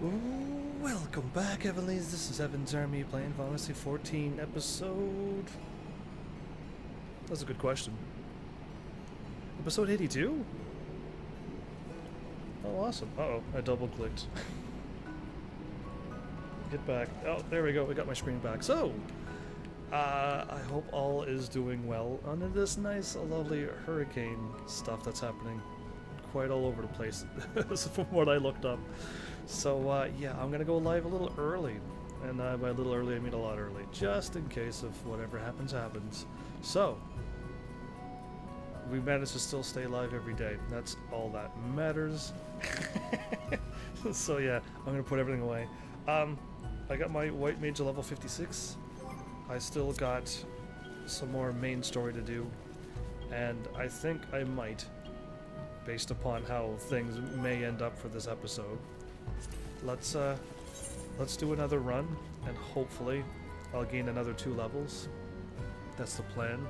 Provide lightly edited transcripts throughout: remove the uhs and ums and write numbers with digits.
Welcome back, Heavenlies. This is HEAVENSARMY playing Final Fantasy 14 episode... That's a good question. Episode 82? Oh, awesome. Uh-oh, I double-clicked. Get back. Oh, there we go. We got my screen back. So, I hope all is doing well under this nice, lovely hurricane stuff that's happening quite all over the place from what I looked up. So, yeah, I'm gonna go live a little early. And by a little early, I mean a lot early. Just in case of whatever happens, happens. So, we managed to still stay live every day. That's all that matters. So, yeah, I'm gonna put everything away. I got my White Mage level 56. I still got some more main story to do. And I think I might, based upon how things may end up for this episode. Let's do another run, and hopefully I'll gain another 2 levels. That's the plan.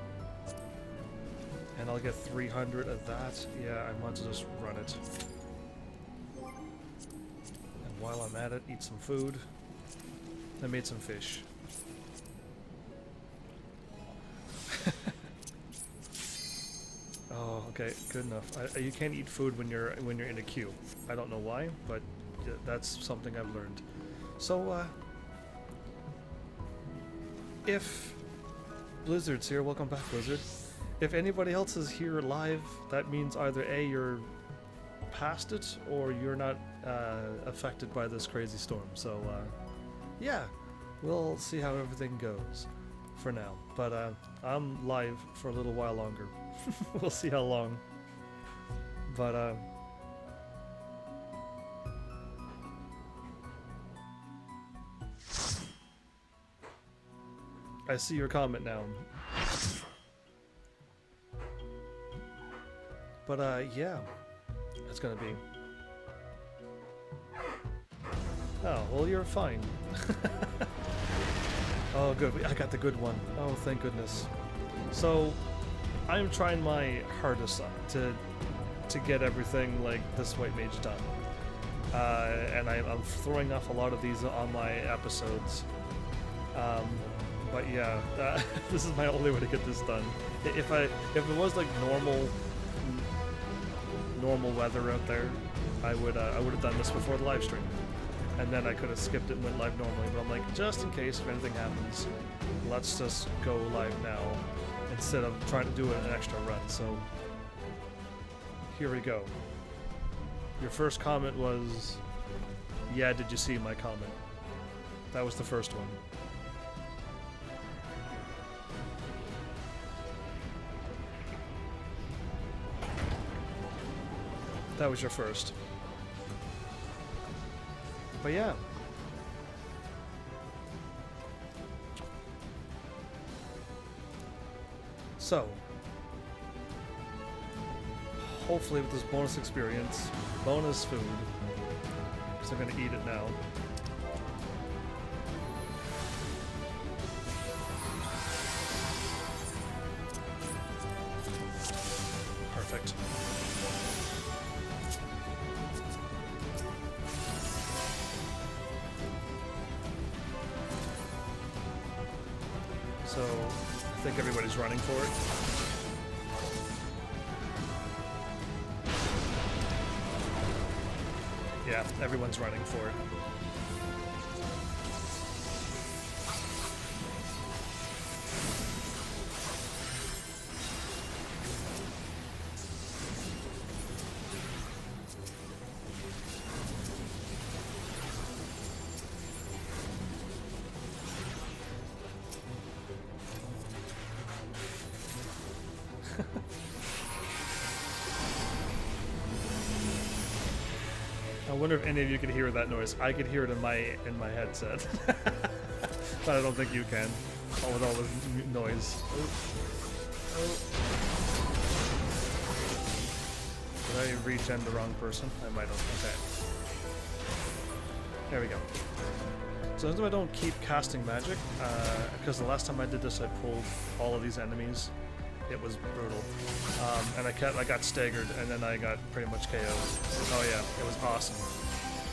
And I'll get 300 of that. Yeah, I might as well just run it. And while I'm at it, eat some food. I made some fish. Oh, okay, good enough. You can't eat food when you're in a queue. I don't know why, but that's something I've learned. So, if Blizzard's here, welcome back, Blizzard. If anybody else is here live, that means either A, you're past it, or you're not affected by this crazy storm. So, yeah, we'll see how everything goes for now. But I'm live for a little while longer. We'll see how long. But, I see your comment now. But, yeah, it's gonna be. Oh, well, you're fine. Oh, good. I got the good one. Oh, thank goodness. So, I'm trying my hardest to get everything like this White Mage done. And I'm throwing off a lot of these on my episodes. But yeah, this is my only way to get this done. If it was like normal weather out there, I would have done this before the live stream, and then I could have skipped it and went live normally. But I'm like, just in case if anything happens, let's just go live now instead of trying to do an extra run. So here we go. Your first comment was, yeah, did you see my comment? That was the first one. That was your first. But yeah. So, hopefully with this bonus experience, bonus food, because I'm going to eat it now. Perfect. So, I think everybody's running for it. Yeah, everyone's running for it. I wonder if any of you can hear that noise. I could hear it in my headset, but I don't think you can. With all the noise. Did I regen the wrong person? I might have. Okay. There we go. So as I don't keep casting magic, because the last time I did this, I pulled all of these enemies. It was brutal. And I got staggered, and then I got pretty much KO'd. Oh yeah, it was awesome.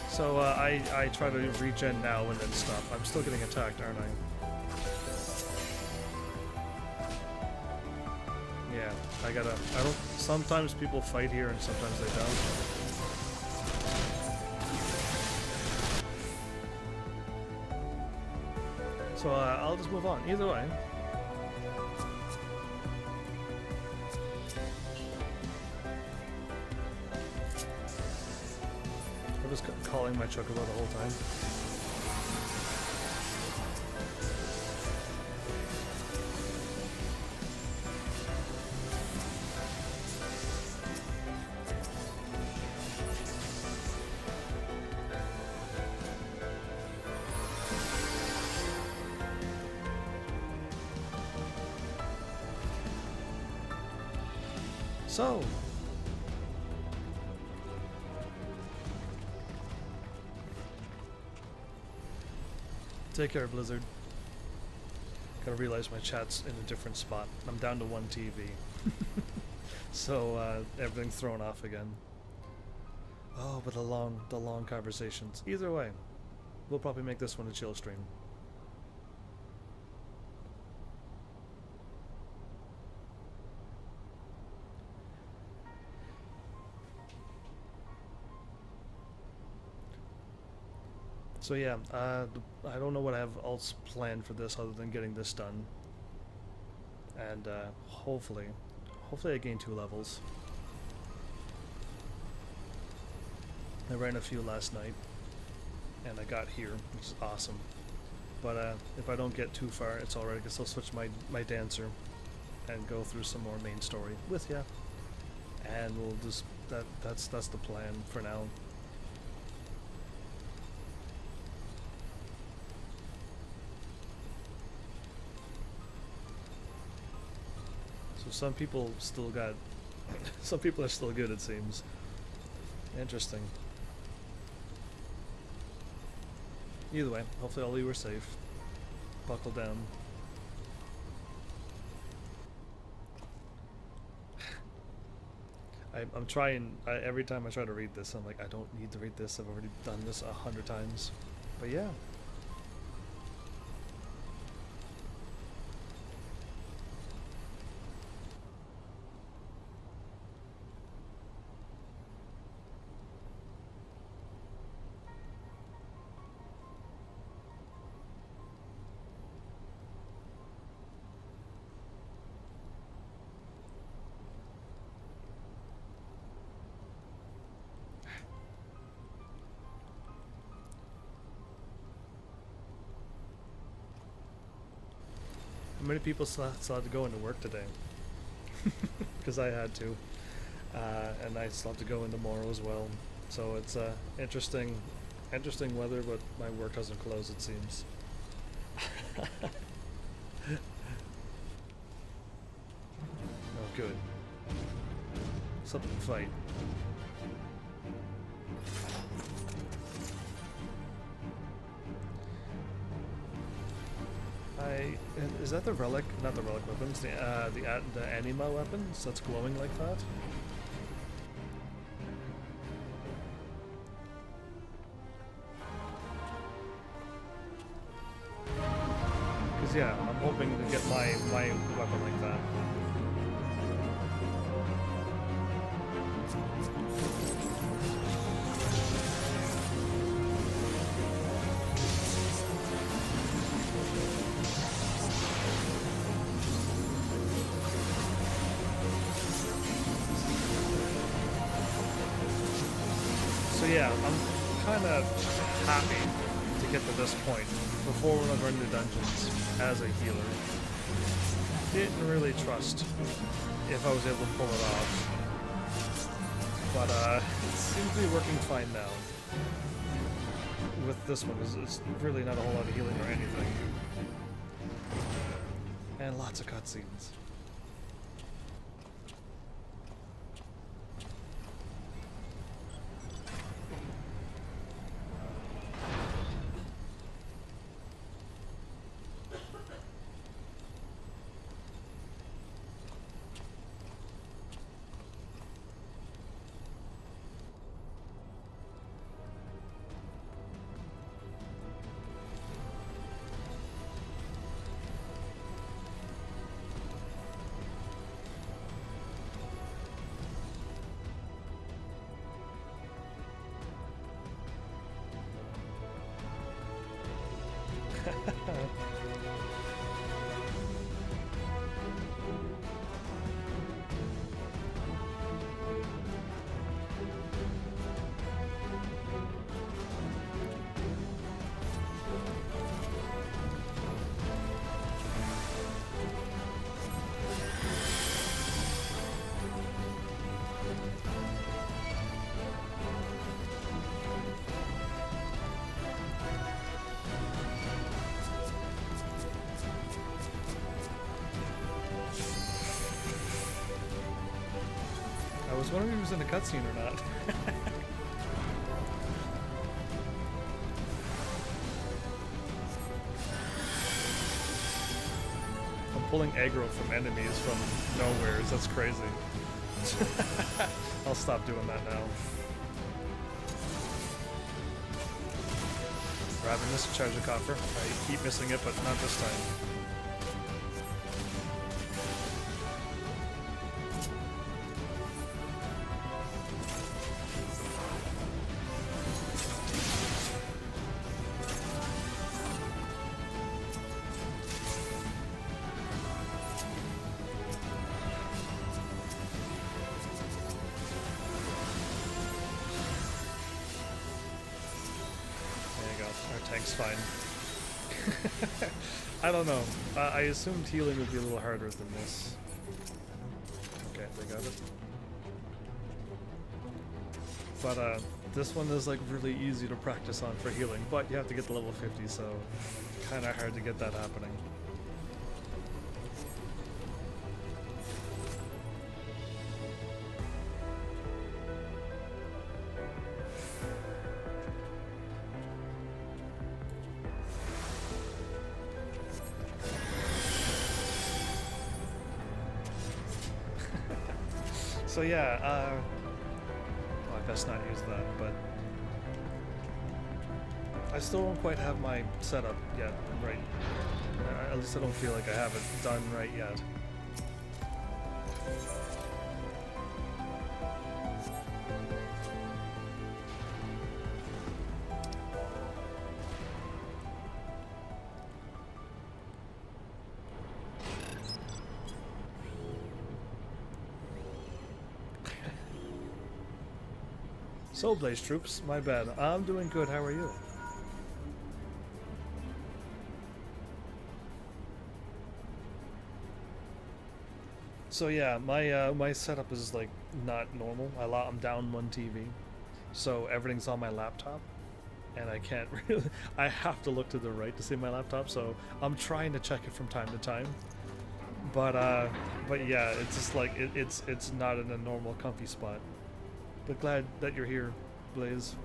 So I try to regen now and then stop. I'm still getting attacked, aren't I? Yeah, I don't, sometimes people fight here and sometimes they don't. So I'll just move on, either way. I was calling my chocobo the whole time. So, take care, Blizzard. Gotta realize my chat's in a different spot. I'm down to one TV. So, everything's thrown off again. Oh, but the long conversations. Either way, we'll probably make this one a chill stream. So yeah, I don't know what I have else planned for this other than getting this done. And hopefully I gain 2 levels. I ran a few last night, and I got here, which is awesome. But if I don't get too far, it's alright. I guess I'll switch my dancer and go through some more main story with ya. And we'll just that's the plan for now. So some people still got some people are still good, it seems. Interesting. Either way, hopefully all of you are safe. Buckle down. I'm trying, every time I try to read this, I'm like, I don't need to read this, I've already done this 100 times. But yeah. Many people still had to go into work today because I had to, and I still have to go in tomorrow as well. So it's interesting weather, but my work doesn't close, it seems. Oh, good. Something to fight. Is that the relic? Not the relic weapons. The anima weapons that's glowing like that. Cause yeah, I'm hoping to get my weapon like that. Yeah, I'm kind of happy to get to this point before when I run into dungeons as a healer. Didn't really trust if I was able to pull it off, but it seems to be working fine now. With this one, it's really not a whole lot of healing or anything, and lots of cutscenes. was wondering if he was in a cutscene or not. I'm pulling aggro from enemies from nowheres. That's crazy. I'll stop doing that now. Grabbing this to charge the copper. I keep missing it, but not this time. Fine. I don't know. I assumed healing would be a little harder than this. Okay, they got it. But this one is like really easy to practice on for healing, but you have to get to level 50, so kind of hard to get that happening. So yeah, well, I best not use that, but I still don't quite have my setup yet right. At least I don't feel like I have it done right yet. So, Blaze Troops, my bad. I'm doing good, how are you? So yeah, my setup is like not normal. I'm down one TV, so everything's on my laptop, and I can't really. I have to look to the right to see my laptop, so I'm trying to check it from time to time. But yeah, it's just like it's not in a normal comfy spot. But glad that you're here, Blaze.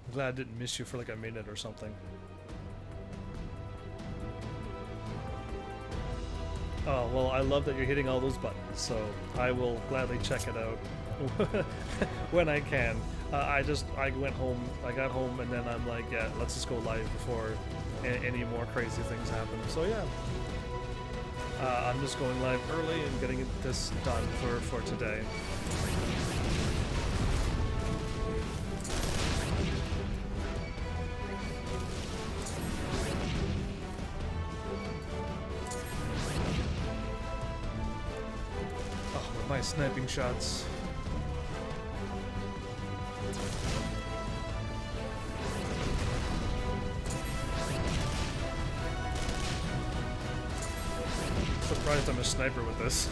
I'm glad I didn't miss you for like a minute or something. Oh, well, I love that you're hitting all those buttons, so I will gladly check it out when I can. I went home, I got home, and then I'm like, yeah, let's just go live before any more crazy things happen. So yeah, I'm just going live early and getting this done for today. Oh, with my sniping shots. Surprised I'm a sniper with this.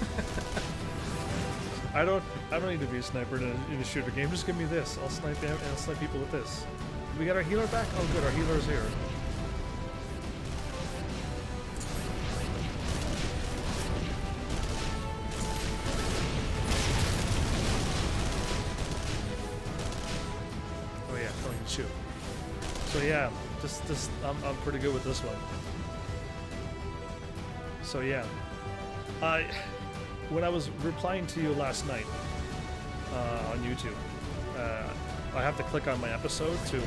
I don't need to be a sniper in a shooter game. Just give me this. I'll snipe people with this. We got our healer back? Oh good, our healer's here. Oh yeah, I can shoot. So yeah, I'm pretty good with this one. So yeah, when I was replying to you last night on YouTube, I have to click on my episode to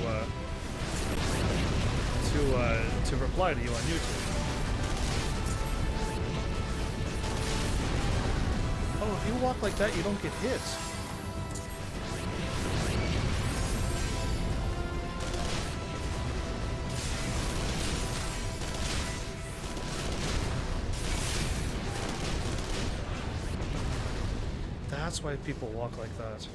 reply to you on YouTube. Oh, if you walk like that, you don't get hit. That's why people walk like that.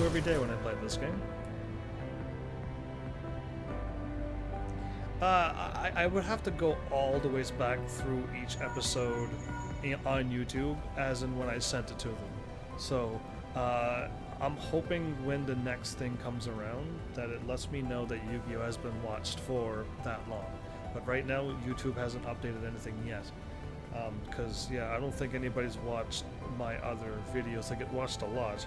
every day when I play this game. I would have to go all the ways back through each episode on YouTube, as in when I sent it to them. So, I'm hoping when the next thing comes around that it lets me know that Yu-Gi-Oh! Has been watched for that long. But right now, YouTube hasn't updated anything yet. Because, yeah, I don't think anybody's watched my other videos. They get watched a lot.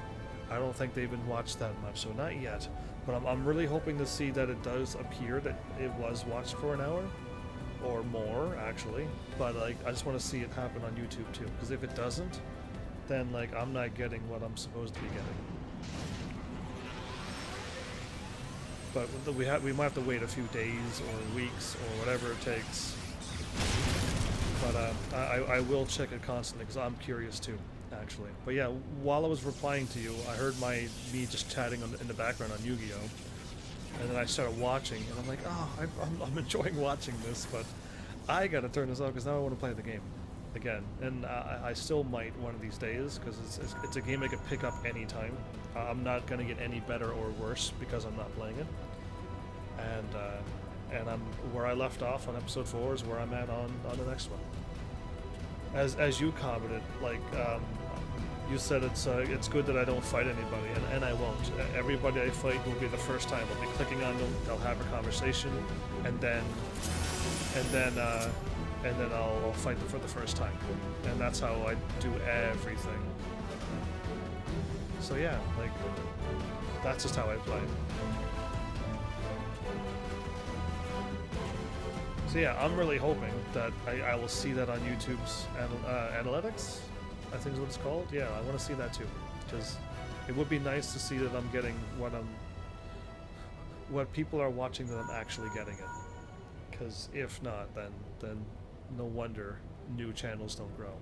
I don't think they've been watched that much, so not yet. But I'm really hoping to see that it does appear that it was watched for an hour. Or more, actually. But, like, I just want to see it happen on YouTube, too. Because if it doesn't, then, like, I'm not getting what I'm supposed to be getting. But we might have to wait a few days or weeks or whatever it takes. But I will check it constantly because I'm curious too, actually. But yeah, while I was replying to you, I heard me just chatting in the background on Yu-Gi-Oh! And then I started watching, and I'm like, oh, I'm enjoying watching this, but I gotta turn this off because now I want to play the game again. And I still might one of these days because it's a game I could pick up anytime. I'm not gonna get any better or worse because I'm not playing it. And I'm where I left off on episode 4 is where I'm at on the next one. As you commented, like you said, it's good that I don't fight anybody, and I won't. Everybody I fight will be the first time. I'll be clicking on them. They'll have a conversation, and then I'll fight them for the first time, and that's how I do everything. So yeah, like that's just how I play. So yeah, I'm really hoping that I will see that on YouTube's analytics, I think is what it's called. Yeah, I want to see that too, because it would be nice to see that I'm getting what people are watching, that I'm actually getting it. Because if not, then no wonder new channels don't grow.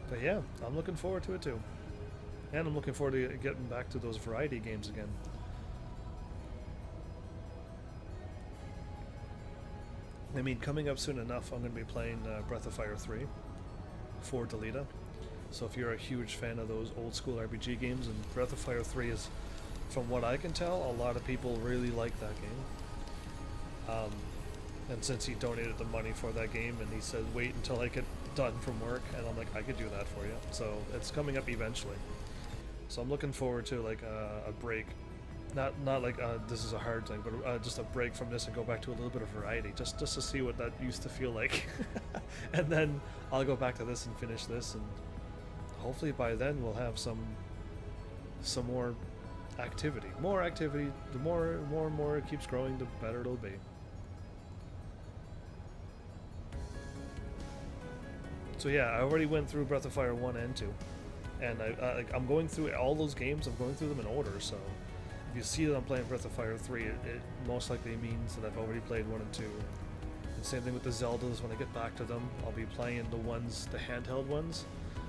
But yeah, I'm looking forward to it too. And I'm looking forward to getting back to those variety games again. I mean, coming up soon enough, I'm going to be playing Breath of Fire 3 for Yda. So if you're a huge fan of those old school RPG games, and Breath of Fire 3 is, from what I can tell, a lot of people really like that game. And since he donated the money for that game, and he said, wait until I get done from work, and I'm like, I could do that for you. So it's coming up eventually. So I'm looking forward to like a break, not like this is a hard thing, but just a break from this and go back to a little bit of variety, just to see what that used to feel like, and then I'll go back to this and finish this, and hopefully by then we'll have some more activity. More activity. The more and more it keeps growing, the better it'll be. So yeah, I already went through Breath of Fire 1 and 2. And I'm going through all those games. I'm going through them in order. So if you see that I'm playing Breath of Fire 3, it most likely means that I've already played 1 and 2. And same thing with the Zeldas. When I get back to them, I'll be playing the handheld ones.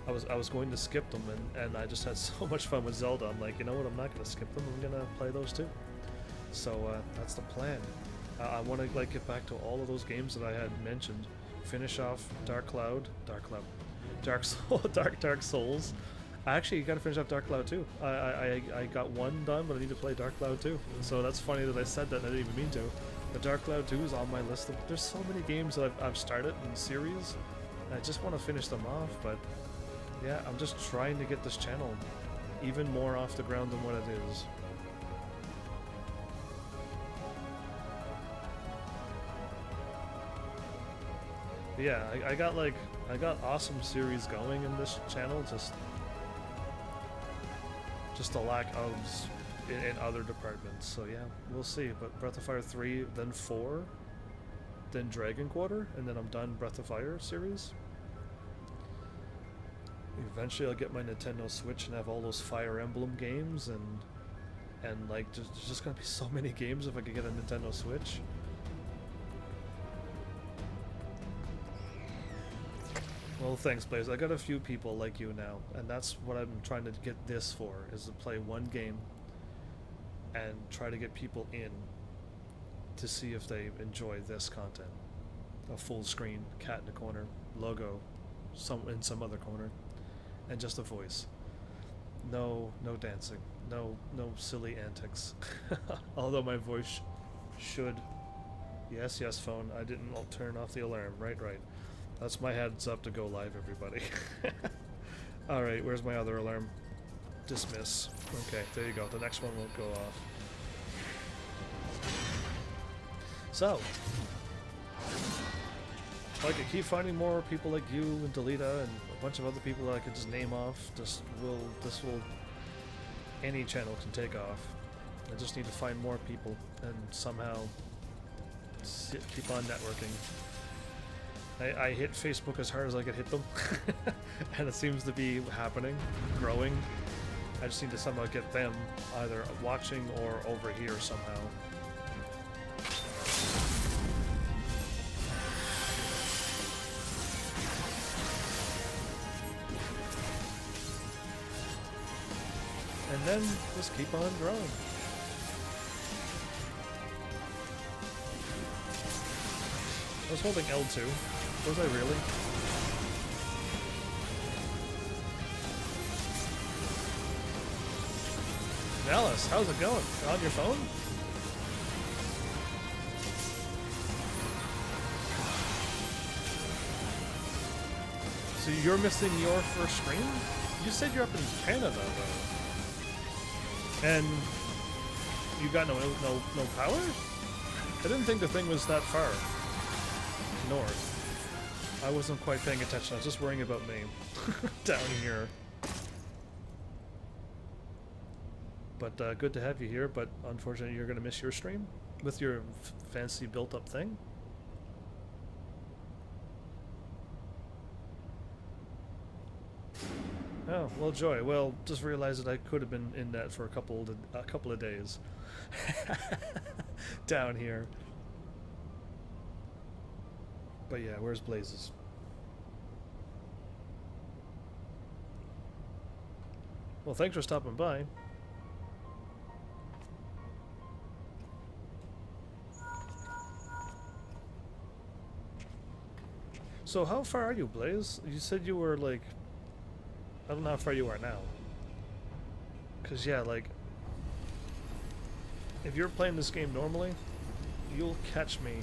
I was going to skip them, and I just had so much fun with Zelda. I'm like, you know what? I'm not going to skip them. I'm going to play those too. So that's the plan. I want to like get back to all of those games that I had mentioned. Finish off Dark Souls. I actually got to finish up Dark Cloud 2. I got 1 done, but I need to play Dark Cloud 2. So that's funny that I said that, and I didn't even mean to. But Dark Cloud 2 is on my list. There's so many games that I've started in series, and I just want to finish them off. But yeah, I'm just trying to get this channel even more off the ground than what it is. But yeah, I got awesome series going in this channel, just a lack of in other departments. So yeah, we'll see. But Breath of Fire 3, then 4, then Dragon Quarter, and then I'm done Breath of Fire series. Eventually I'll get my Nintendo Switch and have all those Fire Emblem games, and like there's just gonna be so many games if I could get a Nintendo Switch. Well, thanks, Blaze. I got a few people like you now, and that's what I'm trying to get this for, is to play one game and try to get people in to see if they enjoy this content. A full screen, cat in the corner, logo, in some other corner, and just a voice. No dancing, no silly antics. Although my voice should. Yes, phone. I didn't turn off the alarm. Right. That's my heads up to go live, everybody. All right, where's my other alarm? Dismiss. Okay, there you go. The next one won't go off. So, I could keep finding more people like you and Delita and a bunch of other people that I could just name off. This will, any channel can take off. I just need to find more people and somehow keep on networking. I hit Facebook as hard as I could hit them, and it seems to be happening, growing. I just need to somehow get them either watching or over here somehow. And then just keep on growing. I was holding L2. Was I really? Alice, how's it going? On your phone? So you're missing your first stream? You said you're up in Canada, though. And you got no power? I didn't think the thing was that far north. I wasn't quite paying attention. I was just worrying about me down here. But good to have you here. But unfortunately, you're gonna miss your stream with your fancy built-up thing. Oh well, Joy. Well, just realized that I could have been in that for a couple of days down here. But yeah, where's Blazes? Well, thanks for stopping by. So how far are you, Blaze? You said you were like... I don't know how far you are now. Cause yeah, like... if you're playing this game normally, you'll catch me.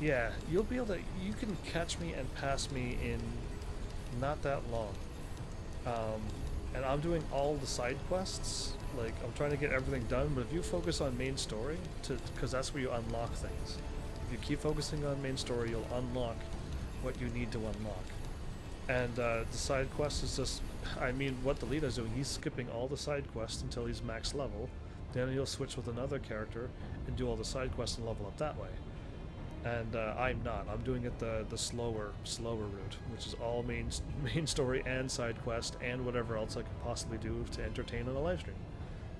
Yeah, you'll be able to... you can catch me and pass me in not that long. And I'm doing all the side quests. Like, I'm trying to get everything done, but if you focus on main story, because that's where you unlock things. If you keep focusing on main story, you'll unlock what you need to unlock. And the side quest is just... I mean, what the leader's doing, he's skipping all the side quests until he's max level. Then he'll switch with another character and do all the side quests and level up that way. And I'm not. I'm doing it the slower route, which is all main story and side quest and whatever else I could possibly do to entertain on a live stream.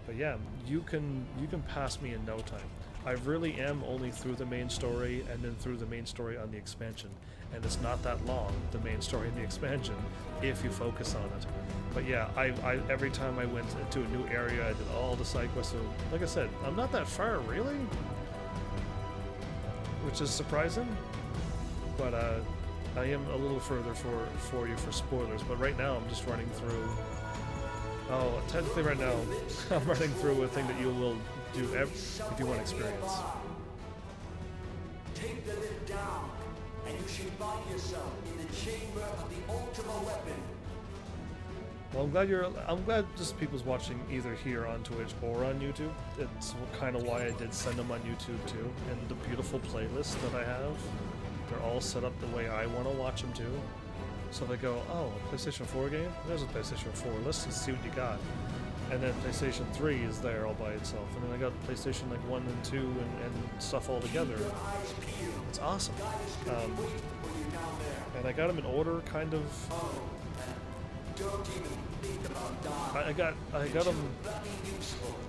But yeah, you can pass me in no time. I really am only through the main story and then through the main story on the expansion, and it's not that long, the main story and the expansion, if you focus on it. But yeah, I every time I went into a new area, I did all the side quests. So like I said, I'm not that far really. Which is surprising, but I am a little further for you for spoilers. But right now I'm just running through. Oh, technically right now I'm running through a thing that you will do if you want experience. Take the lid down, and you should find yourself in the chamber of the ultimate weapon. Well, I'm glad just people's watching either here on Twitch or on YouTube. It's kind of why I did send them on YouTube too. And the beautiful playlist that I have, they're all set up the way I want to watch them too. So they go, oh, a PlayStation 4 game? There's a PlayStation 4. Let's just see what you got. And then PlayStation 3 is there all by itself. And then I got PlayStation like 1 and 2 and stuff all together. It's awesome. And I got them in order, kind of. I got him.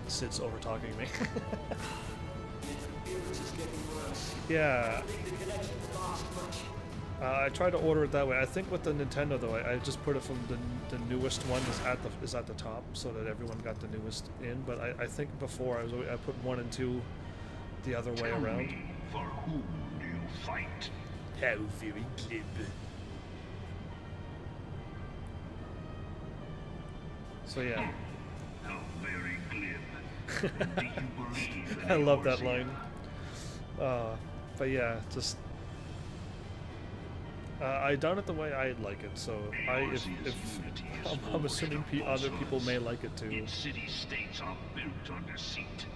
Sid's over talking me. Yeah. I tried to order it that way. I think with the Nintendo though, I just put it from the newest one is at the top, so that everyone got the newest in. But I think before I put 1 and 2 the other way around. For whom do you fight? How very glib. So yeah. How very glib. And do you believe in I love that Eorzea? line. But yeah, just I done it the way I like it. So if unity is I'm assuming forged of other people falsehoods. may like it too. Its city-states are built on deceit,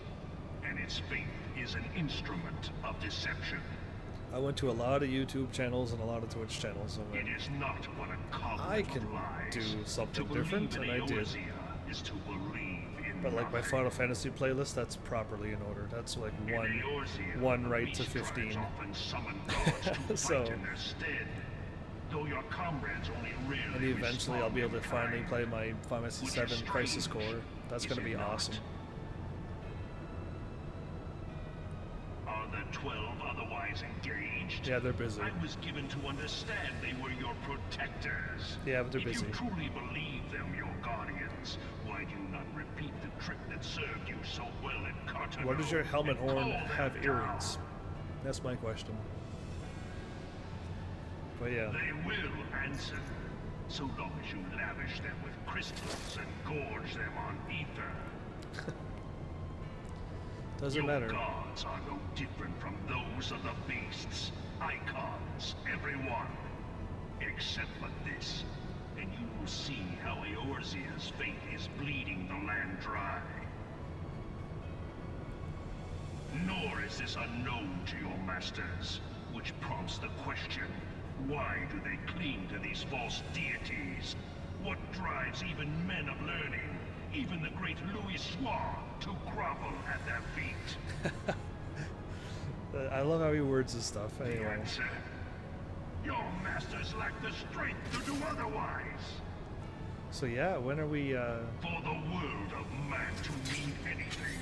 and its faith is an instrument of deception. I went to a lot of YouTube channels and a lot of Twitch channels, and It went, is not what a covenant I can of lies. do something To believe different, in and I did. Eorzea is to believe in But like my nothing. Final Fantasy playlist, that's properly in order. That's like In Eorzea, one right beast to tribes 15. often summon gods to So- fight in their stead. Though your comrades only rarely And eventually I'll be able to respond in finally kind. play my Final Fantasy Which is 7 Crisis strange, Core. That's is gonna it be not? awesome. Are the 12 otherwise engaged? Yeah, they're busy. I was given to understand they were your protectors. Yeah, but they're busy. If you truly believe them your guardians, why do you not repeat the trick that served you so well in Carter? What does your helmet horn have earrings? That's my question. But yeah, They will answer, so long as you lavish them with crystals and gorge them on ether. doesn't Your matter. gods are no different from those of the beasts. Icons, every one. Except for this, and you will see how Eorzea's fate is bleeding the land dry. Nor is this unknown to your masters, which prompts the question, why do they cling to these false deities? What drives even men of learning, even the great Louis Soir, to grovel at their feet? I love how he words his stuff. The Anyway, answer? Your masters lack the strength to do otherwise. so yeah, when are we? For the world of man to mean anything,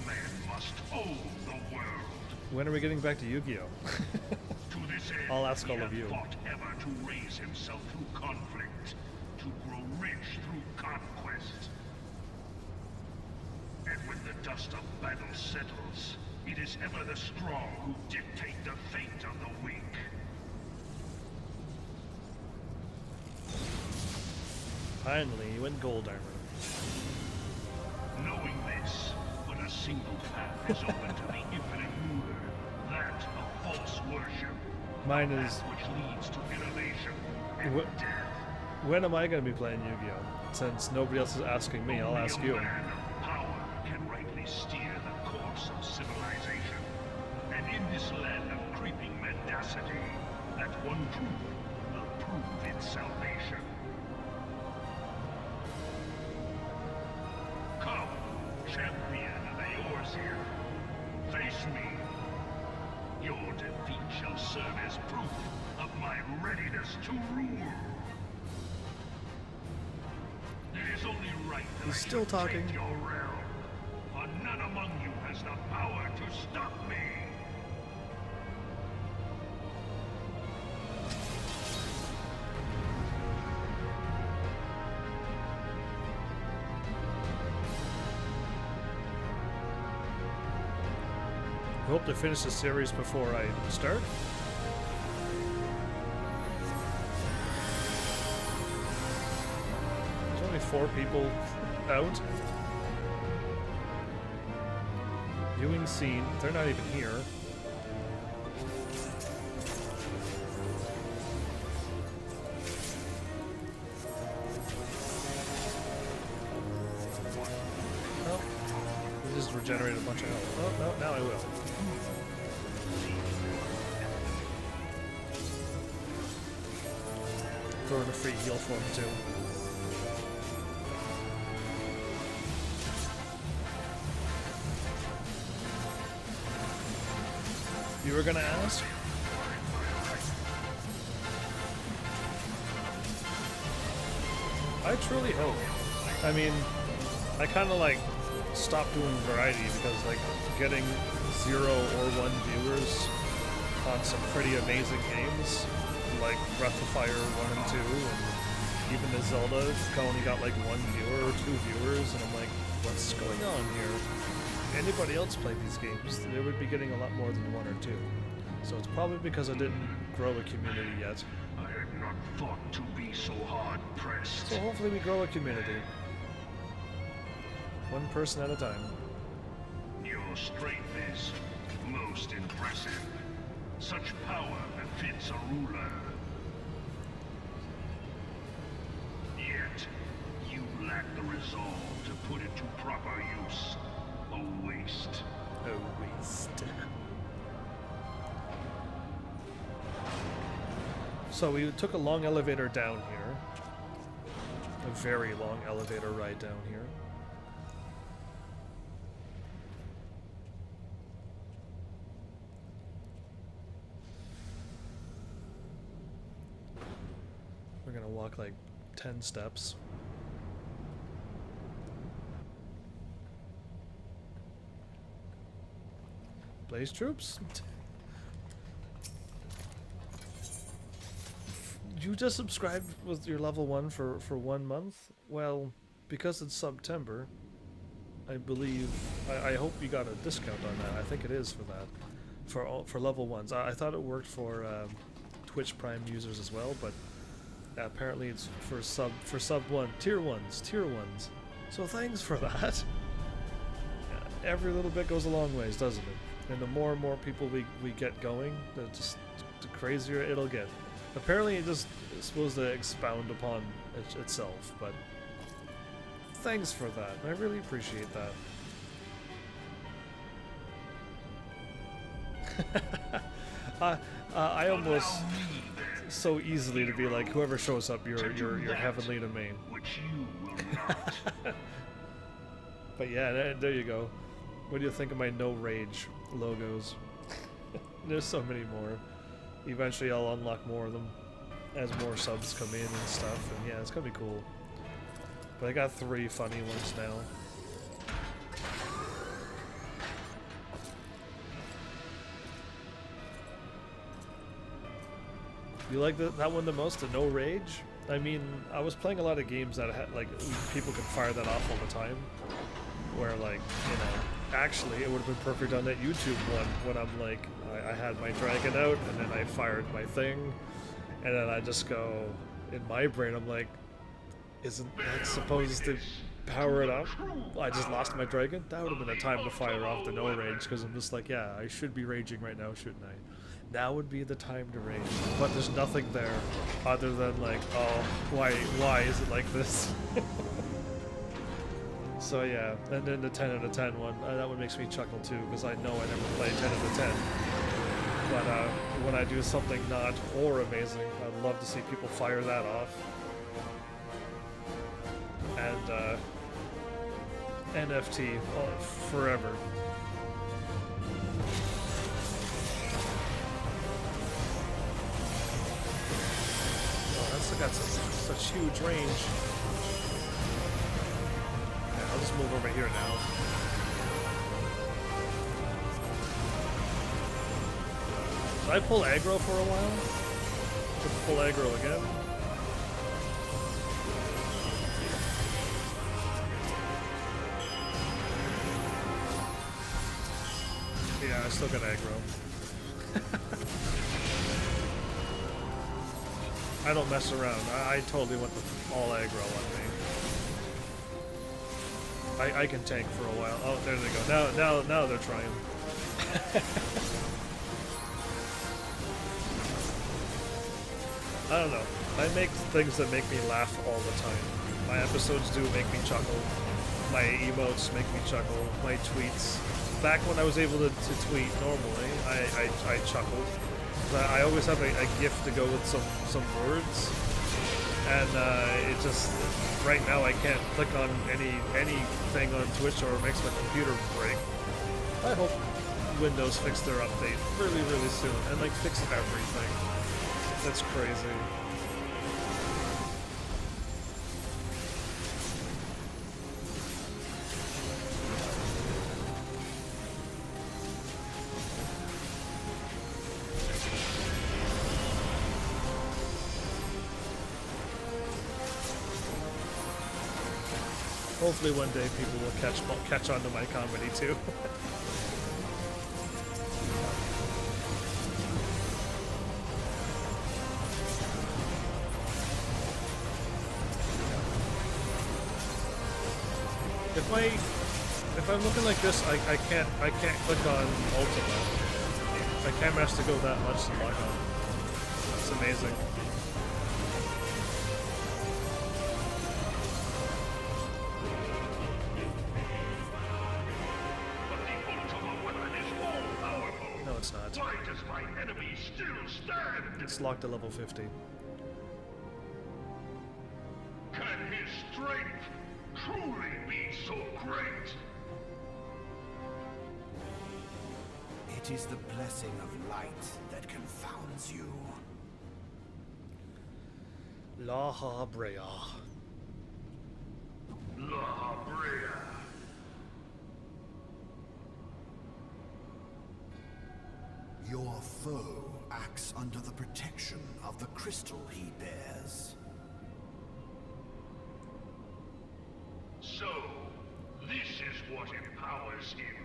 man must own the world. When are we getting back to Yu-Gi-Oh? To this end, I'll ask he all of hath you. fought ever to raise himself through conflict, to grow rich through conquest. And when the dust of battle settles, it is ever the strong who dictate the fate of the weak. Finally, you went gold armor. Knowing this, but a single path is open to the infinite ruler, that of false worship. Mine a is. path which leads to innovation and Wh- death. When am I going to be playing Yu-Gi-Oh? Since nobody else is asking me, I'll Only ask a you. man of power can rightly steer the course of civilization. And in this land of creeping mendacity, that one truth will prove its salvation. Come, champion of Eorzea. Face me. Your defeat shall serve as proof of my readiness to rule. It is only right that He's I still should talking. take your realm, for none among you has the power to stop me. I hope to finish the series before I start. There's only 4 people out. Viewing scene. They're not even here. Oh, we just regenerated a bunch of health. Oh, no, now I will. Throw in a free heal for him, too. You were gonna ask? I truly hope. I mean, I kind of like stopped doing variety because like getting 0 or 1 viewers on some pretty amazing games like Breath of Fire 1 and 2 and even the Zelda only got like 1 viewer or 2 viewers, and I'm like, what's going on here? If anybody else played these games, they would be getting a lot more than 1 or 2. So it's probably because I didn't grow a community yet. I had not thought to be so hard-pressed. So hopefully we grow a community. One person at a time. Your strength is most impressive. Such power befits a ruler. Yet, you lack the resolve to put it to proper use. A waste. A waste. So we took a long elevator down here. A very long elevator ride down here. We're gonna walk like 10 steps. Blaze troops? You just subscribed with your level 1 for 1 month? Well, because it's September, I believe, I hope you got a discount on that. I think it is for that. For level 1s. I thought it worked for Twitch Prime users as well, but apparently it's for sub 1, tier 1s. So thanks for that. Every little bit goes a long ways, doesn't it? And the more and more people we get going, the crazier it'll get. Apparently it just is supposed to expound upon itself, but thanks for that. I really appreciate that. I almost so easily to be like, whoever shows up, you're heavenly domain. Which you will not. But yeah, there you go. What do you think of my no rage logos? There's so many more. Eventually I'll unlock more of them as more subs come in and stuff, and yeah, it's gonna be cool. But I got 3 funny ones now. You like that one the most, the no rage? I mean, I was playing a lot of games that had, like, people could fire that off all the time. Where, like, you know, actually it would have been perfect on that YouTube one when I'm like, I had my dragon out and then I fired my thing, and then I just go, in my brain I'm like, isn't that supposed to power it up? I just lost my dragon? That would have been a time to fire off the no rage, because I'm just like, yeah, I should be raging right now, shouldn't I? Now would be the time to rage. But there's nothing there other than like, oh, why is it like this? So yeah, and then the 10 out of 10 one, that one makes me chuckle too, because I know I never play 10 out of 10. But when I do something not or amazing, I'd love to see people fire that off. And NFT forever. Oh, that's got such huge range. Yeah, I'll just move over here now. Did I pull aggro for a while? Just pull aggro again. Yeah, I still got aggro. I don't mess around. I totally went all aggro on me. I can tank for a while. Oh, there they go. Now they're trying. I don't know. I make things that make me laugh all the time. My episodes do make me chuckle. My emotes make me chuckle. My tweets. Back when I was able to tweet normally, I chuckled. I always have a gift to go with some words, and it just right now I can't click on anything on Twitch or it makes my computer break. I hope Windows fix their update really soon and like fix everything. That's crazy. Hopefully one day people will catch on to my comedy too. If I'm looking like this, I can't click on Ultima. My camera has to go that much to lock on. That's amazing. But the Ultima weapon is all powerful. No, it's not. Why does my enemy still stand? It's locked to level 50. Can his strength truly be so great? It is the blessing of light that confounds you. La Habrea. La Brea. Your foe acts under the protection of the crystal he bears. So, this is what empowers him.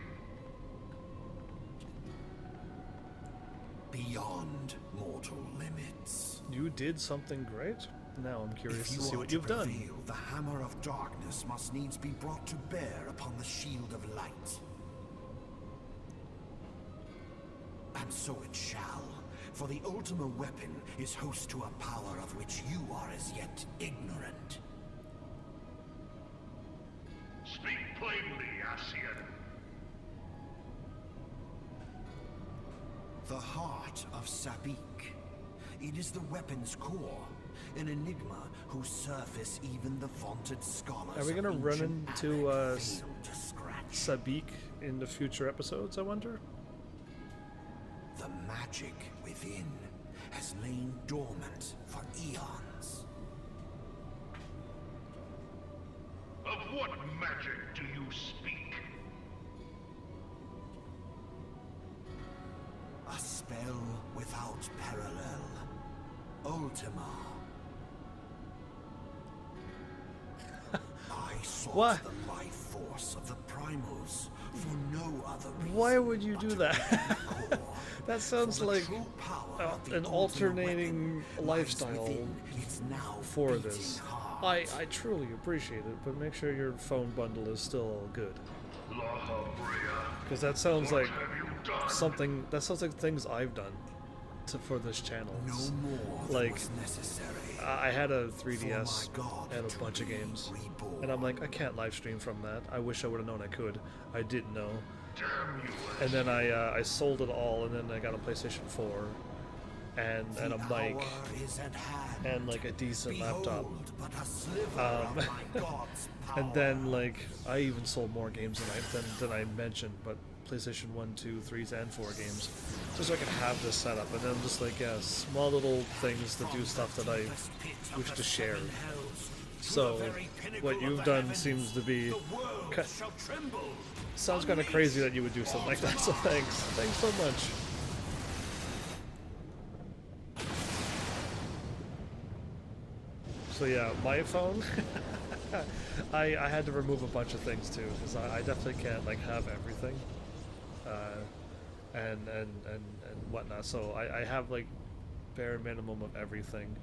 Beyond mortal limits. You did something great. Now I'm curious If to you see are what to you've done. prevail, the hammer of darkness must needs be brought to bear upon the shield of light. And so it shall, for the Ultima weapon is host to a power of which you are as yet ignorant. Speak plainly, Ascian. The heart of Sabik. It is the weapon's core, an enigma whose surface even the vaunted scholars Are we gonna of run ancient into Arak failed to scratch. Sabik in the future episodes, I wonder? The magic within has lain dormant for eons. Of what magic do you speak? A spell without parallel. Ultima. I sought What? the life force of the primals for no other reason. Why would you but do to that? be the core. That sounds For the like true power of the an Ultima alternating weapon lies lifestyle within its now for beating this. heart. I truly appreciate it, but make sure your phone bundle is still good. La Habrea. Because that sounds What like have you done? something, that sounds like things I've done for this channel. No more than Like, was necessary. I had a For 3DS my God and a to bunch of be games, reborn. and I'm like, I can't live stream from that. I wish I would have known I could. I didn't know. Damn you, And then I sold it all, and then I got a PlayStation 4 and a The mic hour is at hand. and like a decent laptop. Behold, but a sliver of my God's And then power. like I even sold more games than I mentioned, but PlayStation 1, 2, 3s, and 4 games, just so I could have this set up. And then just like small little things to do stuff that I wish to share. So what you've done seems to be sounds kind of crazy that you would do something like that. So thanks so much. So yeah, my phone. I had to remove a bunch of things too, because I definitely can't like have everything, and whatnot. So I have like bare minimum of everything,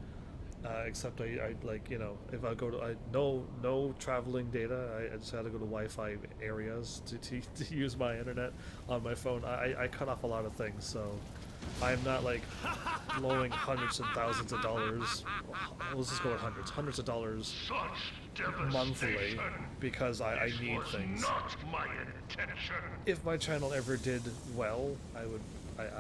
except I like, you know, if I go to no traveling data. I just had to go to Wi-Fi areas to use my internet on my phone. I cut off a lot of things, so I'm not like blowing hundreds and thousands of dollars. Let's just go with hundreds of dollars Such monthly devastation. because I This need was things. not my intention. If my channel ever did well, I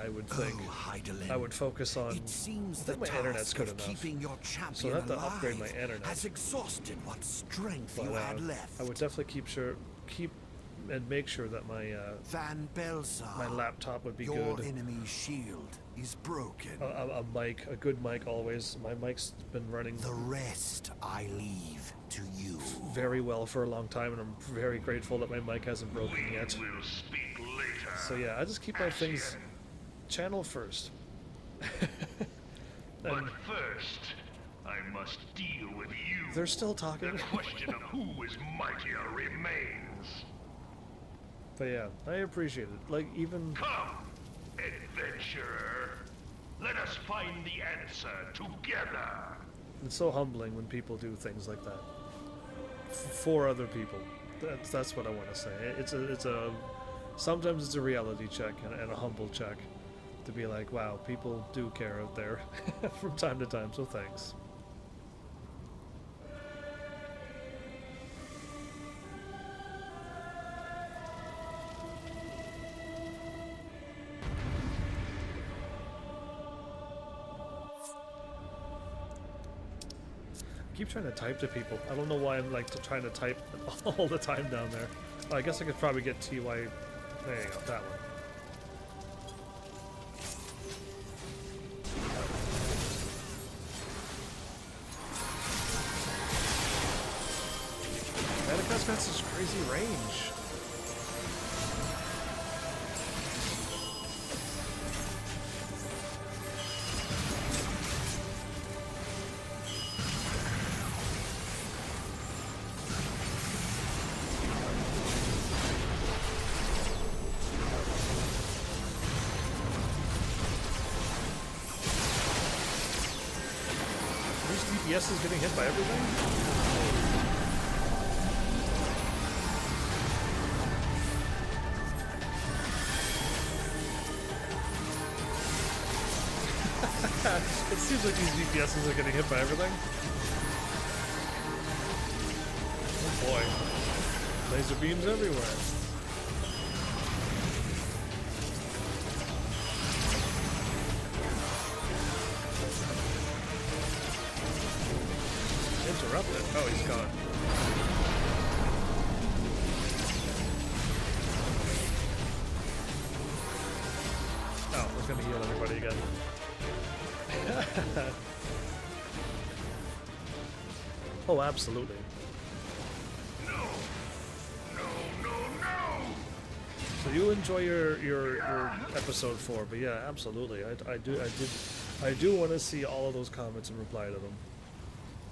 would think Oh, Hydaelyn, I would focus on. it seems I think the my internet's task good of enough, keeping your champion so I have to upgrade my alive internet. has exhausted what strength But you had left. I would definitely keep and make sure that my Van Belsar, my laptop would be your good. enemy's shield is broken. A mic, a good mic always. My mic's been running The rest I leave to you. very well for a long time, and I'm very grateful that my mic hasn't broken We yet. will speak later. So yeah, I just keep my things Ascian. channel first. But And first, I must deal with you. they're still talking. The question of who is mightier remains. But yeah, I appreciate it. Like even Come, adventurer. Let us find the answer together. it's so humbling when people do things like that for other people. That's what I want to say. It's a sometimes it's a reality check and a humble check to be like, wow, people do care out there from time to time. So thanks. I keep trying to type to people. I don't know why I'm like trying to type all the time down there. Oh, I guess I could probably get TY. There you go, that one. Manacat's got such crazy range. DPS is getting hit by everything? It seems like these DPSs are getting hit by everything. Oh boy. Laser beams everywhere. Interrupted. Oh, he's gone. Oh, I was gonna heal everybody again. Oh, absolutely. No! So you enjoy your episode 4, but yeah, absolutely. I do want to see all of those comments and reply to them.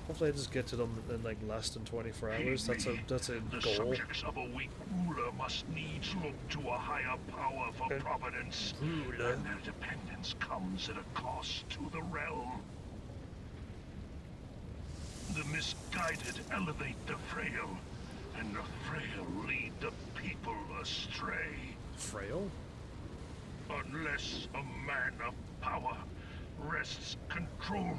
Hopefully I just get to them in like less than 24 hours. That's a The goal. subjects of a weak ruler must needs look to a higher power for providence, ruler. and their dependence comes at a cost to the realm. The misguided elevate the frail, and the frail lead the people astray. Frail? Unless a man of power wrests control,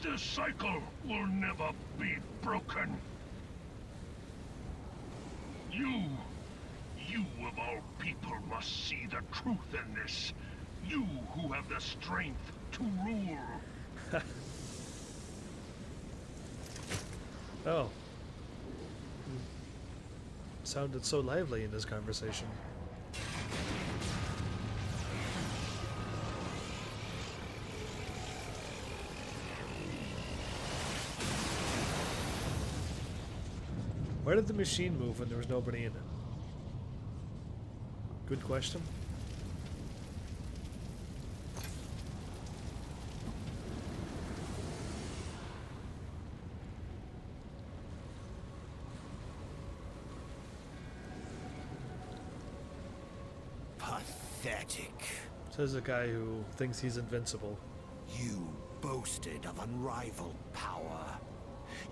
the cycle will never be broken. You of all people must see the truth in this. You who have the strength to rule. Oh. Sounded so lively in this conversation. Why did the machine move when there was nobody in it? Good question. Pathetic. Says a guy who thinks he's invincible. You boasted of unrivaled power.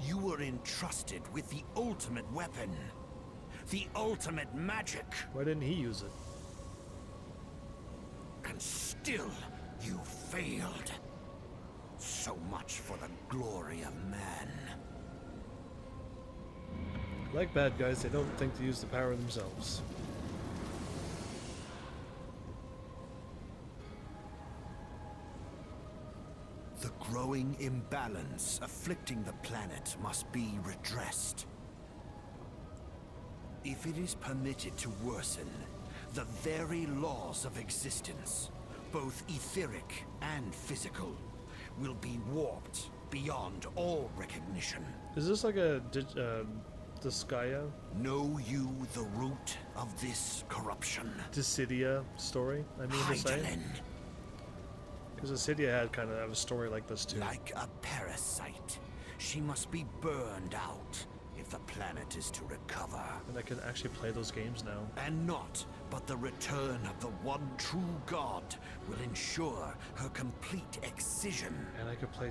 You were entrusted with the ultimate weapon. The ultimate magic. Why didn't he use it? And still, you failed. So much for the glory of man. Like bad guys, they don't think to use the power themselves. The growing imbalance afflicting the planet must be redressed. If it is permitted to worsen, the very laws of existence, both etheric and physical, will be warped beyond all recognition. Is this like a Disgaea? Know you the root of this corruption? Dissidia story, I mean to say? Hydaelyn, Because Dissidia had kind of a story like this too. like a parasite, she must be burned out if the planet is to recover. And I can actually play those games now. And not but the return of the one true god will ensure her complete excision. And I could play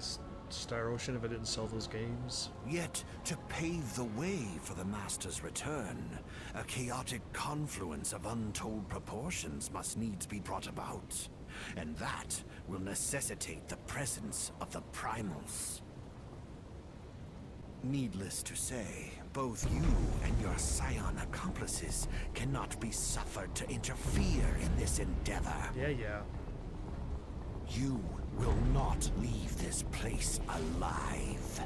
Star Ocean if I didn't sell those games. Yet, to pave the way for the Master's return, a chaotic confluence of untold proportions must needs be brought about. And that will necessitate the presence of the primals. Needless to say, both you and your Scion accomplices cannot be suffered to interfere in this endeavor. Yeah. You will not leave this place alive.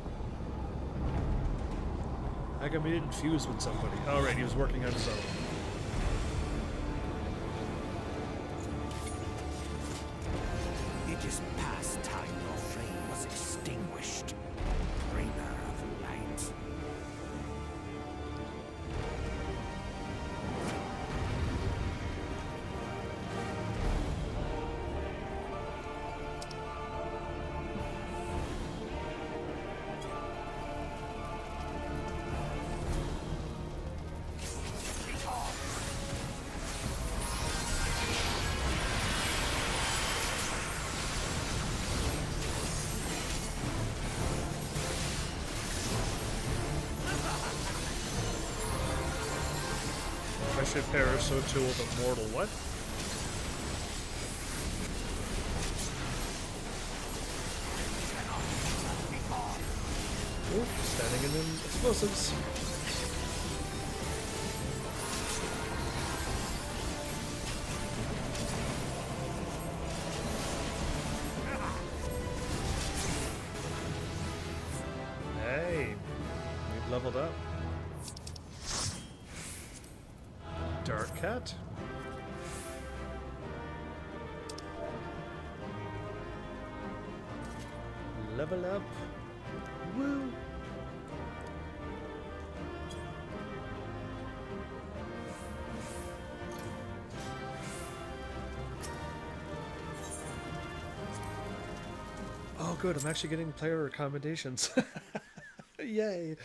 I got me infused with somebody. Alright, he was working on his own. It is past time your flame was extinguished. Bringer of light. I should perish so too with a mortal what? Ooh, standing in them explosives. Hey, we've leveled up. Dark Cat. Level up. Woo! Oh good, I'm actually getting player accommodations. Yay!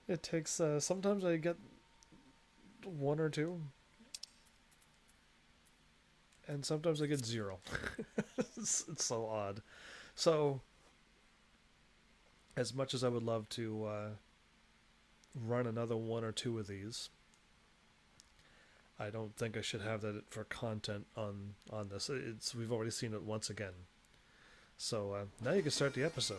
It takes, sometimes I get one or two, and sometimes I get 0. It's so odd. So, as much as I would love to run another 1 or 2 of these, I don't think I should have that for content on this. We've already seen it once again. So now you can start the episode.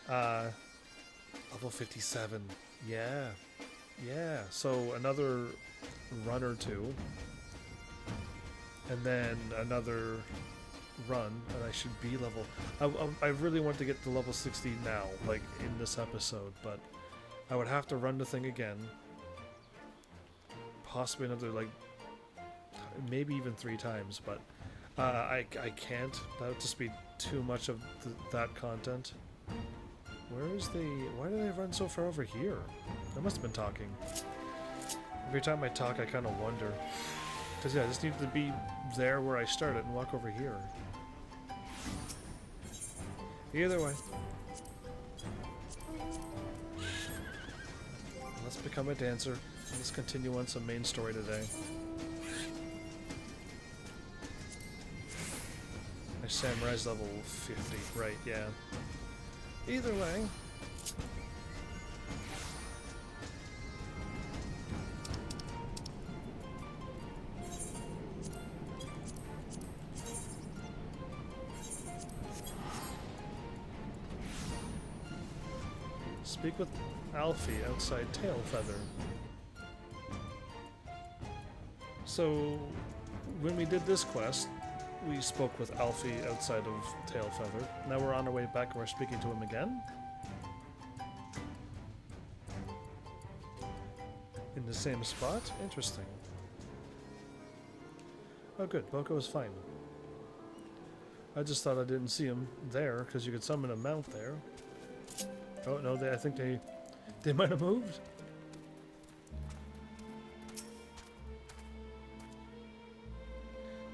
Level 57. Yeah. So another run or 2, and then another run, and I should be level. I really want to get to level 60 now, like in this episode, but I would have to run the thing again. Possibly another, like, maybe even 3 times, but I can't. That would just be too much of that content. Why did I run so far over here? I must have been talking. Every time I talk, I kind of wonder. Because, yeah, I just need to be there where I started and walk over here. Either way. Let's become a dancer. Let's continue on some main story today. My samurai's level 50. Right, yeah. Either way. Speak with Alfie outside Tailfeather. So, when we did this quest, we spoke with Alfie outside of Tailfeather. Now we're on our way back and we're speaking to him again. In the same spot? Interesting. Oh good, Boko is fine. I just thought I didn't see him there, because you could summon a mount there. Oh no, I think they might have moved.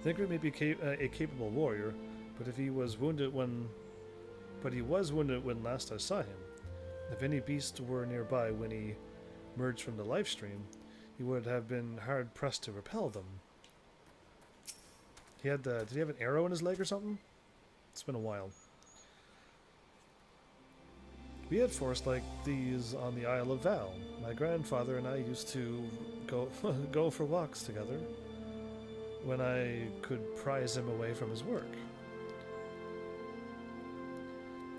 Thancred may be a capable warrior, but he was wounded when last I saw him. If any beasts were nearby when he emerged from the live stream, he would have been hard pressed to repel them. Did he have an arrow in his leg or something? It's been a while. We had forests like these on the Isle of Val. My grandfather and I used to go go for walks together when I could prize him away from his work.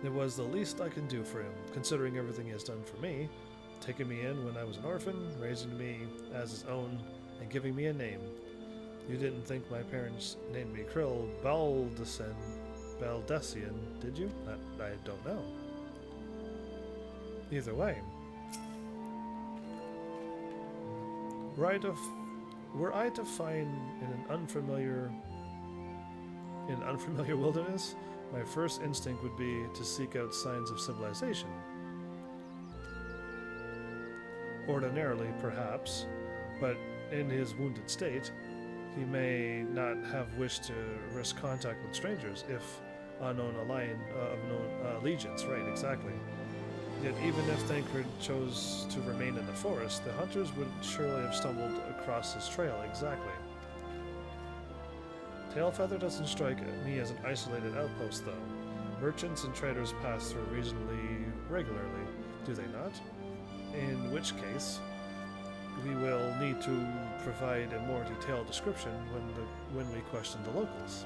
It was the least I can do for him, considering everything he has done for me, taking me in when I was an orphan, raising me as his own, and giving me a name. You didn't think my parents named me Krill Baldessian, did you? I don't know. Either way, were I to find in an unfamiliar wilderness, my first instinct would be to seek out signs of civilization. Ordinarily, perhaps, but in his wounded state, he may not have wished to risk contact with strangers if unknown allegiance, right, exactly. Yet even if Thancred chose to remain in the forest, the hunters would surely have stumbled across his trail, exactly. Tailfeather doesn't strike me as an isolated outpost, though. Merchants and traders pass through reasonably regularly, do they not? In which case, we will need to provide a more detailed description when we question the locals.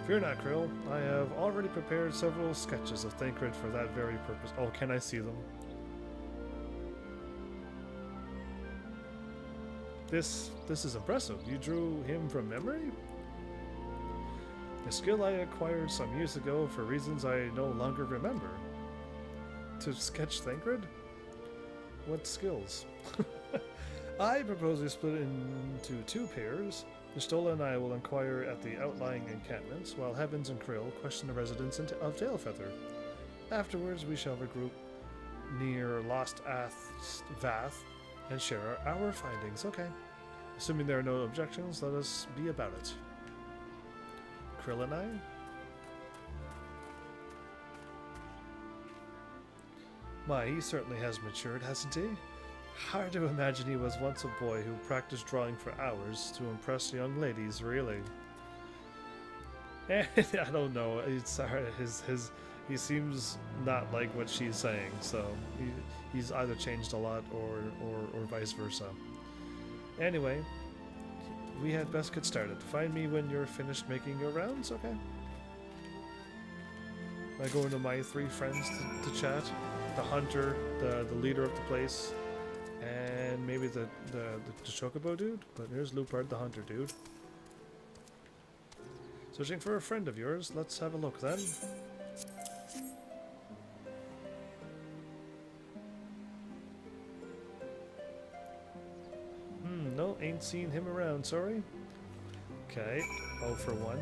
Fear not, Krill. I have already prepared several sketches of Thancred for that very purpose. Oh, can I see them? This is impressive. You drew him from memory? A skill I acquired some years ago for reasons I no longer remember. To sketch Thancred? What skills? I propose we split into two pairs. Nistola and I will inquire at the outlying encampments, while Heavens and Krill question the residents of Tailfeather. Afterwards, we shall regroup near Lost Vath and share our findings. Okay. Assuming there are no objections, let us be about it. Krill and I? My, he certainly has matured, hasn't he? Hard to imagine he was once a boy who practiced drawing for hours to impress young ladies, really. I don't know. It's he seems not like what she's saying, so he's either changed a lot or vice versa. Anyway, we had best get started. Find me when you're finished making your rounds, okay? I go into my three friends to chat. The hunter, the leader of the place, and maybe the chocobo dude, but here's Lupard, the hunter dude. Searching for a friend of yours. Let's have a look then. No, ain't seen him around, sorry. Okay, 0 for 1.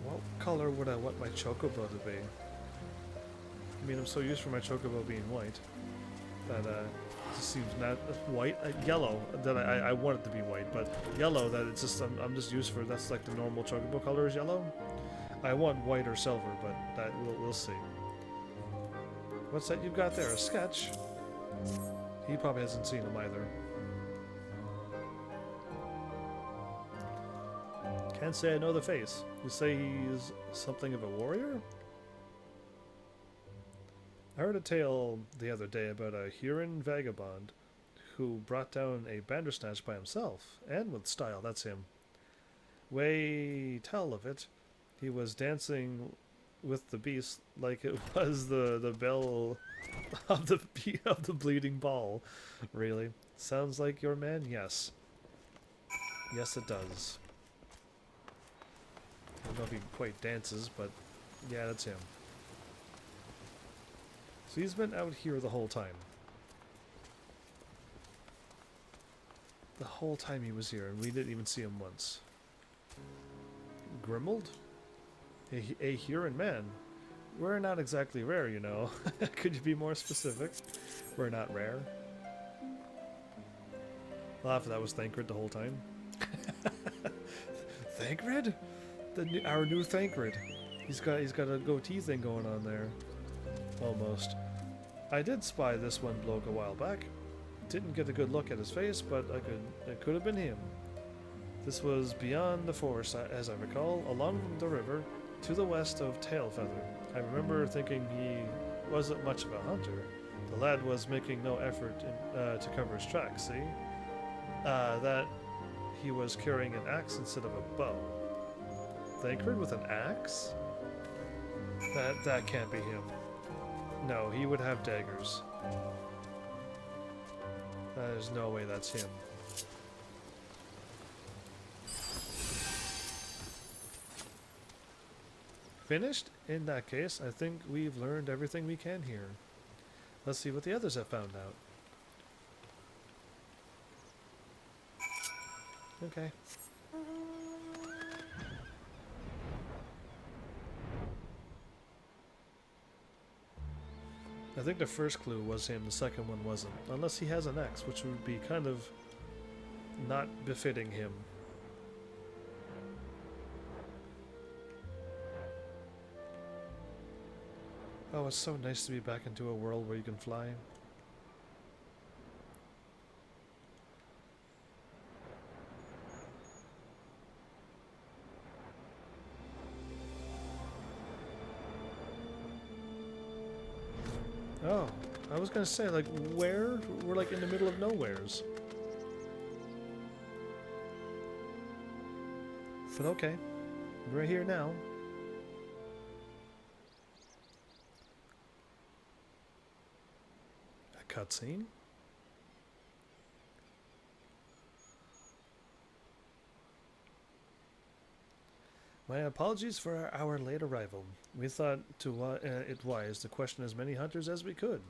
What color would I want my chocobo to be? I mean, I'm so used to my chocobo being white that it just seems not white, yellow. That I want it to be white, but yellow. That it's just I'm just used for. That's like the normal chocobo color is yellow. I want white or silver, but that we'll see. What's that you've got there? A sketch? He probably hasn't seen him either. Can't say I know the face. You say he's something of a warrior? I heard a tale the other day about a Huron vagabond who brought down a Bandersnatch by himself, and with style, that's him. Way tell of it, he was dancing with the beast like it was the bell of the bleeding ball. Really? Sounds like your man? Yes. Yes, it does. I don't know if he quite dances, but yeah, that's him. So he's been out here the whole time. The whole time he was here, and we didn't even see him once. Grimald? A Huron man? We're not exactly rare, you know. Could you be more specific? We're not rare. Laugh, that was Thancred the whole time. Thancred? Our new Thancred. He's got a goatee thing going on there. Almost. I did spy this one bloke a while back. Didn't get a good look at his face, but it could have been him. This was beyond the forest, as I recall, along the river. To the west of Tailfeather. I remember thinking he wasn't much of a hunter. The lad was making no effort to cover his tracks, see? That he was carrying an axe instead of a bow. Thancred with an axe? That can't be him. No, he would have daggers. There's no way that's him. Finished? In that case, I think we've learned everything we can here. Let's see what the others have found out. Okay. I think the first clue was him, the second one wasn't. Unless he has an axe, which would be kind of not befitting him. Oh, it's so nice to be back into a world where you can fly. Oh, I was gonna say, like, where? We're like in the middle of nowheres. But okay, we're here now. A cutscene? My apologies for our late arrival. We thought it wise to question as many hunters as we could.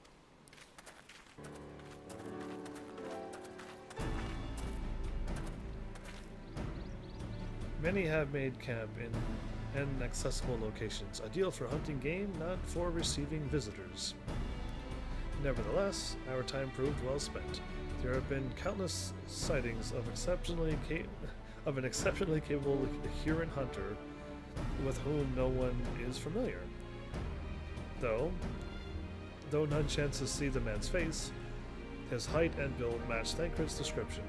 Many have made camp in inaccessible locations, ideal for hunting game, not for receiving visitors. Nevertheless, our time proved well spent. There have been countless sightings of an exceptionally capable Huron hunter with whom no one is familiar. Though none chance to see the man's face, his height and build match Thancred's description,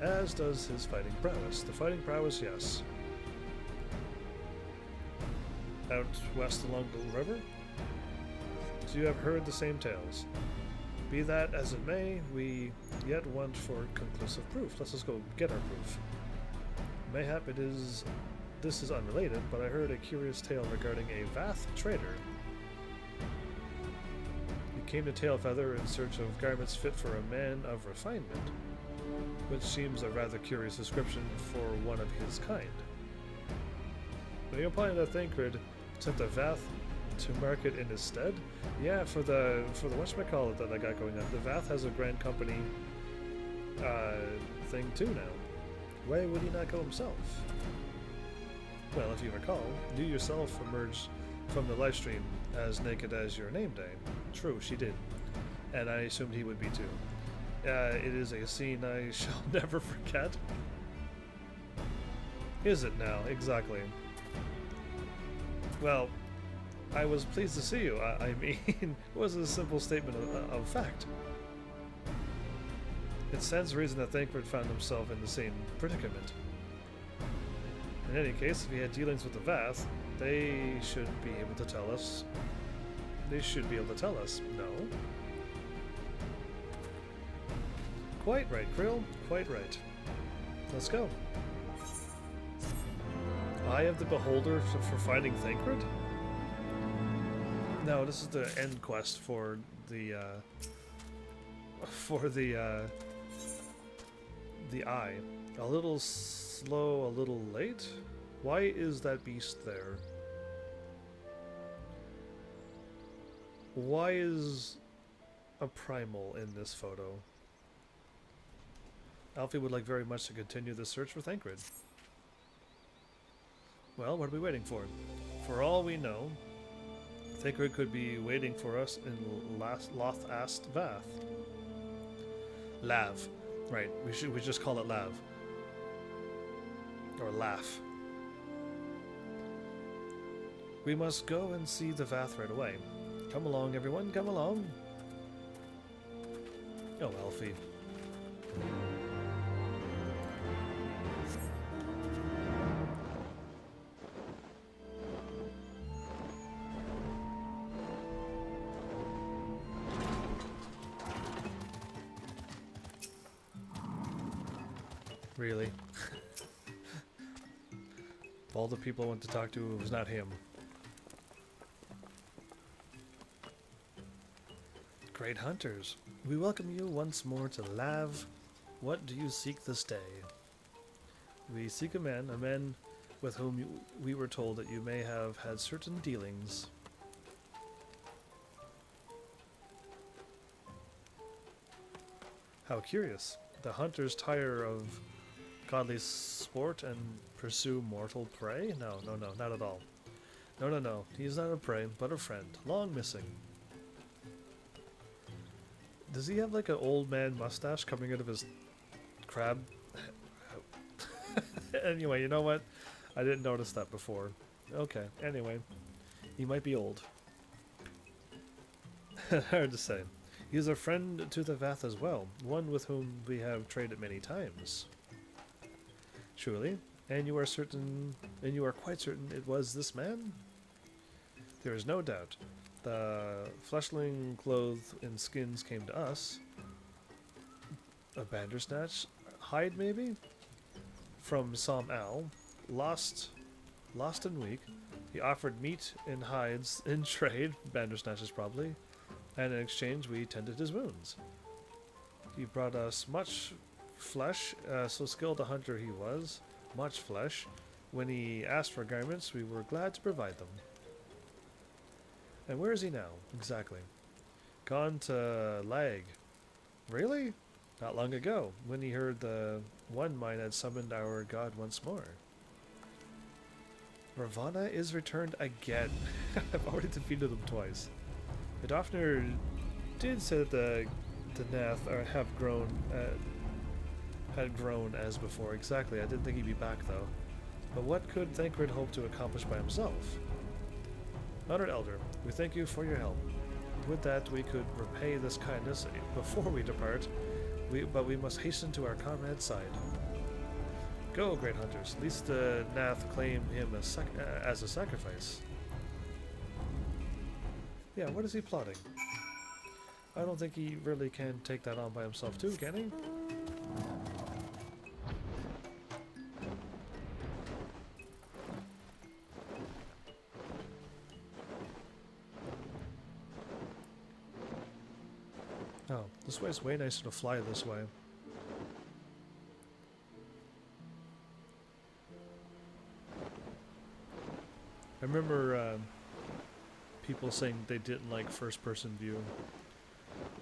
as does his fighting prowess. The fighting prowess, yes. Out west along the river? So you have heard the same tales. Be that as it may, we yet want for conclusive proof. Let's just go get our proof. Mayhap this is unrelated, but I heard a curious tale regarding a Vath trader. He came to Tailfeather in search of garments fit for a man of refinement, which seems a rather curious description for one of his kind. Are you implying that Thancred sent a Vath to market in his stead? Yeah, for the whatchamacallit that I got going on. The Vath has a Grand Company thing too now. Why would he not go himself? Well, if you recall, you yourself emerged from the livestream as naked as your name day. True, she did. And I assumed he would be too. It is a scene I shall never forget. Is it now? Exactly. Well, I was pleased to see you. I mean, it was a simple statement of fact. It stands to reason that Thancred found himself in the same predicament. In any case, if he had dealings with the Vath, they should be able to tell us. They should be able to tell us, no? Quite right, Krill. Quite right. Let's go. Eye of the Beholder for finding Thancred? No, this is the end quest for the eye. A little slow, a little late? Why is that beast there? Why is a primal in this photo? Alfie would like very much to continue the search for Thancred. Well, what are we waiting for? For all we know, Thancred could be waiting for us in Lothast Vath. Lav. Right, we just call it Lav. Or Laugh. We must go and see the Vath right away. Come along, everyone, come along. Oh, Alfie. Really? All the people I went to talk to, it was not him. Great hunters, we welcome you once more to Lav. What do you seek this day? We seek a man with whom we were told that you may have had certain dealings. How curious. The hunters tire of godly sport and pursue mortal prey? No, not at all. No. He is not a prey, but a friend. Long missing. Does he have like an old man mustache coming out of his crab? Anyway, you know what? I didn't notice that before. Okay, anyway. He might be old. Hard to say. He is a friend to the Vath as well, one with whom we have traded many times. Truly, and you are quite certain it was this man? There is no doubt. The fleshling clothed in skins came to us. A Bandersnatch hide, maybe? From Som Al, lost and weak. He offered meat and hides in trade, Bandersnatches probably, and in exchange we tended his wounds. He brought us much flesh, so skilled a hunter he was, much flesh. When he asked for garments, we were glad to provide them. And where is he now, exactly? Gone to Lag. Really? Not long ago, when he heard the one mine had summoned our god once more. Ravana is returned again. I've already defeated him twice. The Daphner did say that the Nath had grown as before. Exactly, I didn't think he'd be back though. But what could Thancred hope to accomplish by himself? Honored Elder, we thank you for your help. Would that we could repay this kindness before we depart, but we must hasten to our comrade's side. Go, great hunters. At least the Nath claim him as a sacrifice. Yeah, what is he plotting? I don't think he really can take that on by himself too, can he? Oh, this way is way nicer to fly this way. I remember people saying they didn't like first-person view.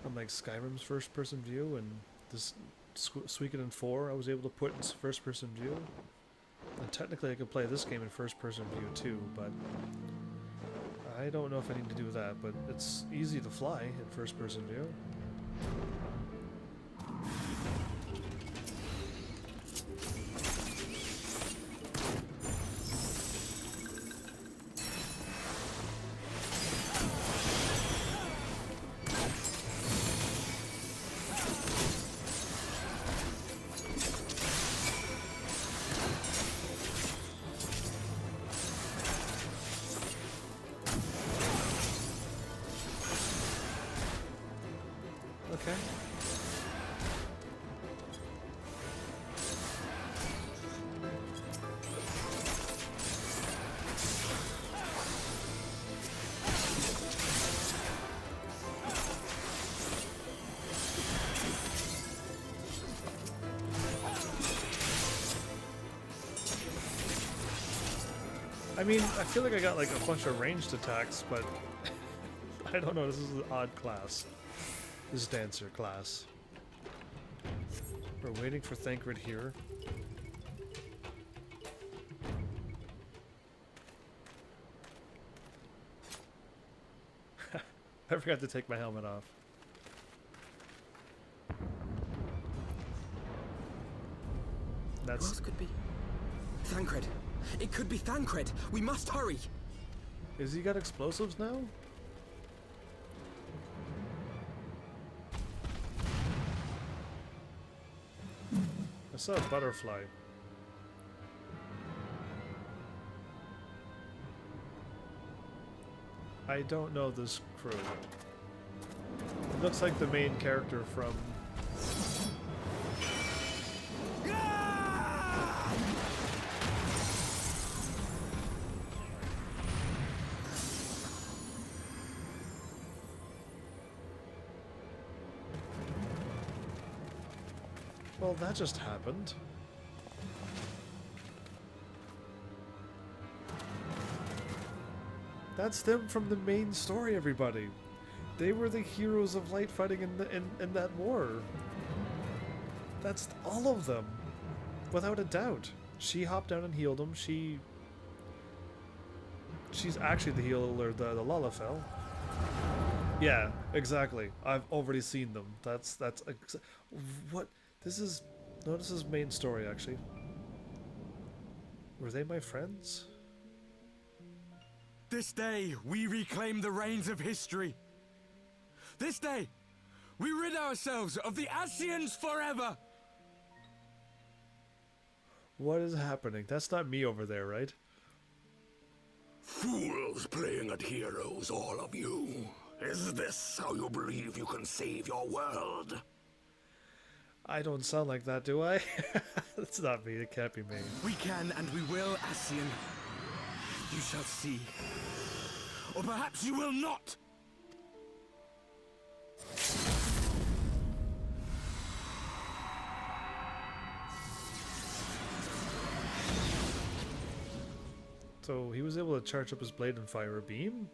I'm like Skyrim's first-person view, and this Suikoden 4 I was able to put in first-person view. And technically I could play this game in first-person view too, but I don't know if I need to do that, but it's easy to fly in first-person view. Okay. I mean, I feel like I got like a bunch of ranged attacks, but I don't know, this is an odd class. This dancer class. We're waiting for Thancred here. I forgot to take my helmet off. That's... Who else could be? Thancred! It could be Thancred! We must hurry! Is he got explosives now? I saw a butterfly. I don't know this crew. It looks like the main character from... Well, that just happened. That's them from the main story, everybody. They were the heroes of light fighting in that war. That's all of them, without a doubt. She hopped down and healed him. She's actually the healer, the Lalafell. Yeah, exactly. I've already seen them. What this is. No, this is main story actually. Were they my friends? This day, we reclaim the reins of history. This day, we rid ourselves of the Scions forever. What is happening? That's not me over there, right? Fools playing at heroes, all of you. Is this how you believe you can save your world? I don't sound like that, do I? That's not me. It can't be me. We can and we will, Scion. You shall see. Or perhaps you will not. So he was able to charge up his blade and fire a beam?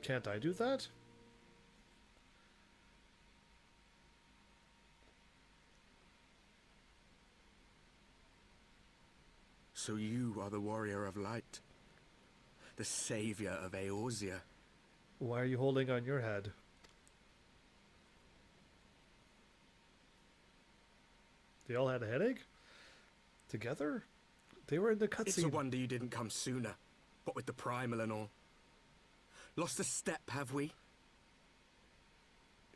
Can't I do that? So you are the warrior of light. The savior of Eorzea. Why are you holding on your head? They all had a headache? Together? They were in the cutscene. It's a wonder you didn't come sooner. What with the primal and all. Lost a step, have we?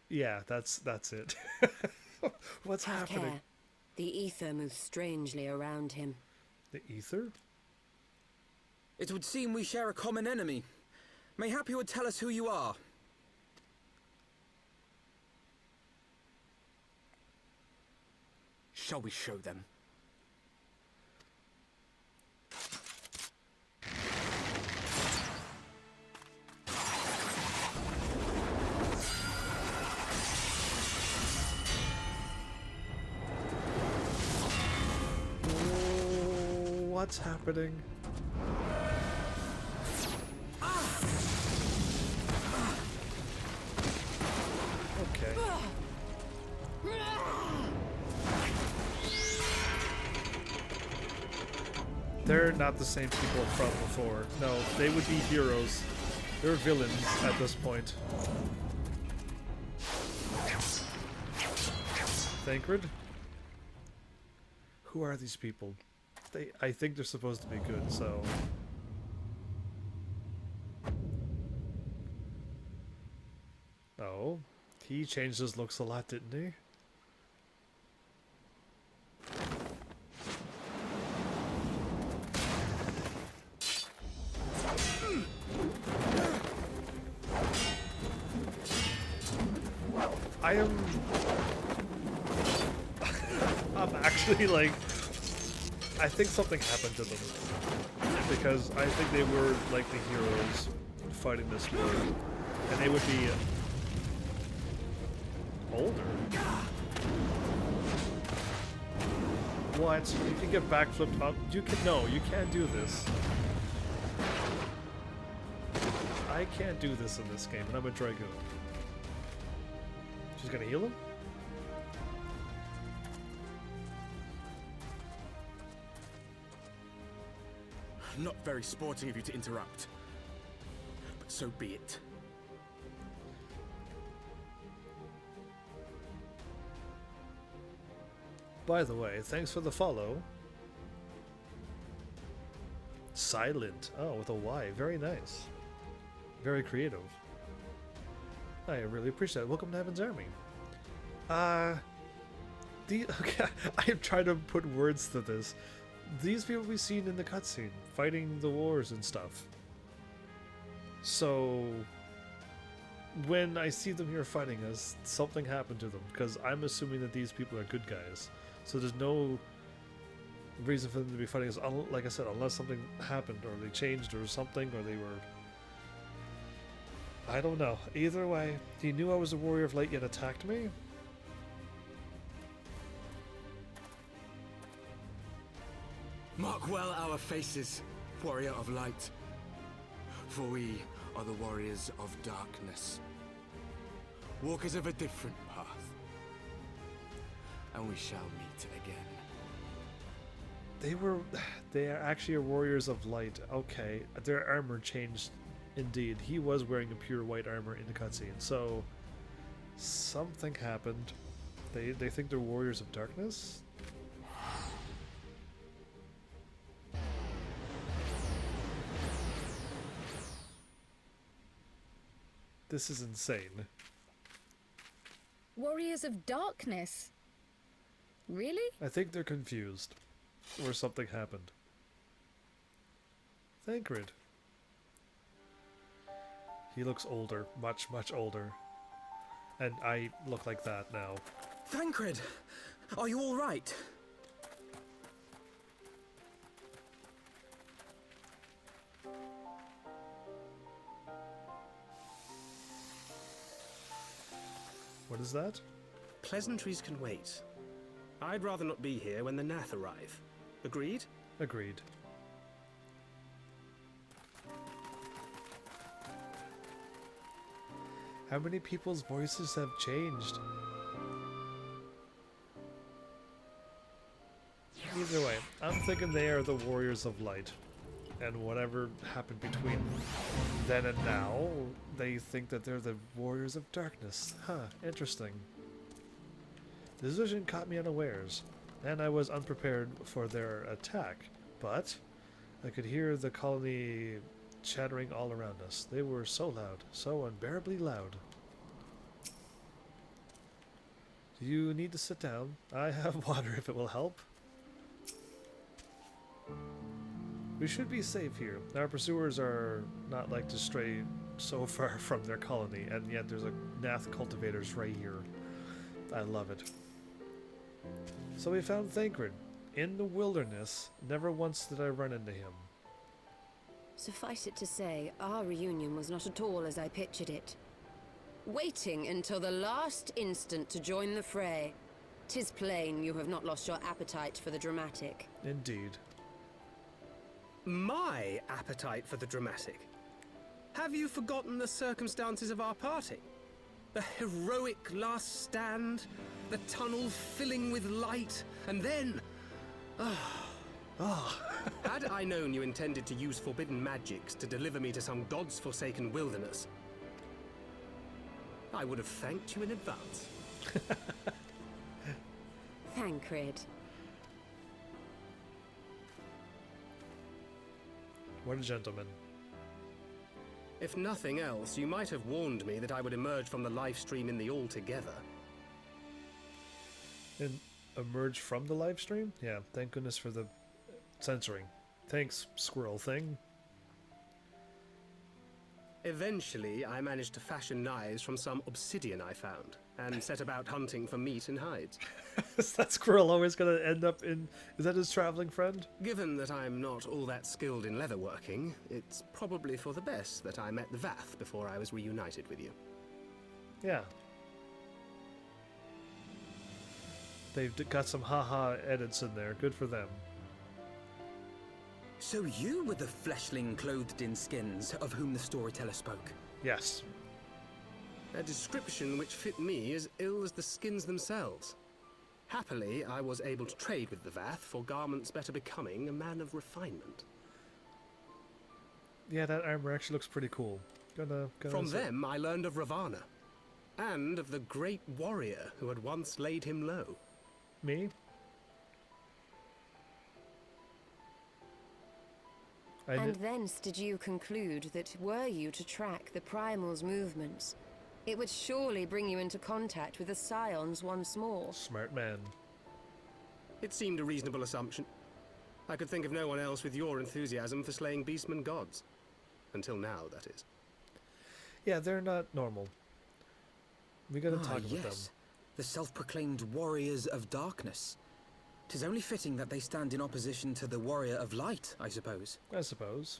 Yeah, that's it. What's Have happening? care. The ether moves strangely around him. The ether? It would seem we share a common enemy. Mayhap you would tell us who you are. Shall we show them? What's happening? Okay. They're not the same people from before. No, they would be heroes. They're villains at this point. Thancred? Who are these people? I think they're supposed to be good, so... Oh, he changed his looks a lot, didn't he? I'm actually like... I think something happened to them. Because I think they were like the heroes fighting this war. And they would be older. What? You can get backflipped up? You can... No, you can't do this. I can't do this in this game, and I'm a Drago. She's gonna heal him? Not very sporting of you to interrupt. But so be it. By the way, thanks for the follow. Silent. Oh, with a Y. Very nice. Very creative. I really appreciate it. Welcome to Heaven's Army. Okay, I'm trying to put words to this. These people we've seen in the cutscene, fighting the wars and stuff. So, when I see them here fighting us, something happened to them, because I'm assuming that these people are good guys. So there's no reason for them to be fighting us, like I said, unless something happened, or they changed, or something, or they were... I don't know. Either way, he knew I was a warrior of light yet attacked me? Mark well our faces, warrior of light. For we are the warriors of darkness. Walkers of a different path. And we shall meet again. They are actually warriors of light. Okay, their armor changed indeed. He was wearing a pure white armor in the cutscene, so something happened. They think they're warriors of darkness? This is insane. Warriors of Darkness? Really? I think they're confused. Or something happened. Thancred. He looks older. Much, much older. And I look like that now. Thancred! Are you alright? What is that? Pleasantries can wait. I'd rather not be here when the Nath arrive. Agreed? Agreed. How many people's voices have changed? Either way, I'm thinking they are the Warriors of Light. And whatever happened between then and now, they think that they're the Warriors of Darkness. Huh, interesting. The decision caught me unawares, and I was unprepared for their attack, but I could hear the colony chattering all around us. They were so loud, so unbearably loud. Do you need to sit down? I have water if it will help. We should be safe here. Our pursuers are not like to stray so far from their colony, and yet there's a Nath cultivators right here. I love it. So we found Thancred in the wilderness. Never once did I run into him. Suffice it to say, our reunion was not at all as I pictured it. Waiting until the last instant to join the fray. 'Tis plain you have not lost your appetite for the dramatic. Indeed. My appetite for the dramatic? Have you forgotten the circumstances of our parting? The heroic last stand, the tunnel filling with light, and then... Had I known you intended to use forbidden magics to deliver me to some god's forsaken wilderness, I would have thanked you in advance. Thancred. What a gentleman. If nothing else, you might have warned me that I would emerge from the live stream in the altogether. And emerge from the live stream? Yeah, thank goodness for the censoring. Thanks, squirrel thing. Eventually, I managed to fashion knives from some obsidian I found, and set about hunting for meat and hides. Is that squirrel always gonna end up in... Is that his traveling friend? Given that I'm not all that skilled in leatherworking, it's probably for the best that I met the Vath before I was reunited with you. Yeah. They've got some haha edits in there. Good for them. So you were the fleshling clothed in skins of whom the storyteller spoke? Yes. A description which fit me as ill as the skins themselves. Happily, I was able to trade with the Vath for garments better becoming a man of refinement. Yeah, that armor actually looks pretty cool. From them, I learned of Ravana, and of the great warrior who had once laid him low. Me? And thence did you conclude that were you to track the Primal's movements, it would surely bring you into contact with the Scions once more. Smart man. It seemed a reasonable assumption. I could think of no one else with your enthusiasm for slaying beastmen gods. Until now, that is. Yeah, they're not normal. We gotta talk with them. The self-proclaimed warriors of darkness. 'Tis only fitting that they stand in opposition to the warrior of light, I suppose. I suppose.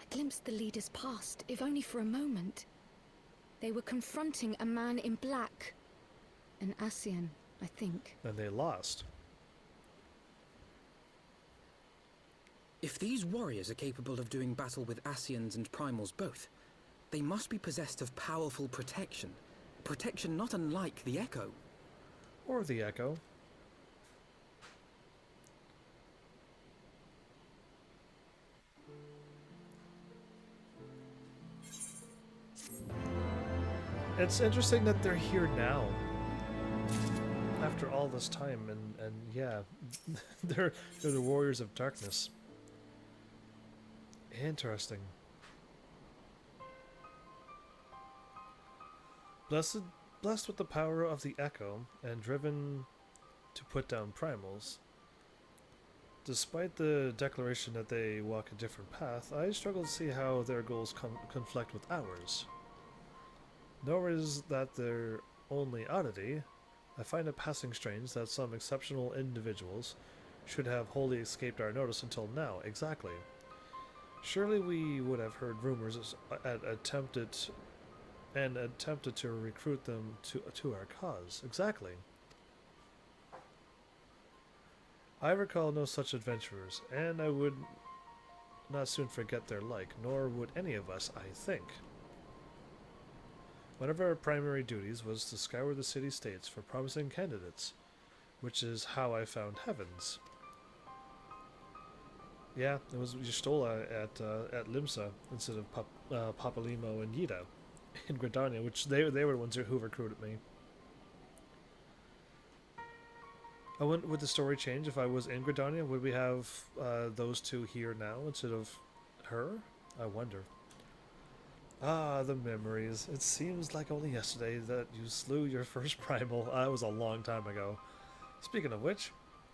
I glimpsed the leaders past, if only for a moment. They were confronting a man in black. An Ascian, I think. And they lost. If these warriors are capable of doing battle with Ascians and Primals both, they must be possessed of powerful protection. Protection not unlike the Echo. Or the Echo. It's interesting that they're here now. After all this time, and yeah, they're the Warriors of Darkness. Interesting. Blessed with the power of the Echo, and driven to put down Primals. Despite the declaration that they walk a different path, I struggle to see how their goals conflict with ours. Nor is that their only oddity. I find it passing strange that some exceptional individuals should have wholly escaped our notice until now. Exactly. Surely we would have heard rumors and attempted to recruit them to our cause. Exactly. I recall no such adventurers, and I would not soon forget their like, nor would any of us, I think. One of our primary duties was to scour the city-states for promising candidates, which is how I found Heavens. Yeah, it was Y'shtola at Limsa instead of Papa and Yda in Gridania, which they were the ones who recruited me. Would the story change if I was in Gridania? Would we have those two here now instead of her? I wonder. Ah, the memories. It seems like only yesterday that you slew your first primal. That was a long time ago. Speaking of which,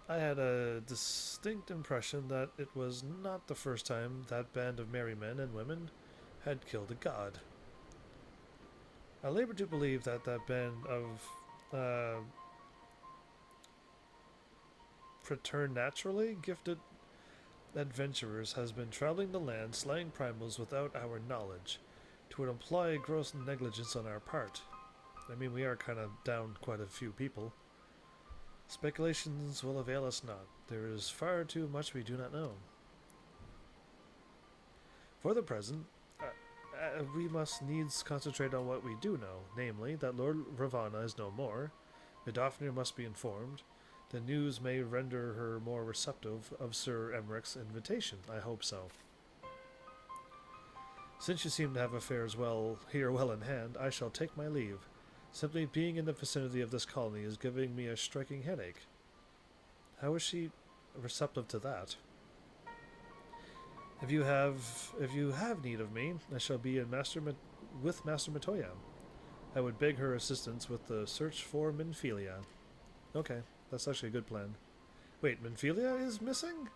I had a distinct impression that it was not the first time that band of merry men and women had killed a god. I labor to believe that that band of preternaturally gifted adventurers has been traveling the land slaying primals without our knowledge. It would imply gross negligence on our part. I mean, we are kind of down quite a few people. Speculations will avail us not. There is far too much we do not know. For the present, we must needs concentrate on what we do know, namely, that Lord Ravana is no more. Vidofnir must be informed. The news may render her more receptive of Sir Emmerich's invitation. I hope so. Since you seem to have affairs well in hand, I shall take my leave. Simply being in the vicinity of this colony is giving me a striking headache. How is she receptive to that? If you have need of me, I shall be with Master Matoya. I would beg her assistance with the search for Minfilia. Okay, that's actually a good plan. Wait, Minfilia is missing?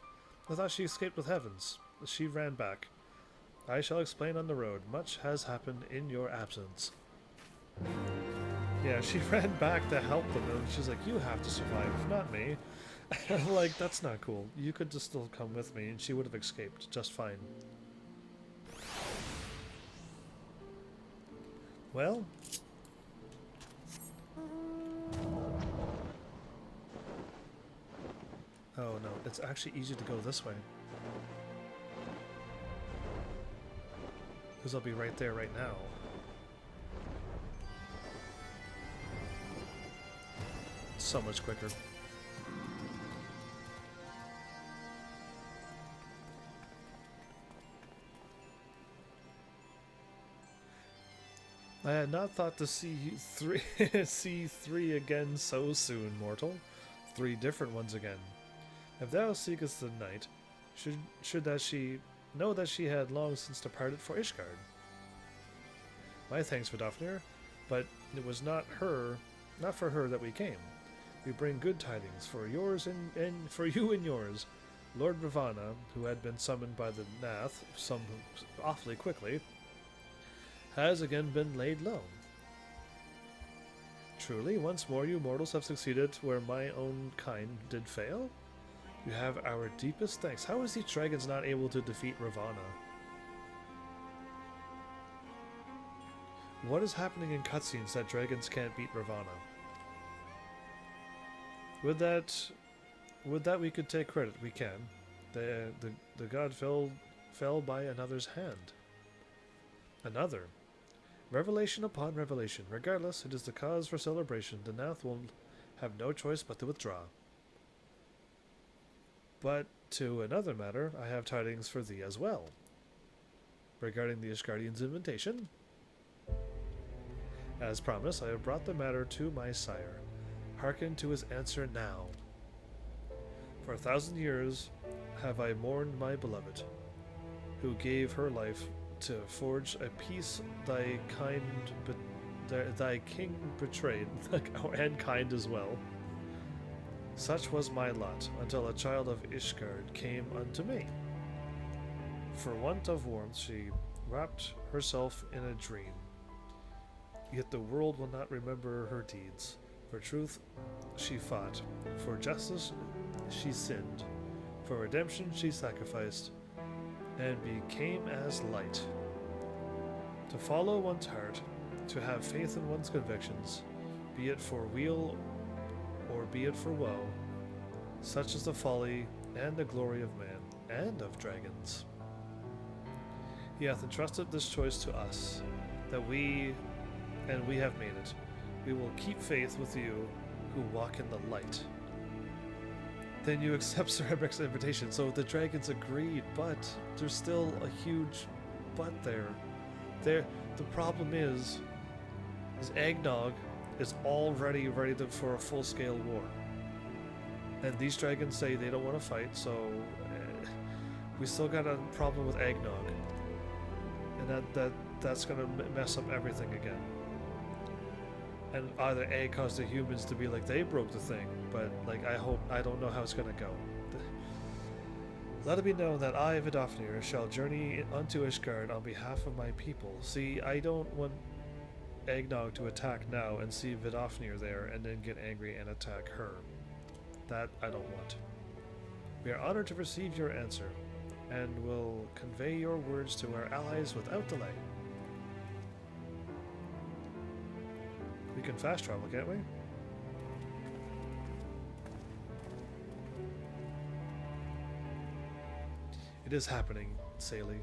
I thought she escaped with Heavens. She ran back. I shall explain on the road. Much has happened in your absence. Yeah, she ran back to help them, and she's like, you have to survive, not me. I'm like, that's not cool. You could just still come with me, and she would have escaped just fine. Well. Oh no, it's actually easy to go this way. Because I'll be right there right now. So much quicker. I had not thought to see three again so soon, mortal. 3 different ones again. If thou seekest the night, should that she know that she had long since departed for Ishgard. My thanks for Vidofnir, but it was not for her that we came. We bring good tidings for yours and for you and yours. Lord Ravana, who had been summoned by the Nath some awfully quickly, has again been laid low. Truly, once more you mortals have succeeded where my own kind did fail. You have our deepest thanks. How is the dragons not able to defeat Ravana? What is happening in cutscenes that dragons can't beat Ravana? Would that we could take credit? We can. The god fell by another's hand. Another. Revelation upon revelation. Regardless, it is the cause for celebration. The Nath will have no choice but to withdraw. But to another matter, I have tidings for thee as well. Regarding the Ishgardian's invitation, as promised, I have brought the matter to my sire. Hearken to his answer now. For 1,000 years have I mourned my beloved, who gave her life to forge a peace thy king betrayed, and kind as well. Such was my lot, until a child of Ishgard came unto me. For want of warmth she wrapped herself in a dream. Yet the world will not remember her deeds. For truth she fought, for justice she sinned, for redemption she sacrificed, and became as light. To follow one's heart, to have faith in one's convictions, be it for weal or be it for woe, such is the folly and the glory of man and of dragons. He hath entrusted this choice to us, and we have made it. We will keep faith with you who walk in the light. Then you accept Sir Emric's invitation. So the dragons agreed, but there's still a huge but there. The problem is Eggnog is already ready for a full-scale war. And these dragons say they don't want to fight, so we still got a problem with Eggnog. And that's going to mess up everything again. And either A, cause the humans to be like they broke the thing, but like I don't know how it's gonna go. Let it be known that I, Vidofnir, shall journey unto Ishgard on behalf of my people. See, I don't want Eggnog to attack now and see Vidofnir there and then get angry and attack her. That I don't want. We are honored to receive your answer, and will convey your words to our allies without delay. We can fast travel, can't we? It is happening, Saley.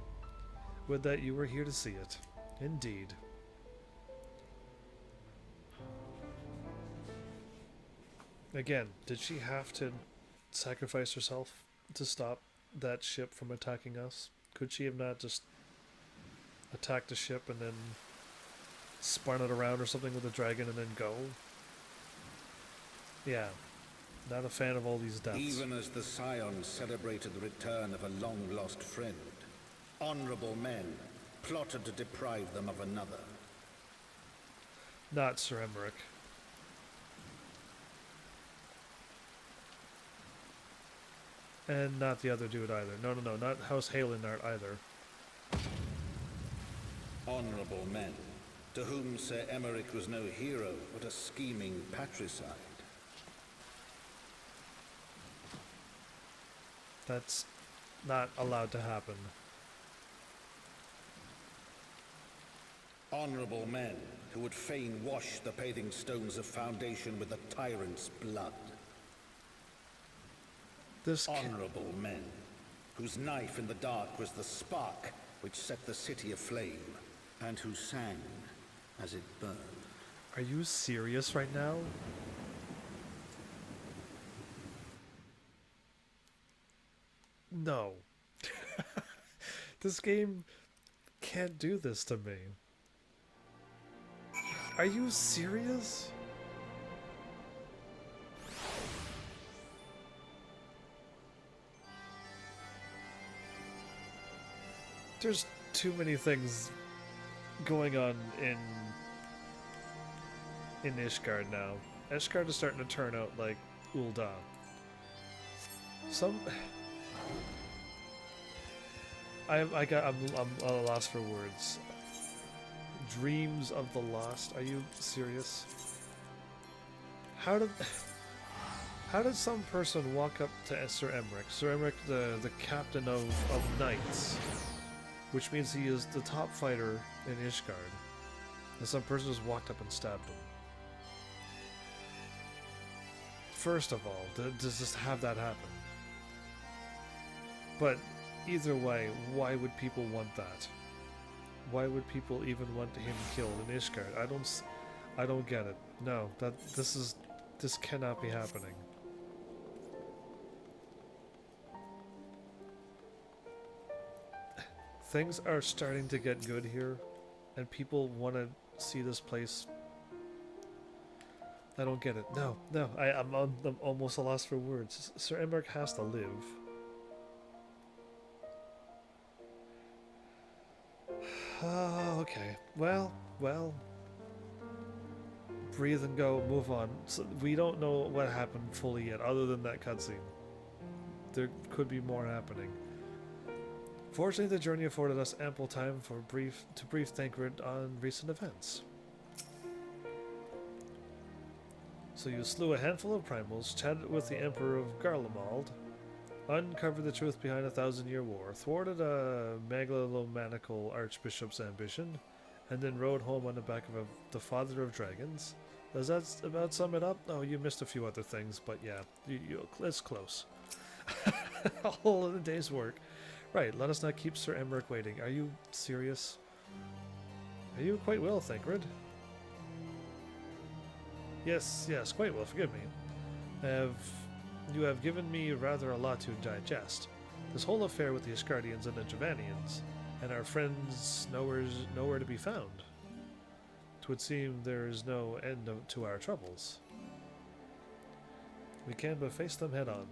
Would that you were here to see it. Indeed. Again, did she have to sacrifice herself to stop that ship from attacking us? Could she have not just attacked the ship and then spun it around or something with a dragon and then go? Yeah. Not a fan of all these deaths. Even as the Scions celebrated the return of a long-lost friend, honorable men plotted to deprive them of another. Not Sir Emeric. And not the other dude either. No, not House Halenart either. Honorable men, to whom Sir Emeric was no hero, but a scheming patricide. That's not allowed to happen. Honorable men who would fain wash the paving stones of foundation with a tyrant's blood. Honorable men whose knife in the dark was the spark which set the city aflame, and who sang as it burned. Are you serious right now? No. This game can't do this to me. Are you serious? There's too many things going on in Ishgard now. Ishgard is starting to turn out like Ul'dah. I'm at a loss for words. Dreams of the Lost. Are you serious? How did some person walk up to Sir Emeric? Sir Emeric, the captain of knights, which means he is the top fighter in Ishgard, and some person just walked up and stabbed him. First of all, does this have that happen? But either way, why would people want that? Why would people even want him killed in Ishgard? I don't get it. No, this cannot be happening. Things are starting to get good here, and people want to see this place. I don't get it. No, I'm almost a loss for words. Sir Emmerich has to live. Oh, okay. Well. Breathe and go, move on. So we don't know what happened fully yet, other than that cutscene. There could be more happening. Fortunately, the journey afforded us ample time to brief Thancred on recent events. So you slew a handful of primals, chatted with the Emperor of Garlemald, uncovered the truth behind a 1,000-year war, thwarted a megalomaniacal archbishop's ambition, and then rode home on the back of the Father of Dragons. Does that about sum it up? Oh, you missed a few other things, but yeah, it's close. All of the day's work. Right, let us not keep Sir Emmerich waiting. Are you serious? Are you quite well, Thancred? Yes, quite well, forgive me. You have given me rather a lot to digest. This whole affair with the Asgardians and the Javanians, and our friends nowhere to be found. 'Twould seem there is no end to our troubles. We can but face them head on,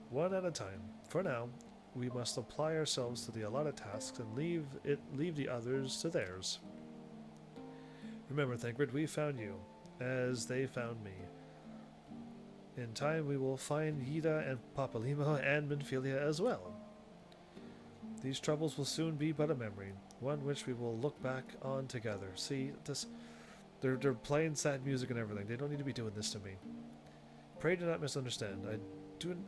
one at a time. For now, we must apply ourselves to the allotted tasks and leave the others to theirs. Remember, Thancred, we found you, as they found me. In time, we will find Yda and Papa and Minfilia as well. These troubles will soon be but a memory, one which we will look back on together. See, they're playing sad music and everything. They don't need to be doing this to me. Pray do not misunderstand.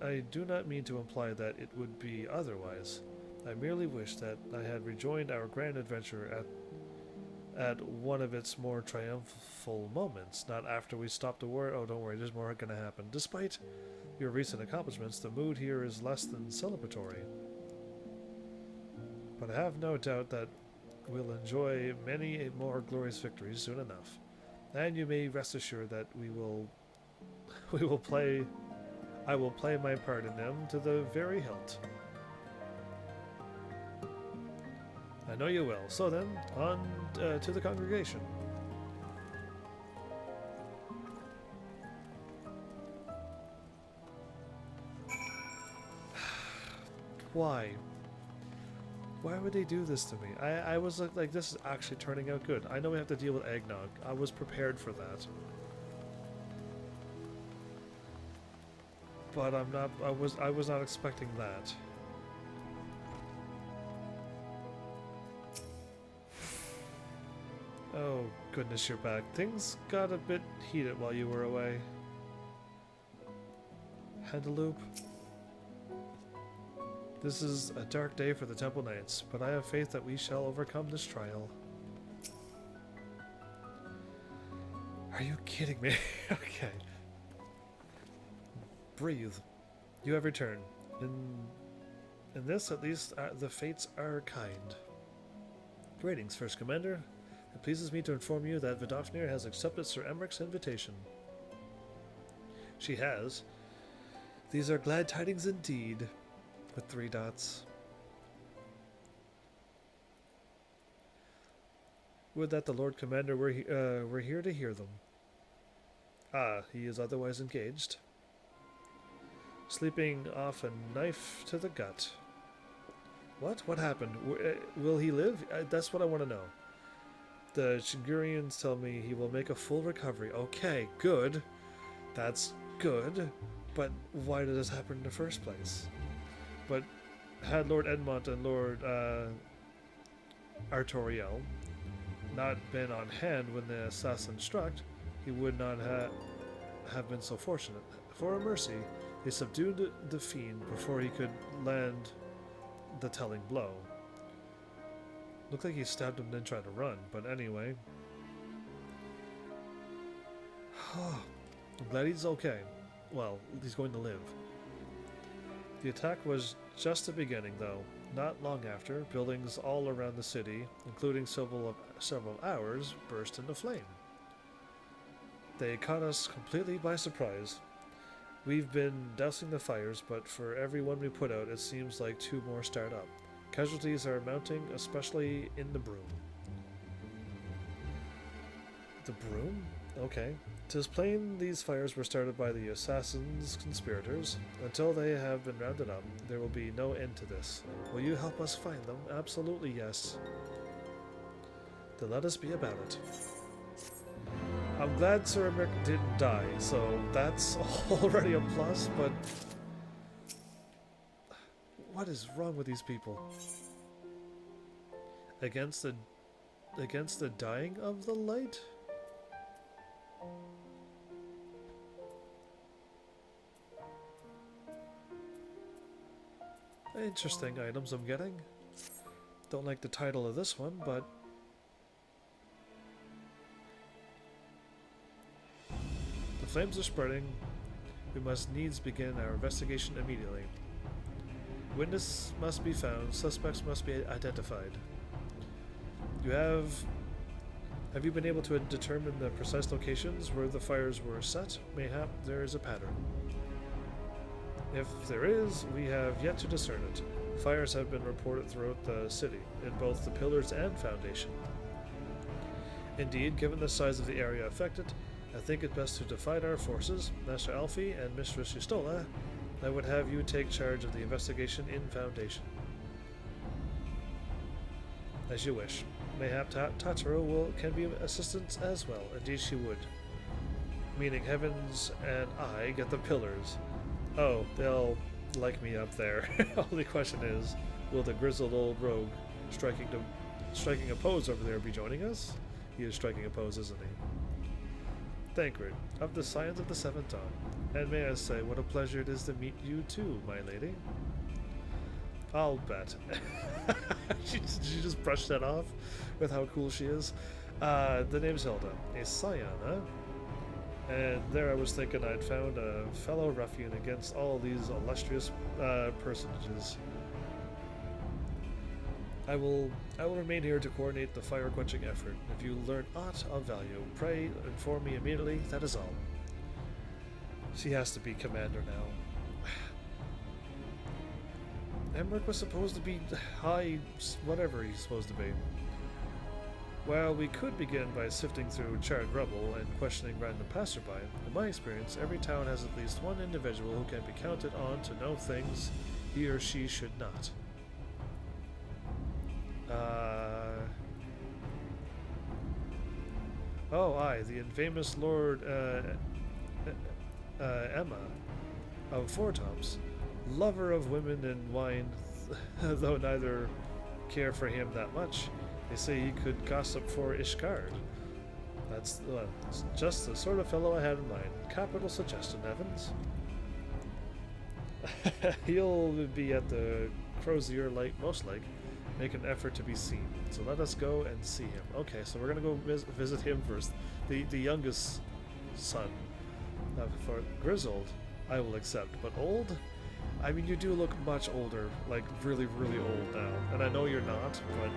I do not mean to imply that it would be otherwise. I merely wish that I had rejoined our grand adventure at one of its more triumphal moments, not after we stopped the war. Oh, don't worry, there's more going to happen. Despite your recent accomplishments, the mood here is less than celebratory. But I have no doubt that we'll enjoy many more glorious victories soon enough. And you may rest assured that I will play my part in them to the very hilt. I know you will. So then, on to the congregation. Why? Why would they do this to me? I was like, this is actually turning out good. I know we have to deal with eggnog. I was prepared for that. But I'm not. I was not expecting that. Oh goodness, you're back. Things got a bit heated while you were away. Handaloop. This is a dark day for the Temple Knights, but I have faith that we shall overcome this trial. Are you kidding me? Okay. Breathe. You have returned. In this, at least, the fates are kind. Greetings, First Commander. It pleases me to inform you that Vidofnir has accepted Sir Emmerich's invitation. She has. These are glad tidings indeed. With 3 dots. Would that the Lord Commander were here to hear them. Ah, he is otherwise engaged. Sleeping off a knife to the gut. What? What happened? Will he live? That's what I want to know. The Chigurians tell me he will make a full recovery. Okay, good. That's good. But why did this happen in the first place? But had Lord Edmont and Lord Artoriel not been on hand when the assassin struck, he would not have been so fortunate. For a mercy, they subdued the fiend before he could land the telling blow. Looked like he stabbed him and then tried to run, but anyway. I'm glad he's okay. Well, he's going to live. The attack was just the beginning, though. Not long after, buildings all around the city, including several of ours, burst into flame. They caught us completely by surprise. We've been dousing the fires, but for every one we put out, it seems like 2 more start up. Casualties are mounting, especially in the Broom. The Broom? Okay. 'Tis plain these fires were started by the Assassin's conspirators. Until they have been rounded up, there will be no end to this. Will you help us find them? Absolutely yes. Then let us be about it. I'm glad Sir Emmerich didn't die, so that's already a plus, but... What is wrong with these people? Against the dying of the light? Interesting items I'm getting. Don't like the title of this one, but... The flames are spreading. We must needs begin our investigation immediately. Witness must be found. Suspects must be identified. Have you been able to determine the precise locations where the fires were set? Mayhap there is a pattern. If there is, we have yet to discern it. Fires have been reported throughout the city, in both the pillars and foundation. Indeed, given the size of the area affected, I think it best to divide our forces. Master Alfie and Mistress Yustola, I would have you take charge of the investigation in Foundation. As you wish. Mayhap Tataro can be assistance as well. Indeed she would. Meaning Heavens and I get the pillars. Oh, they'll like me up there. Only question is, will the grizzled old rogue striking a pose over there be joining us? He is striking a pose, isn't he? Thancred, of the Scions of the Seventh Dawn. And may I say, what a pleasure it is to meet you too, my lady. I'll bet. she just brushed that off with how cool she is. The name's Hilda, a Scion, huh? And there I was thinking I'd found a fellow ruffian against all these illustrious personages. I will remain here to coordinate the fire-quenching effort. If you learn aught of value, pray inform me immediately, that is all. She has to be commander now. Emmerich was supposed to be high, whatever he's supposed to be. Well, we could begin by sifting through charred rubble and questioning random passerby. In my experience, every town has at least one individual who can be counted on to know things he or she should not. Oh, aye, the infamous Lord Emma of Four Tops, lover of women and wine, though neither care for him that much. They say he could gossip for Ishgard. That's just the sort of fellow I had in mind. Capital suggestion, Evans. He'll be at the Crozier Light, most like, make an effort to be seen. So let us go and see him. Okay, so we're gonna go visit him first. The youngest son. For grizzled, I will accept, but old? I mean, you do look much older, like really, really old now. And I know you're not, but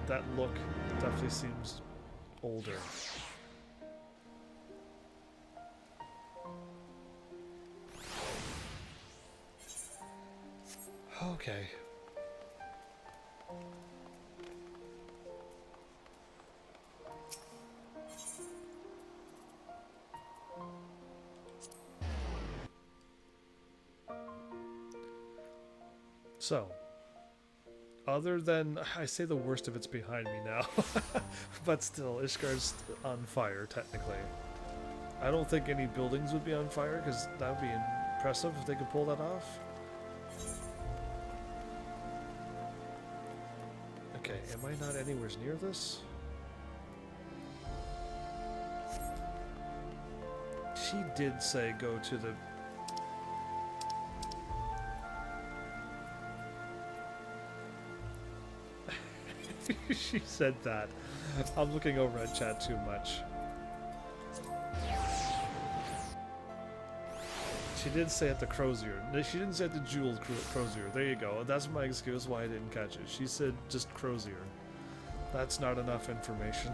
that look definitely seems older. Okay. So, other than, I say the worst of it's behind me now, but still, Ishgard's on fire, technically. I don't think any buildings would be on fire, because that would be impressive if they could pull that off. Okay, am I not anywhere near this? She did say go to the... She said that. I'm looking over at chat too much. She did say at the Crozier. No, she didn't say at the Jeweled Crozier. There you go. That's my excuse why I didn't catch it. She said just Crozier. That's not enough information.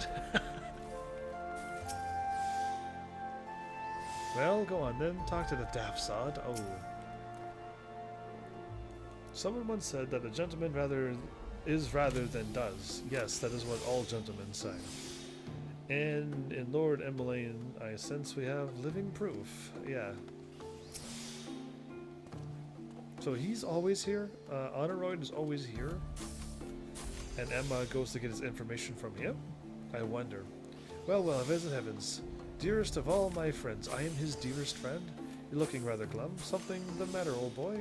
Well, go on then. Talk to the daft sod. Oh. Someone once said that a gentleman rather than does. Yes, that is what all gentlemen say. And in Lord Emmelaine, I sense we have living proof. Yeah. So he's always here. Honoraroid is always here. And Emma goes to get his information from him? I wonder. Well, visit heavens. Dearest of all my friends, I am his dearest friend. You're looking rather glum. Something the matter, old boy?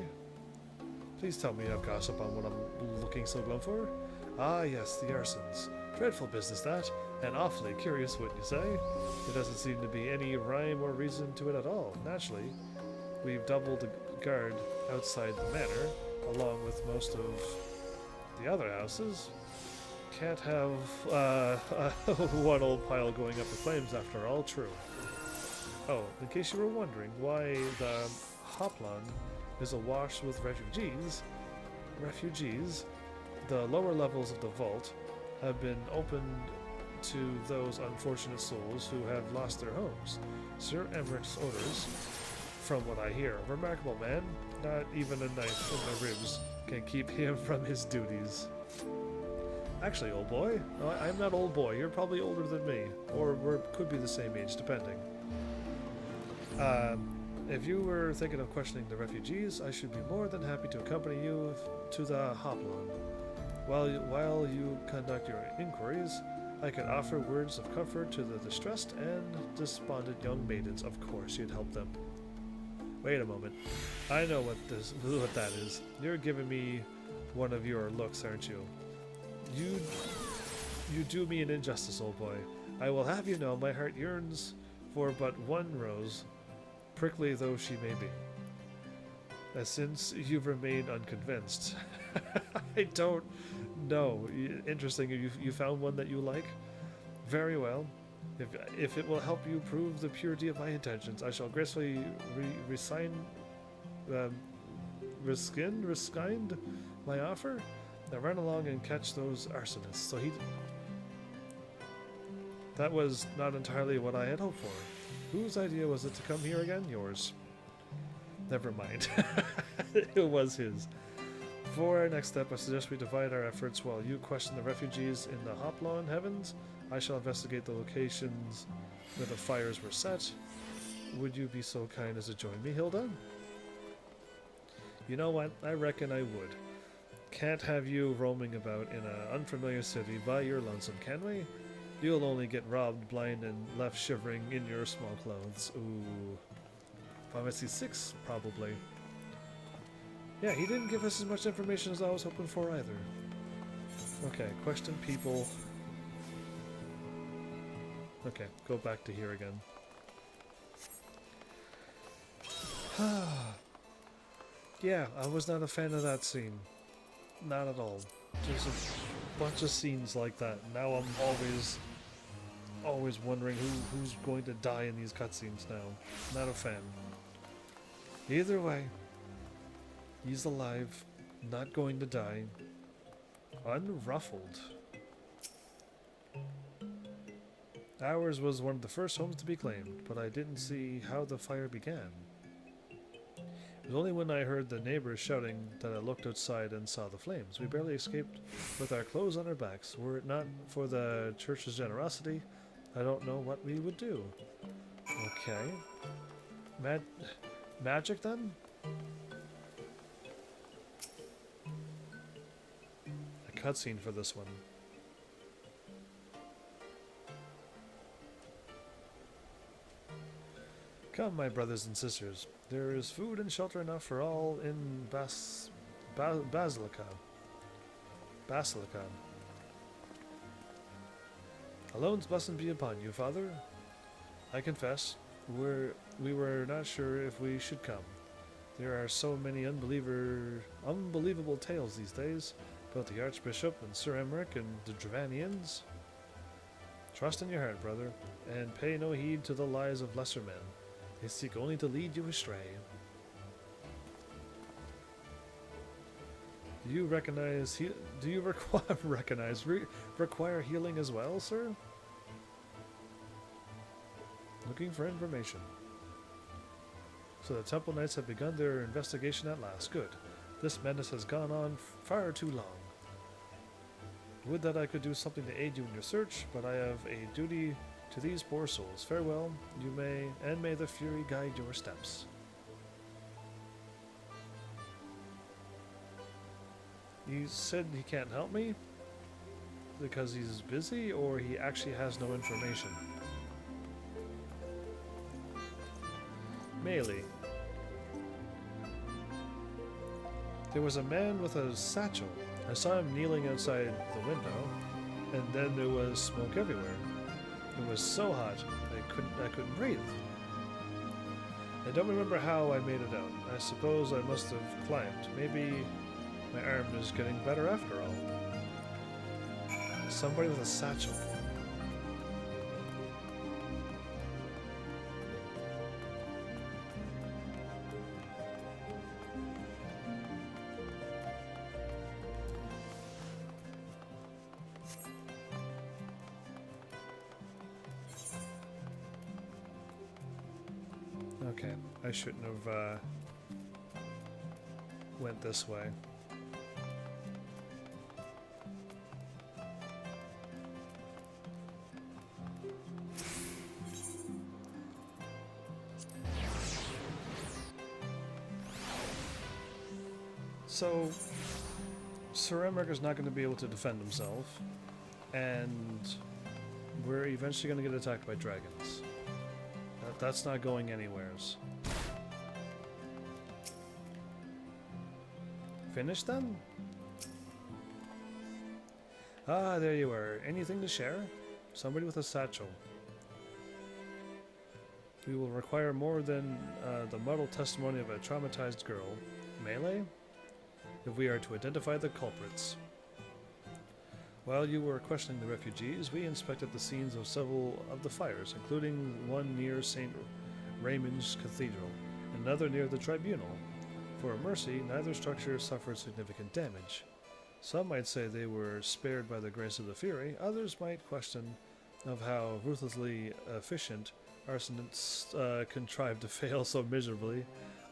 Please tell me you have gossip on what I'm looking so glum for. Ah, yes, the arsons. Dreadful business, that. And awfully curious, wouldn't you say? There doesn't seem to be any rhyme or reason to it at all. Naturally, we've doubled the guard outside the manor, along with most of the other houses. Can't have one old pile going up in flames after all. True. Oh, in case you were wondering why the Hoplon is awash with refugees, the lower levels of the vault have been opened to those unfortunate souls who have lost their homes. Sir Emmerich's orders, from what I hear, remarkable man. Not even a knife in the ribs can keep him from his duties. Actually, old boy, I'm not old boy. You're probably older than me, or we could be the same age, depending. If you were thinking of questioning the refugees, I should be more than happy to accompany you to the Hoplon. While you conduct your inquiries, I can offer words of comfort to the distressed and despondent young maidens. Of course, you'd help them. Wait a moment. I know what that is. You're giving me one of your looks, aren't you? You do me an injustice, old boy. I will have you know my heart yearns for but one rose, prickly though she may be. And since you've remained unconvinced, I don't know. Interesting. You found one that you like? Very well. If it will help you prove the purity of my intentions, I shall gracefully rescind my offer. Now run along and catch those arsonists. So that was not entirely what I had hoped for. Whose idea was it to come here again? Yours. Never mind. It was his. For our next step, I suggest we divide our efforts. While you question the refugees in the Hoplon heavens, I shall investigate the locations where the fires were set. Would you be so kind as to join me, Hilda? You know what? I reckon I would. Can't have you roaming about in an unfamiliar city by your lonesome, can we? You'll only get robbed, blind, and left shivering in your small clothes. Ooh. Pharmacy 6, probably. Yeah, he didn't give us as much information as I was hoping for either. Okay, question people. Okay, go back to here again. Yeah, I was not a fan of that scene. Not at all. Just a bunch of scenes like that. Now I'm always wondering who's going to die in these cutscenes now. Not a fan. Either way, he's alive, not going to die, unruffled. Ours was one of the first homes to be claimed, but I didn't see how the fire began. It was only when I heard the neighbors shouting that I looked outside and saw the flames. We barely escaped with our clothes on our backs. Were it not for the church's generosity, I don't know what we would do. Okay. Magic then? A cutscene for this one. Come, my brothers and sisters. There is food and shelter enough for all in Basilica. Alone's blessing be upon you, Father. I confess, we were not sure if we should come. There are so many unbelievable tales these days about the Archbishop and Sir Emmerich and the Dravanians. Trust in your heart, brother, and pay no heed to the lies of lesser men. They seek only to lead you astray. Do you recognize do you require healing as well, sir? Looking for information. So the Temple Knights have begun their investigation at last. Good. This madness has gone on far too long. Would that I could do something to aid you in your search, but I have a duty to these poor souls. Farewell, you may the Fury guide your steps. He said he can't help me because he's busy, or he actually has no information. Melee. There was a man with a satchel. I saw him kneeling outside the window, and then there was smoke everywhere. It was so hot, I couldn't breathe. I don't remember how I made it out. I suppose I must have climbed. Maybe my arm is getting better after all. Somebody with a satchel. Okay, I shouldn't have went this way. So, Sir Emmerich not going to be able to defend himself, and we're eventually going to get attacked by dragons. That's not going anywheres. Finished then? Ah, there you are. Anything to share? Somebody with a satchel. We will require more than the muddled testimony of a traumatized girl. Melee? If we are to identify the culprits. While you were questioning the refugees, we inspected the scenes of several of the fires, including one near St. Raymond's Cathedral, and another near the Tribunal. For mercy, neither structure suffered significant damage. Some might say they were spared by the grace of the Fury, others might question of how ruthlessly efficient arsonists contrived to fail so miserably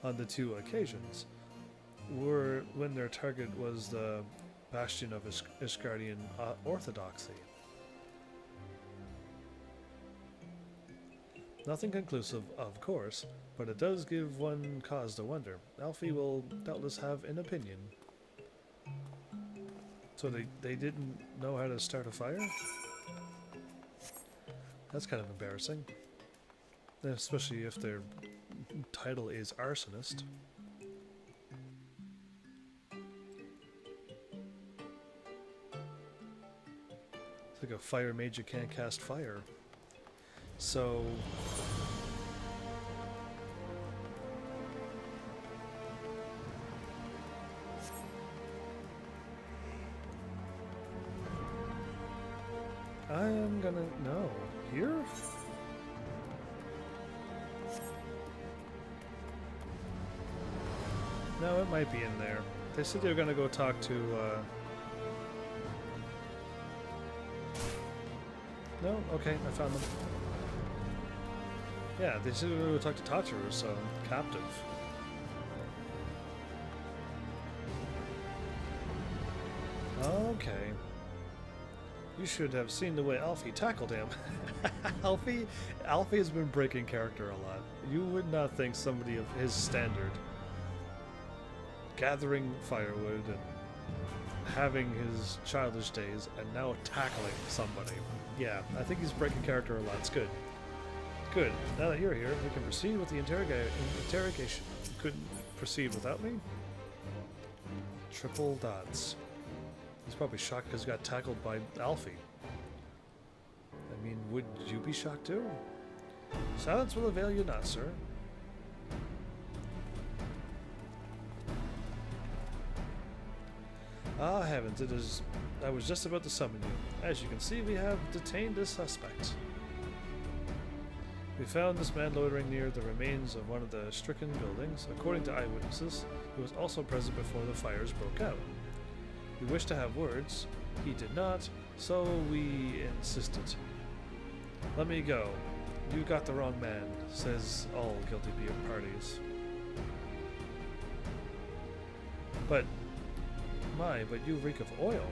on the two occasions, when their target was the bastion of Iscardian orthodoxy. Nothing conclusive, of course, but it does give one cause to wonder. Alfie will doubtless have an opinion. So they didn't know how to start a fire? That's kind of embarrassing. Especially if their title is arsonist. It's like a fire mage you can't cast fire. So... I am gonna... no. Here? No, it might be in there. They said they were gonna go talk to, No? Okay, I found them. Yeah, they said we were going to talk to Tachiru's captive. Okay. You should have seen the way Alfie tackled him. Alfie has been breaking character a lot. You would not think somebody of his standard, gathering firewood and having his childish days, and now tackling somebody. Yeah, I think he's breaking character a lot. It's good. Good. Now that you're here, we can proceed with the interrogation. You couldn't proceed without me? Triple dots. He's probably shocked because he got tackled by Alfie. I mean, would you be shocked too? Silence will avail you not, sir. Ah, heavens, it is... I was just about to summon you. As you can see, we have detained a suspect. We found this man loitering near the remains of one of the stricken buildings. According to eyewitnesses, he was also present before the fires broke out. We wished to have words. He did not, so we insisted. Let me go. You got the wrong man, says all guilty parties. But you reek of oil.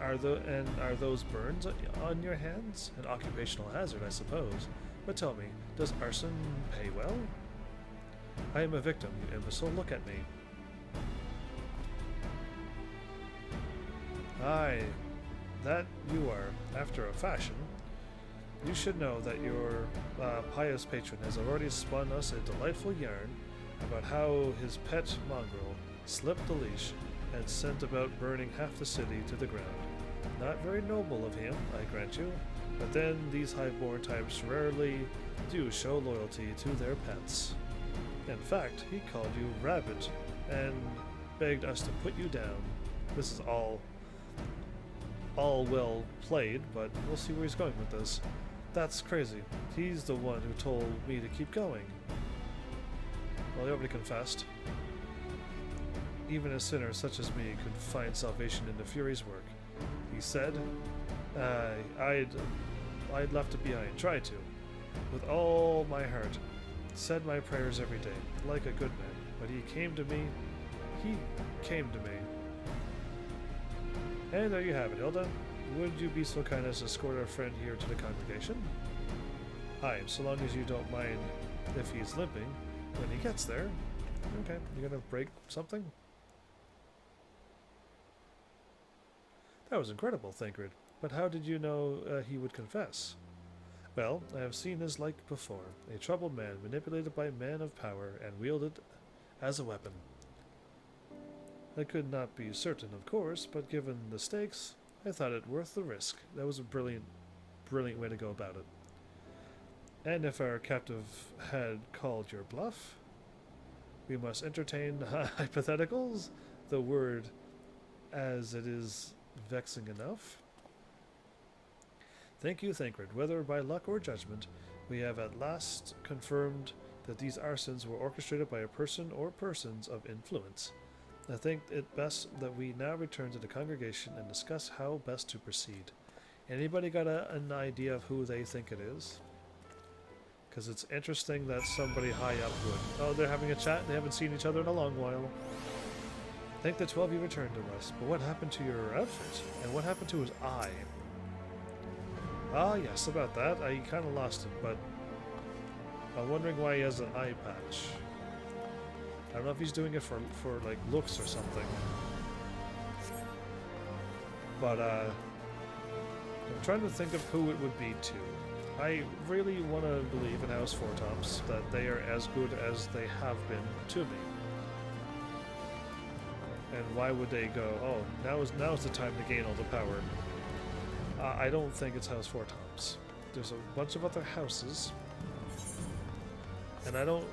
Are those burns on your hands? An occupational hazard, I suppose. But tell me, does arson pay well? I am a victim, you imbecile. Look at me. Aye, that you are, after a fashion. You should know that your pious patron has already spun us a delightful yarn about how his pet mongrel slipped the leash and sent about burning half the city to the ground. Not very noble of him, I grant you, but then these high-born types rarely do show loyalty to their pets. In fact, he called you Rabbit and begged us to put you down. This is all well played, but we'll see where he's going with this. That's crazy. He's the one who told me to keep going. Well, he already confessed. Even a sinner such as me could find salvation in the Fury's work. He said, I'd left it behind, tried to, with all my heart, said my prayers every day, like a good man, but he came to me. And there you have it, Hilda. Would you be so kind as to escort our friend here to the congregation? Aye, so long as you don't mind if he's limping when he gets there. Okay, you're gonna break something? That was incredible, Thancred. But how did you know he would confess? Well, I have seen his like before. A troubled man manipulated by men of power and wielded as a weapon. I could not be certain, of course, but given the stakes, I thought it worth the risk. That was a brilliant way to go about it. And if our captive had called your bluff, we must entertain hypotheticals, the word as it is vexing enough. Thank you, Thancred. Whether by luck or judgment, we have at last confirmed that these arsons were orchestrated by a person or persons of influence. I think it best that we now return to the congregation and discuss how best to proceed. Anybody got an idea of who they think it is? Because it's interesting that somebody high up would. Oh, they're having a chat. They haven't seen each other in a long while. I think the 12 you returned to us, but what happened to your outfit? And what happened to his eye? Ah, yes, about that. I kind of lost it, but I'm wondering why he has an eye patch. I don't know if he's doing it for like looks or something. But I'm trying to think of who it would be to. I really want to believe in House Four Tops that they are as good as they have been to me. And why would they go, oh, now is the time to gain all the power? I don't think it's House Four Tops. There's a bunch of other houses. And I don't...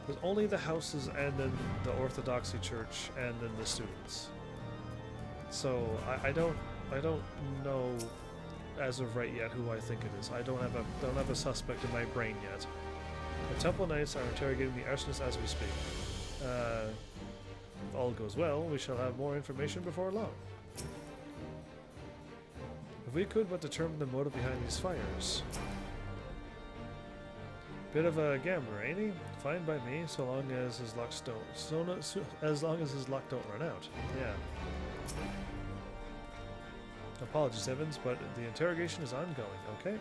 There's only the houses and then the Orthodoxy Church and then the students. So I don't know as of right yet who I think it is. I don't have a suspect in my brain yet. The Temple Knights are interrogating the arsonists as we speak. If all goes well, we shall have more information before long. If we could but determine the motive behind these fires. Bit of a gambler, ain't he? Fine by me, so long as his luck don't run out. Yeah. Apologies, Evans, but the interrogation is ongoing, okay?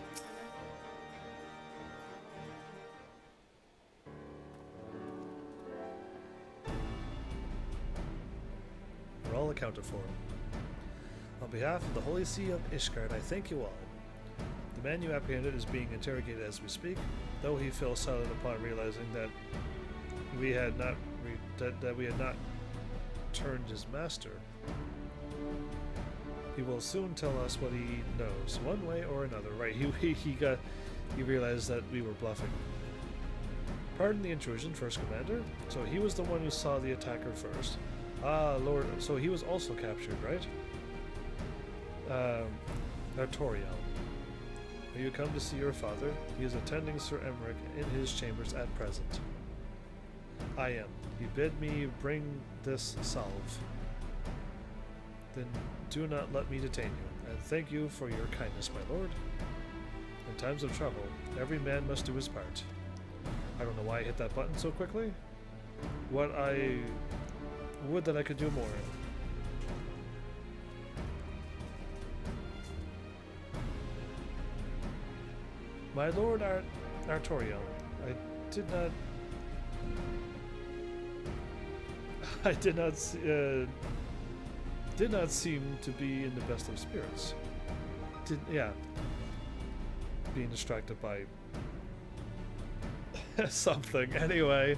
We're all accounted for. On behalf of the Holy See of Ishgard, I thank you all. The man you apprehended is being interrogated as we speak, though he fell silent upon realizing that we had not turned his master. He will soon tell us what he knows, one way or another. Right, he realized that we were bluffing. Pardon the intrusion, First Commander. So he was the one who saw the attacker first. Ah, Lord, so he was also captured, right? Artoriel. Are you come to see your father? He is attending Sir Emmerich in his chambers at present. I am. You bid me bring this salve. Then do not let me detain you, and thank you for your kindness, my lord. In times of trouble, every man must do his part. I don't know why I hit that button so quickly. What I would that I could do more. My lord Artoriel, I did not seem to be in the best of spirits. Being distracted by something. Anyway,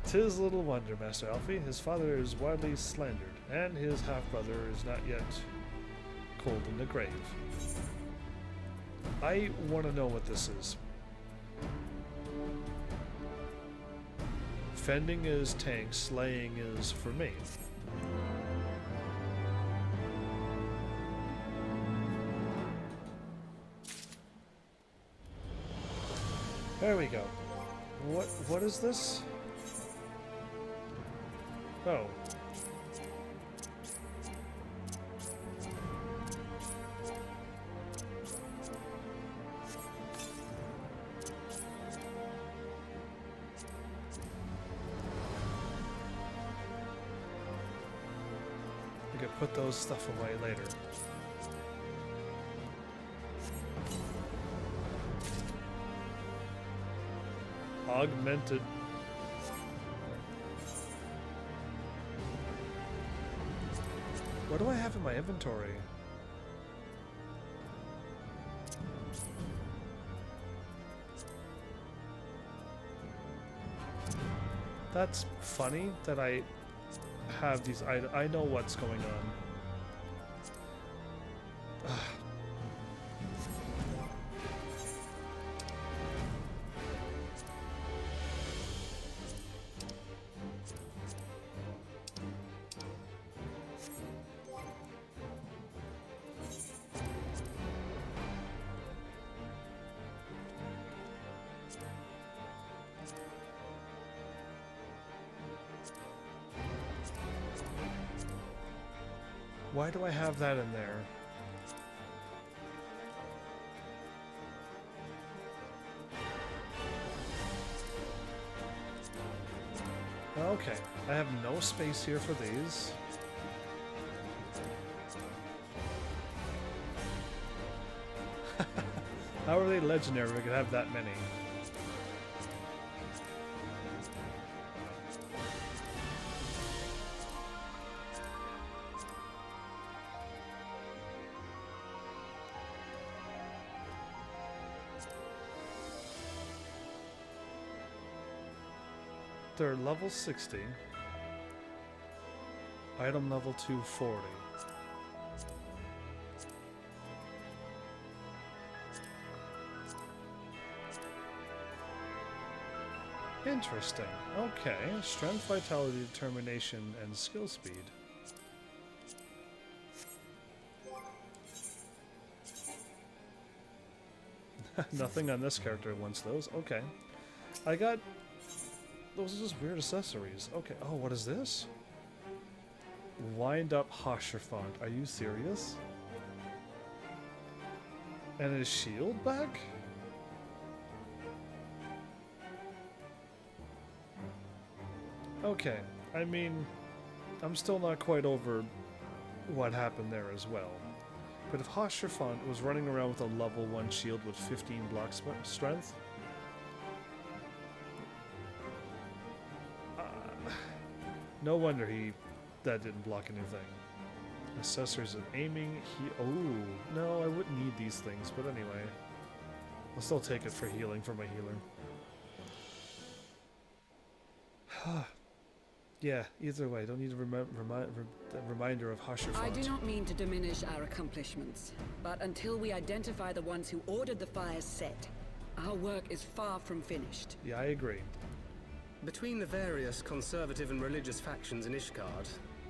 'tis little wonder, Master Alfie. His father is widely slandered, and his half-brother is not yet cold in the grave. I want to know what this is. Fending is tank, slaying is for me. There we go. What is this? Oh. I could put those stuff away later. Augmented. What do I have in my inventory? That's funny that I have these items. I know what's going on. Why do I have that in there? Okay, I have no space here for these. How are they legendary? We could have that many. They're level 60. Item level 240. Interesting. Okay. Strength, vitality, determination, and skill speed. Nothing on this character wants those. Okay. I got... Those are just weird accessories. Okay. Oh, what is this? Wind up Hashirfont. Are you serious? And his shield back? Okay. I mean, I'm still not quite over what happened there as well. But if Hashirfont was running around with a level 1 shield with 15 block strength, no wonder that didn't block anything. Accessories of aiming, oh, no, I wouldn't need these things, but anyway. I'll still take it for healing for my healer. Yeah, either way, don't need a reminder of Hashirfont. I do not mean to diminish our accomplishments, but until we identify the ones who ordered the fires set, our work is far from finished. Yeah, I agree. Between the various conservative and religious factions in Ishgard,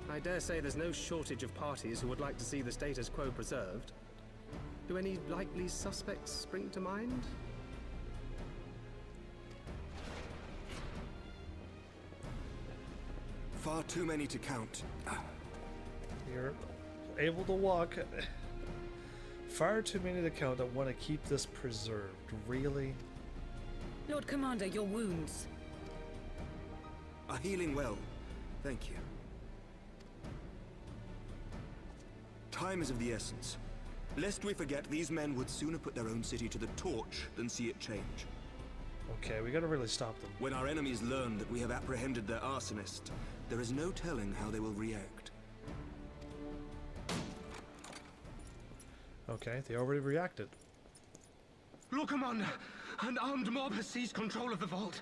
I dare say there's no shortage of parties who would like to see the status quo preserved. Do any likely suspects spring to mind? Far too many to count. You're able to walk. Far too many to count that want to keep this preserved. Really? Lord Commander, your wounds. Are healing well. Thank you. Time is of the essence. Lest we forget, these men would sooner put their own city to the torch than see it change. Okay, we gotta really stop them. When our enemies learn that we have apprehended their arsonist, there is no telling how they will react. Okay, they already reacted. Lord Commander, an armed mob has seized control of the vault.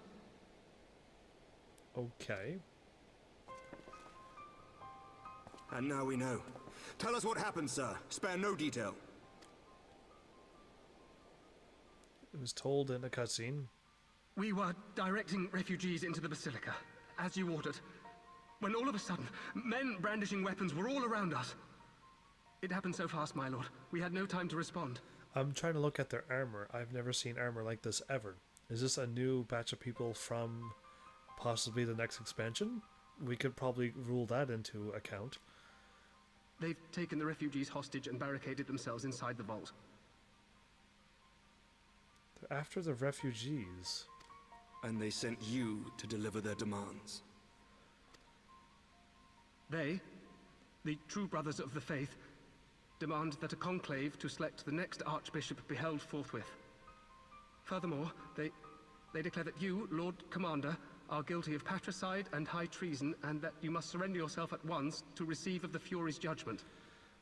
Okay. And now we know. Tell us what happened, sir. Spare no detail. It was told in a cutscene. We were directing refugees into the Basilica, as you ordered, when all of a sudden, men brandishing weapons were all around us. It happened so fast, my lord. We had no time to respond. I'm trying to look at their armor. I've never seen armor like this ever. Is this a new batch of people from possibly the next expansion? We could probably rule that into account. They've taken the refugees hostage and barricaded themselves inside the vault. They're after the refugees. And they sent you to deliver their demands. They, the true brothers of the faith, demand that a conclave to select the next archbishop be held forthwith. Furthermore, they declare that you, Lord Commander, are guilty of patricide and high treason, and that you must surrender yourself at once to receive of the Fury's judgment.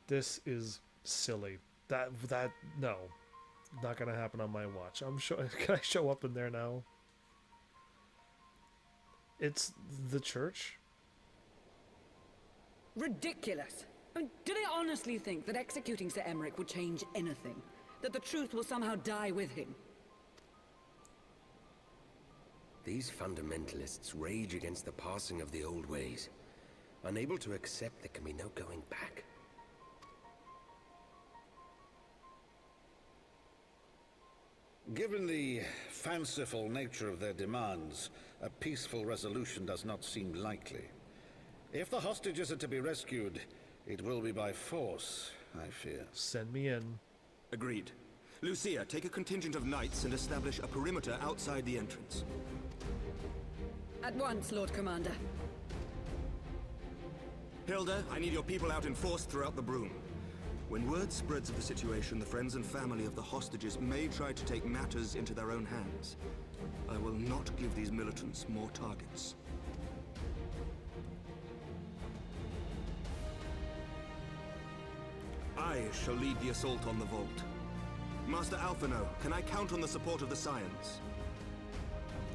This is silly. That no, not gonna happen on my watch. I'm sure. Can I show up in there now? It's the church. Ridiculous! I mean, do they honestly think that executing Sir Emmerich would change anything? That the truth will somehow die with him? These fundamentalists rage against the passing of the old ways, unable to accept there can be no going back. Given the fanciful nature of their demands, a peaceful resolution does not seem likely. If the hostages are to be rescued, it will be by force, I fear. Send me in. Agreed. Lucia, take a contingent of knights and establish a perimeter outside the entrance. At once, Lord Commander. Hilda, I need your people out in force throughout the Broom. When word spreads of the situation, the friends and family of the hostages may try to take matters into their own hands. I will not give these militants more targets. I shall lead the assault on the vault. Master Alphino, can I count on the support of the Scions?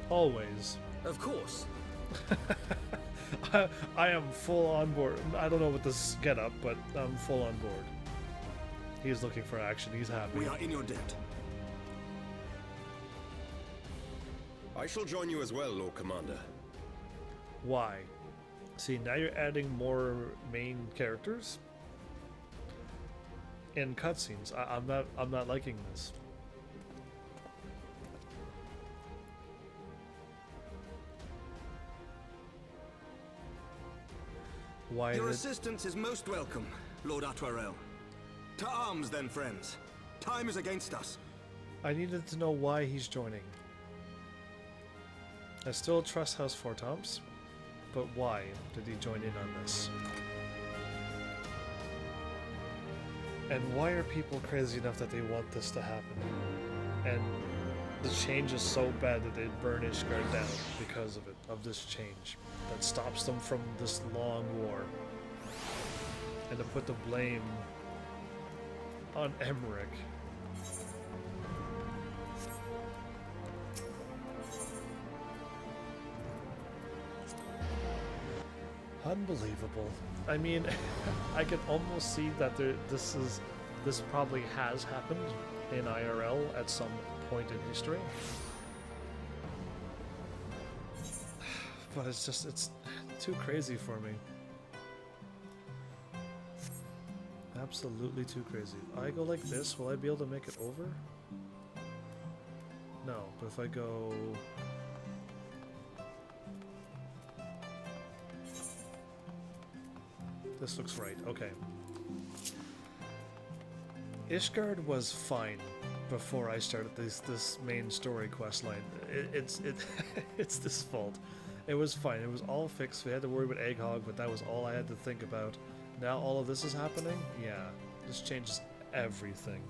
Always. Of course. I am full on board. I don't know what this get up, but I'm full on board. He's looking for action. He's happy. We are in your debt. I shall join you as well, Lord Commander. Why? See, now you're adding more main characters in cutscenes. I'm not liking this. Why? Your assistance is most welcome, Lord Atwarel. To arms, then, friends. Time is against us. I needed to know why he's joining. I still trust House Fortomps, but why did he join in on this? And why are people crazy enough that they want this to happen? And the change is so bad that they'd burn Ishgard down because of it, of this change. That stops them from this long war. And to put the blame on Emmerich. Unbelievable. I mean, I can almost see that this probably has happened in IRL at some point in history. But it's too crazy for me. Absolutely too crazy. I go like this, will I be able to make it over? No, but if I go... This looks right. Okay. Ishgard was fine before I started this main story quest line. It's this fault. It was fine. It was all fixed. We had to worry about Egghog, but that was all I had to think about. Now all of this is happening? Yeah. This changes everything.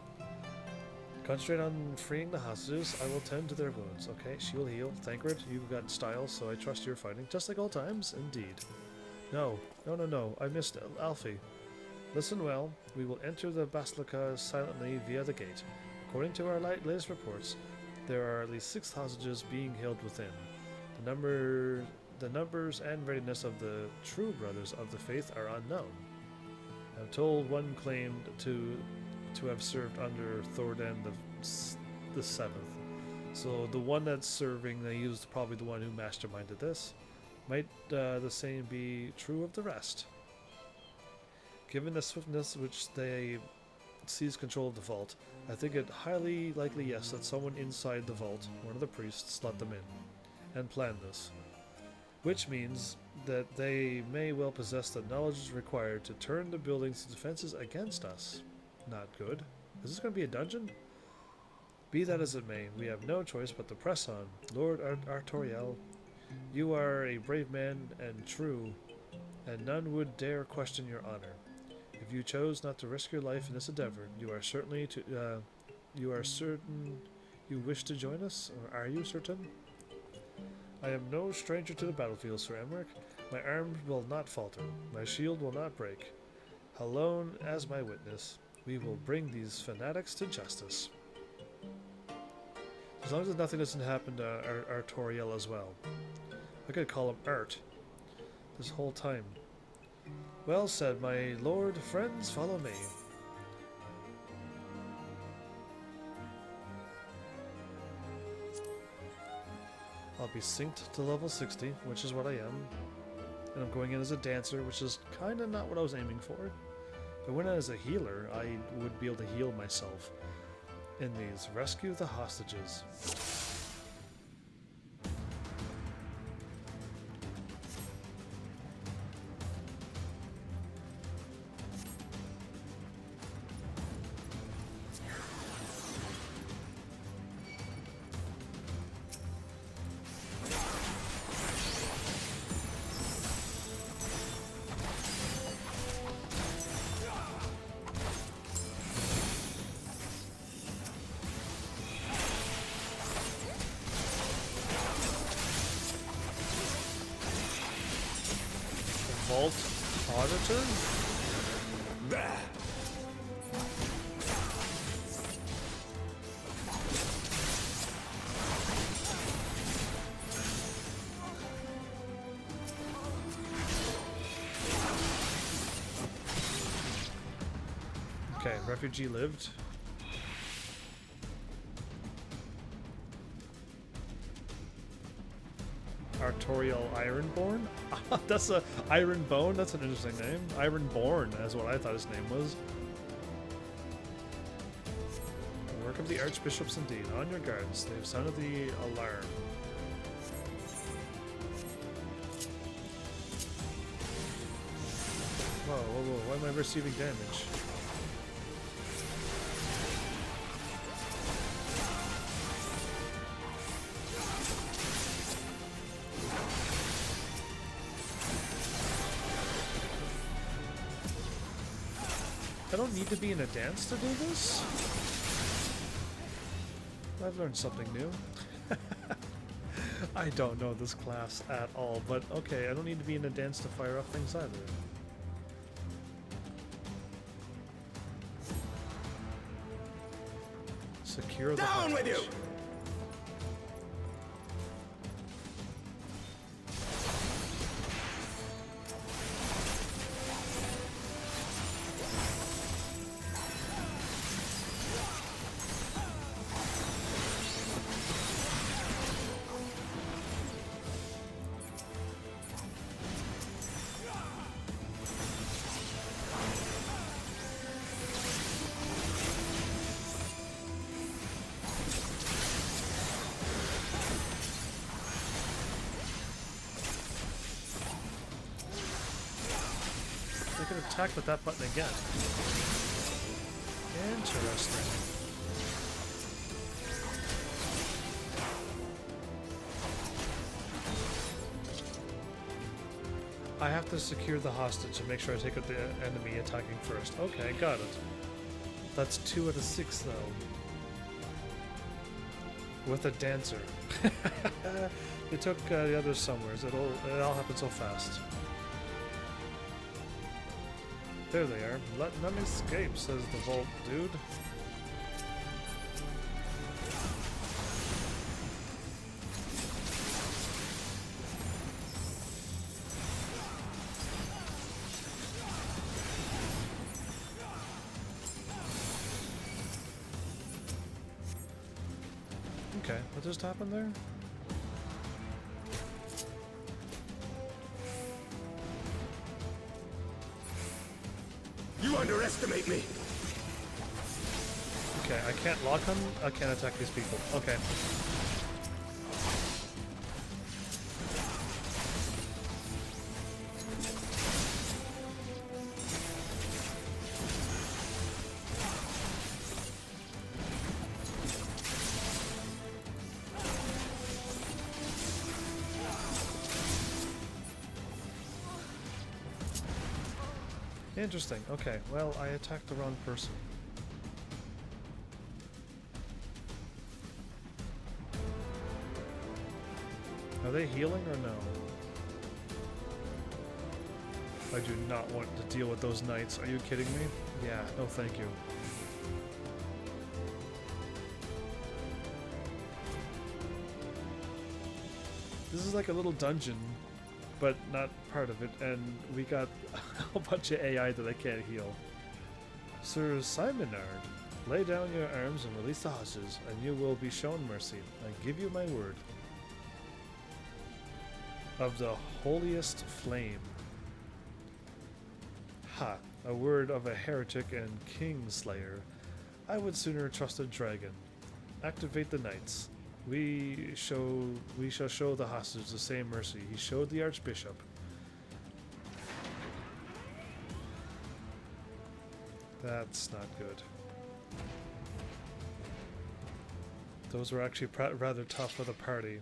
Concentrate on freeing the hostages. I will tend to their wounds. Okay, she will heal. Thancred, you've got style, so I trust your fighting. Just like old times? Indeed. No. I missed Alfie. Listen well. We will enter the Basilica silently via the gate. According to our latest reports, there are at least 6 hostages being held within. The numbers and readiness of the true brothers of the faith are unknown. I'm told one claimed to have served under Thordan the 7th. So the one that's serving, he was probably the one who masterminded this. Might the same be true of the rest? Given the swiftness which they seize control of the vault, I think it highly likely, yes, that someone inside the vault, one of the priests, let them in and planned this. Which means that they may well possess the knowledge required to turn the building's defenses against us. Not good. Is this going to be a dungeon? Be that as it may, we have no choice but to press on. Lord Artoriel, you are a brave man and true, and none would dare question your honor. If you chose not to risk your life in this endeavor, you are certain you wish to join us, or are you certain? I am no stranger to the battlefield, Sir Emmerich. My arm will not falter, my shield will not break. Alone as my witness, we will bring these fanatics to justice. As long as nothing doesn't happen to Artoriel as well. I could call him Art this whole time. Well said, my lord. Friends, follow me. I'll be synced to level 60, which is what I am. And I'm going in as a dancer, which is kind of not what I was aiming for. If I went in as a healer, I would be able to heal myself in these. Rescue the hostages. Vault Auditor? Okay, refugee lived. Artoriel Ironborn? That's a Ironbone? That's an interesting name. Ironborn, that's what I thought his name was. The work of the archbishops indeed. On your guards. They've sounded the alarm. Whoa, whoa, whoa. Why am I receiving damage? I don't need to be in a dance to do this? I've learned something new. I don't know this class at all, but okay, I don't need to be in a dance to fire off things either. Secure the Down with you! attack with that button again. Interesting. I have to secure the hostage and make sure I take out the enemy attacking first. Okay, got it. That's 2 out of 6 though. With a dancer. They took the others somewheres. It all happened so fast. There they are. Let none escape, says the Vault dude. Okay, what just happened there? You underestimate me! Okay, I can't lock on. I can't attack these people. Okay. Interesting. Okay, well, I attacked the wrong person. Are they healing or no? I do not want to deal with those knights. Are you kidding me? Yeah, no thank you. This is like a little dungeon, but not part of it, and we got a bunch of AI that I can't heal. Sir Simonard, lay down your arms and release the hostages, and you will be shown mercy. I give you my word. Of the holiest flame. Ha! A word of a heretic and kingslayer. I would sooner trust a dragon. Activate the knights. We shall show the hostages the same mercy he showed the archbishop. That's not good. Those were actually rather tough for the party.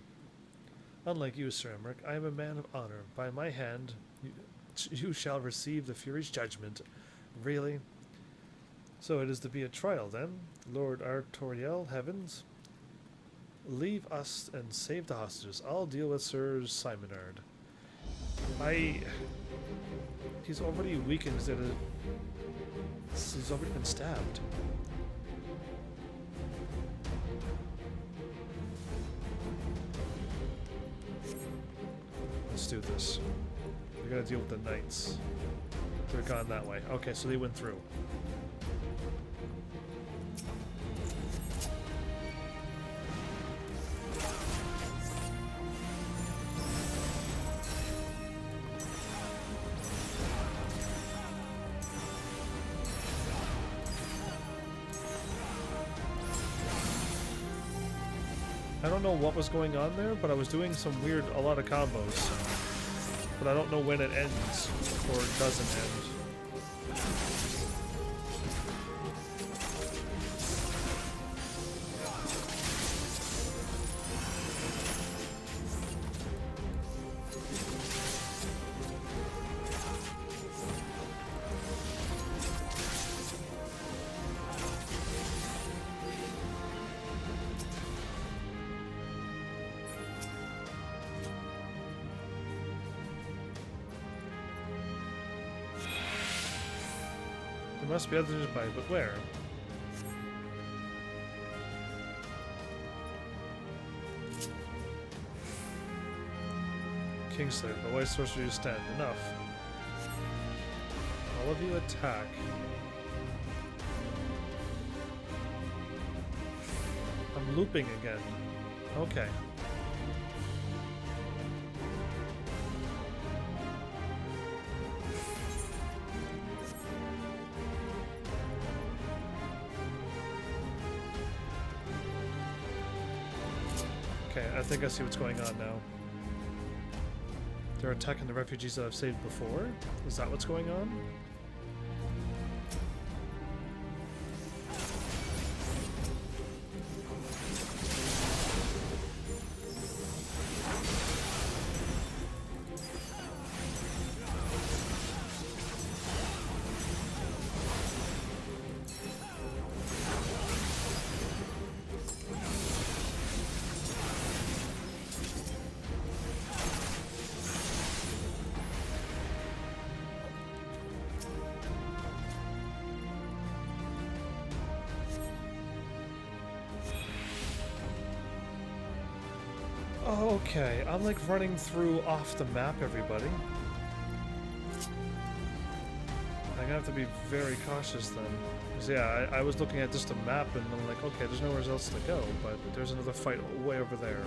Unlike you, Sir Emmerich, I am a man of honor. By my hand, you shall receive the Fury's judgment. Really? So it is to be a trial, then? Lord Artoriel, heavens? Leave us and save the hostages. I'll deal with Sir Simonard. He's already weakened. He's already been stabbed. Let's do this. We gotta deal with the knights. They're gone that way. Okay, so they went through. I don't know what was going on there, but I was doing a lot of combos. But I don't know when it ends, or it doesn't end. There must be others nearby, but where? Kingslayer, but why sorcery you stand? Enough. All of you attack. I'm looping again. Okay. Okay, I think I see what's going on now. They're attacking the refugees that I've saved before? Is that what's going on? Okay, I'm like running through off the map, everybody. I'm gonna have to be very cautious then. Because yeah, I was looking at just a map and I'm like, okay, there's nowhere else to go, but there's another fight way over there.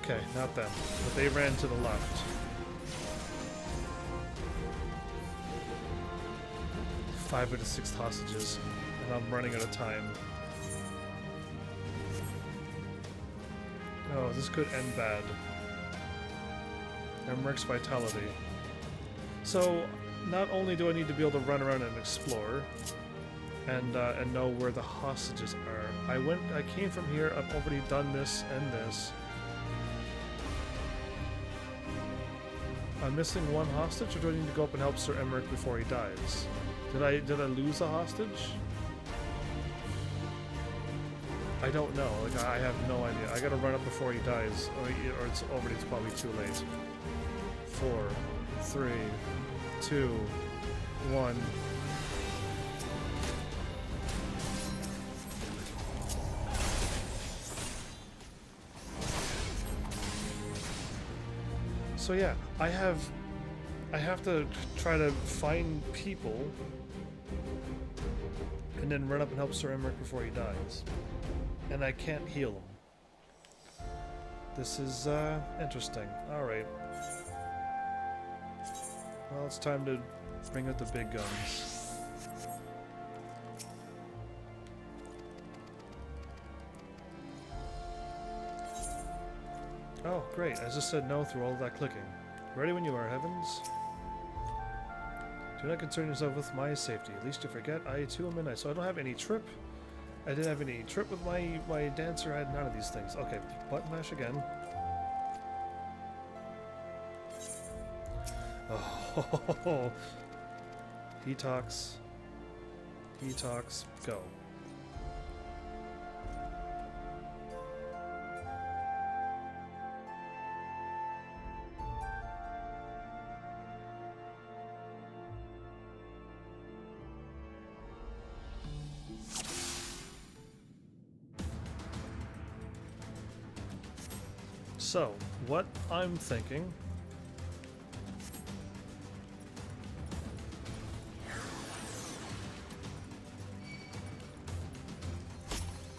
Okay, not them, but they ran to the left. Five of the 6 hostages, and I'm running out of time. Oh, this could end bad. Emmerich vitality. So, not only do I need to be able to run around and explore, and know where the hostages are. I came from here. I've already done this and this. I'm missing one hostage, or do I need to go up and help Sir Emmerich before he dies? Did I lose a hostage? I don't know. Like I have no idea. I gotta run up before he dies, or it's probably too late. 4, 3, 2, 1. So yeah, I have to try to find people and then run up and help Sir Emmerich before he dies. And I can't heal him. This is interesting. Alright. Well, it's time to bring out the big guns. Oh, great. I just said no through all that clicking. Ready when you are, Heavens. Do not concern yourself with my safety. At least you forget I too am midnight. So I don't have any trip. I didn't have any trip with my dancer. I had none of these things. Okay, button mash again. Oh, Detox. Detox. Go. So, what I'm thinking...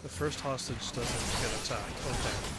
The first hostage doesn't get attacked. Okay.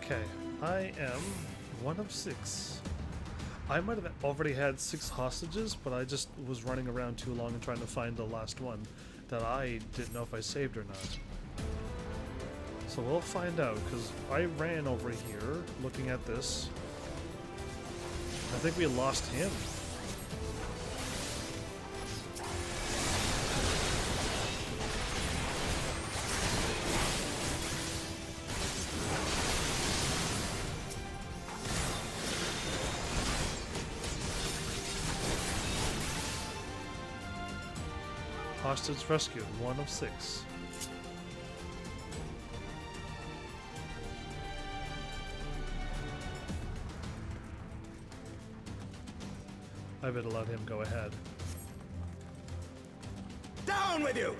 Okay, I am 1 of 6. I might have already had 6 hostages, but I just was running around too long and trying to find the last one that I didn't know if I saved or not. So we'll find out, because I ran over here looking at this. I think we lost him. Hostage rescued, 1 of 6. I better let him go ahead. Down with you!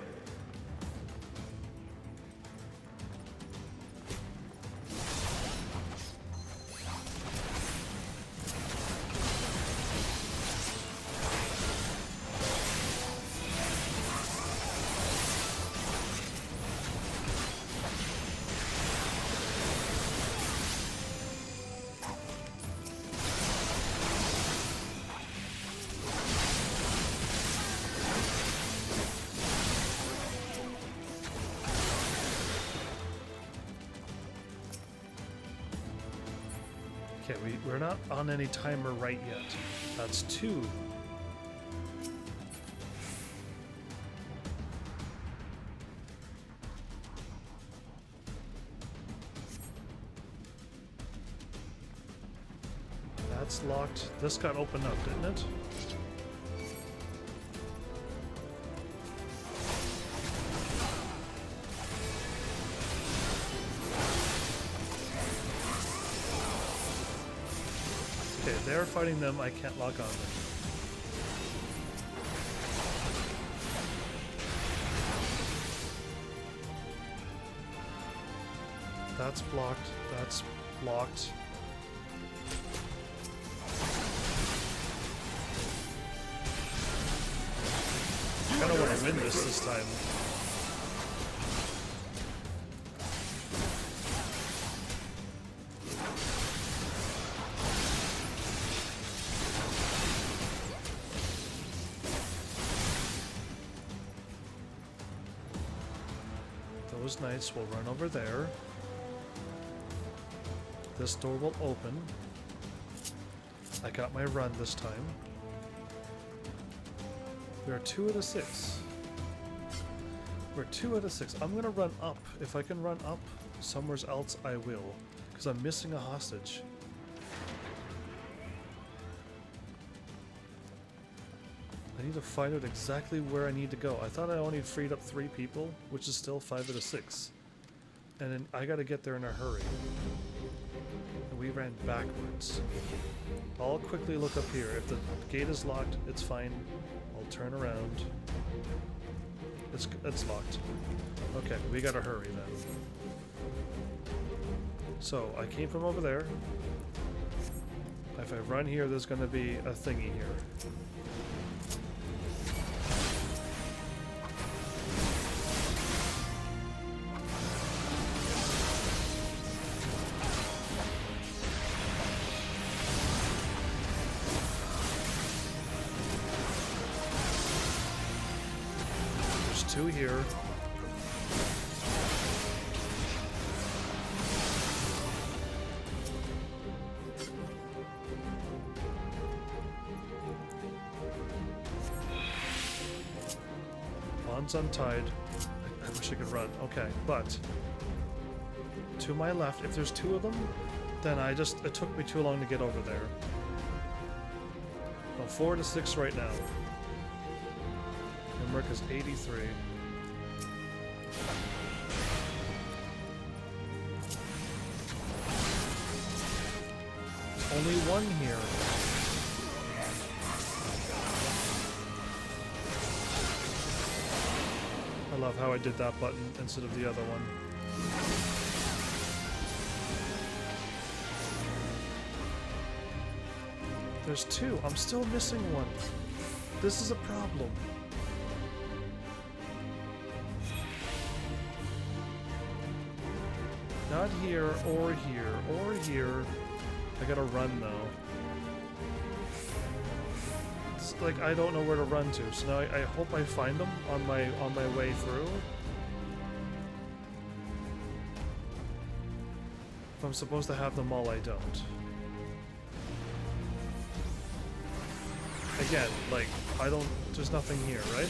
Okay, we're not on any timer right yet. That's 2. That's locked. This got opened up, didn't it? Okay, they're fighting them. I can't lock on them. That's blocked. That's blocked. I kind of want to win this time. Those knights will run over there. This door will open. I got my run this time. We are 2 out of 6. We're 2 out of 6. I'm gonna run up. If I can run up somewhere else, I will. Because I'm missing a hostage. I need to find out exactly where I need to go. I thought I only freed up 3 people, which is still 5 out of 6. And then I gotta get there in a hurry. And we ran backwards. I'll quickly look up here. If the gate is locked, it's fine. I'll turn around. It's locked. Okay, we gotta hurry then. So, I came from over there. If I run here, there's gonna be a thingy here. There's 2 here. Bond's untied. I wish I could run. Okay, but to my left, if there's 2 of them, then it took me too long to get over there. Well, 4 to 6 right now. And Merc is 83. Only 1 here. I love how I did that button instead of the other one. There's 2. I'm still missing 1. This is a problem. Not here, or here, or here. I gotta run though. It's like I don't know where to run to, so now I hope I find them on my way through. If I'm supposed to have them all, I don't. Again, like, there's nothing here, right?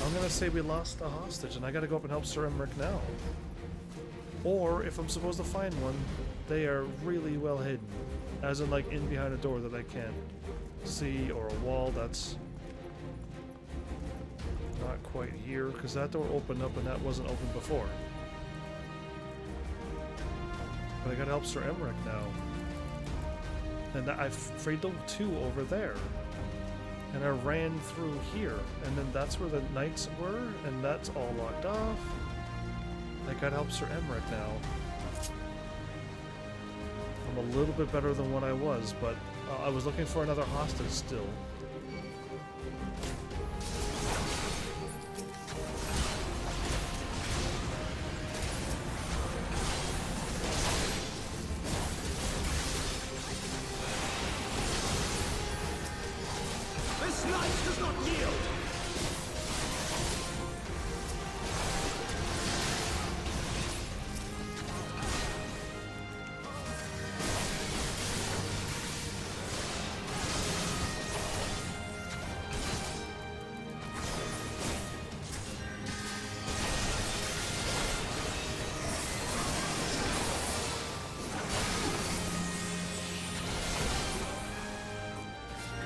I'm gonna say we lost a hostage and I gotta go up and help Sir Emmerich now. Or, if I'm supposed to find one, they are really well hidden. As in, like, in behind a door that I can't see, or a wall that's not quite here, because that door opened up and that wasn't open before. But I gotta help Sir Emmerich now. And I've freed the 2 over there. And I ran through here. And then that's where the knights were, and that's all locked off. I gotta help Sir Emmerich now. I'm a little bit better than what I was, but I was looking for another hostage still. This life does not yield!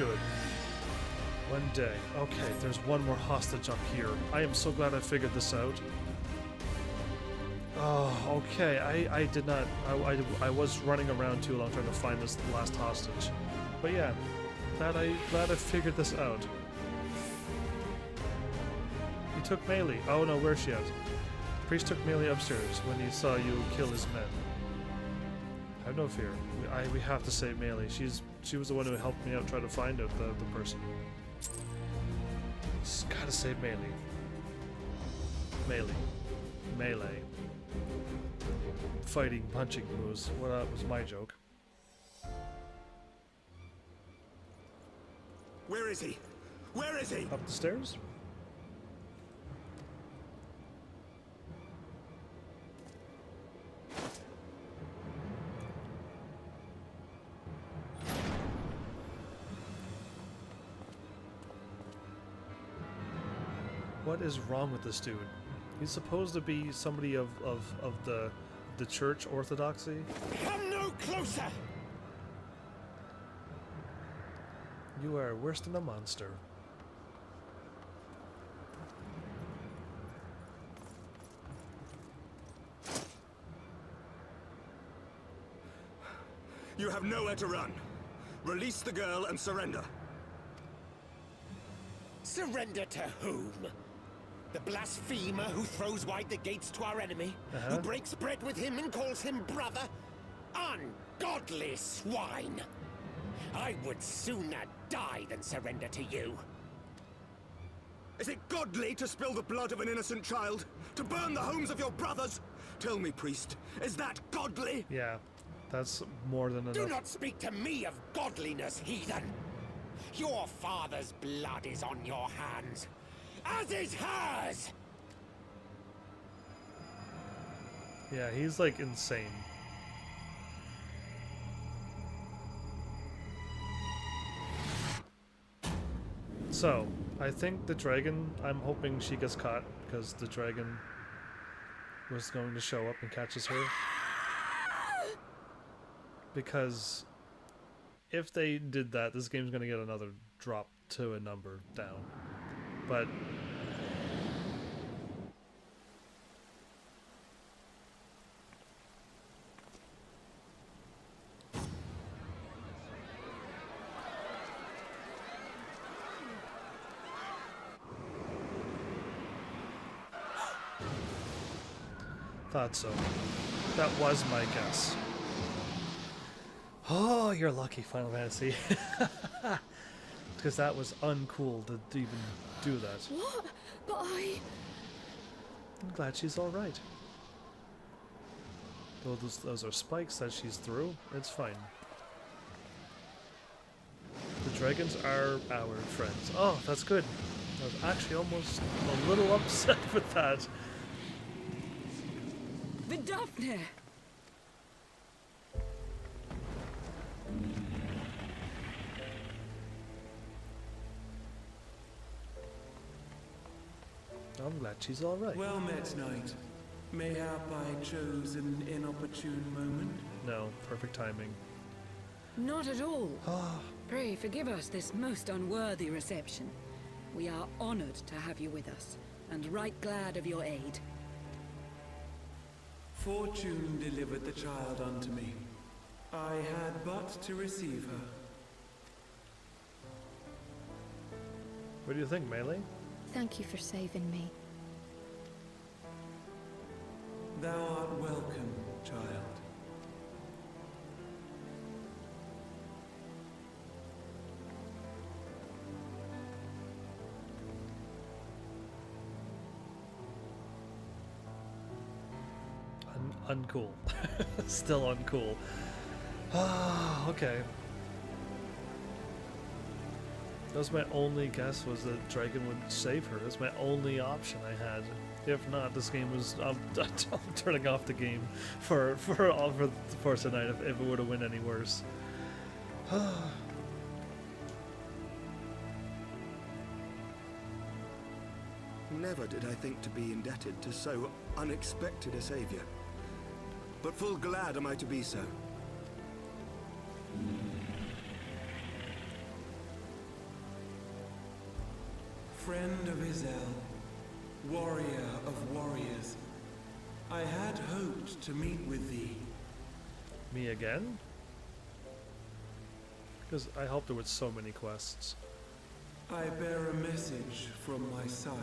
good. One day. Okay, there's one more hostage up here. I am so glad I figured this out. Oh, okay. I did not... I was running around too long trying to find this last hostage. But yeah, glad I figured this out. You took Melee. Oh no, where's she at? Priest took Melee upstairs when he saw you kill his men. Have no fear. We have to save Melee. She was the one who helped me out try to find out the person. Just gotta save Melee. Melee. Fighting, punching moves. Well, that was my joke. Where is he? Where is he? Up the stairs? What is wrong with this dude? He's supposed to be somebody of the church orthodoxy. Come no closer! You are worse than a monster. You have nowhere to run. Release the girl and surrender. Surrender to whom? The blasphemer who throws wide the gates to our enemy? Who breaks bread with him and calls him brother? Ungodly swine! I would sooner die than surrender to you. Is it godly to spill the blood of an innocent child? To burn the homes of your brothers? Tell me, priest, is that godly? Yeah, that's more than enough. Do not speak to me of godliness, heathen! Your father's blood is on your hands, as is hers! Yeah, he's like insane. So, I think the dragon, I'm hoping she gets caught, because the dragon was going to show up and catches her. Because if they did that, this game's going to get another drop to a number down. But thought so. That was my guess. Oh, you're lucky, Final Fantasy. Because that was uncool to even do that. What? But I'm glad she's alright. Though those are spikes that she's through, it's fine. The dragons are our friends. Oh, that's good. I was actually almost a little upset with that. Vidafne! I'm glad she's alright. Well met, knight. Mayhap I chose an inopportune moment? No, perfect timing. Not at all. Pray forgive us this most unworthy reception. We are honored to have you with us, and right glad of your aid. Fortune delivered the child unto me. I had but to receive her. What do you think, Melee? thank you for saving me. Thou art welcome, child. Uncool. Still uncool. Ah, okay. That was my only guess, was that Dragon would save her. That's my only option I had. If not, this game was... I'm turning off the game for tonight if it would have went any worse. Never did I think to be indebted to so unexpected a savior. But full glad am I to be so. Friend of Izel, warrior of warriors, I had hoped to meet with thee. Me again? Because I helped her with so many quests. I bear a message from my sire.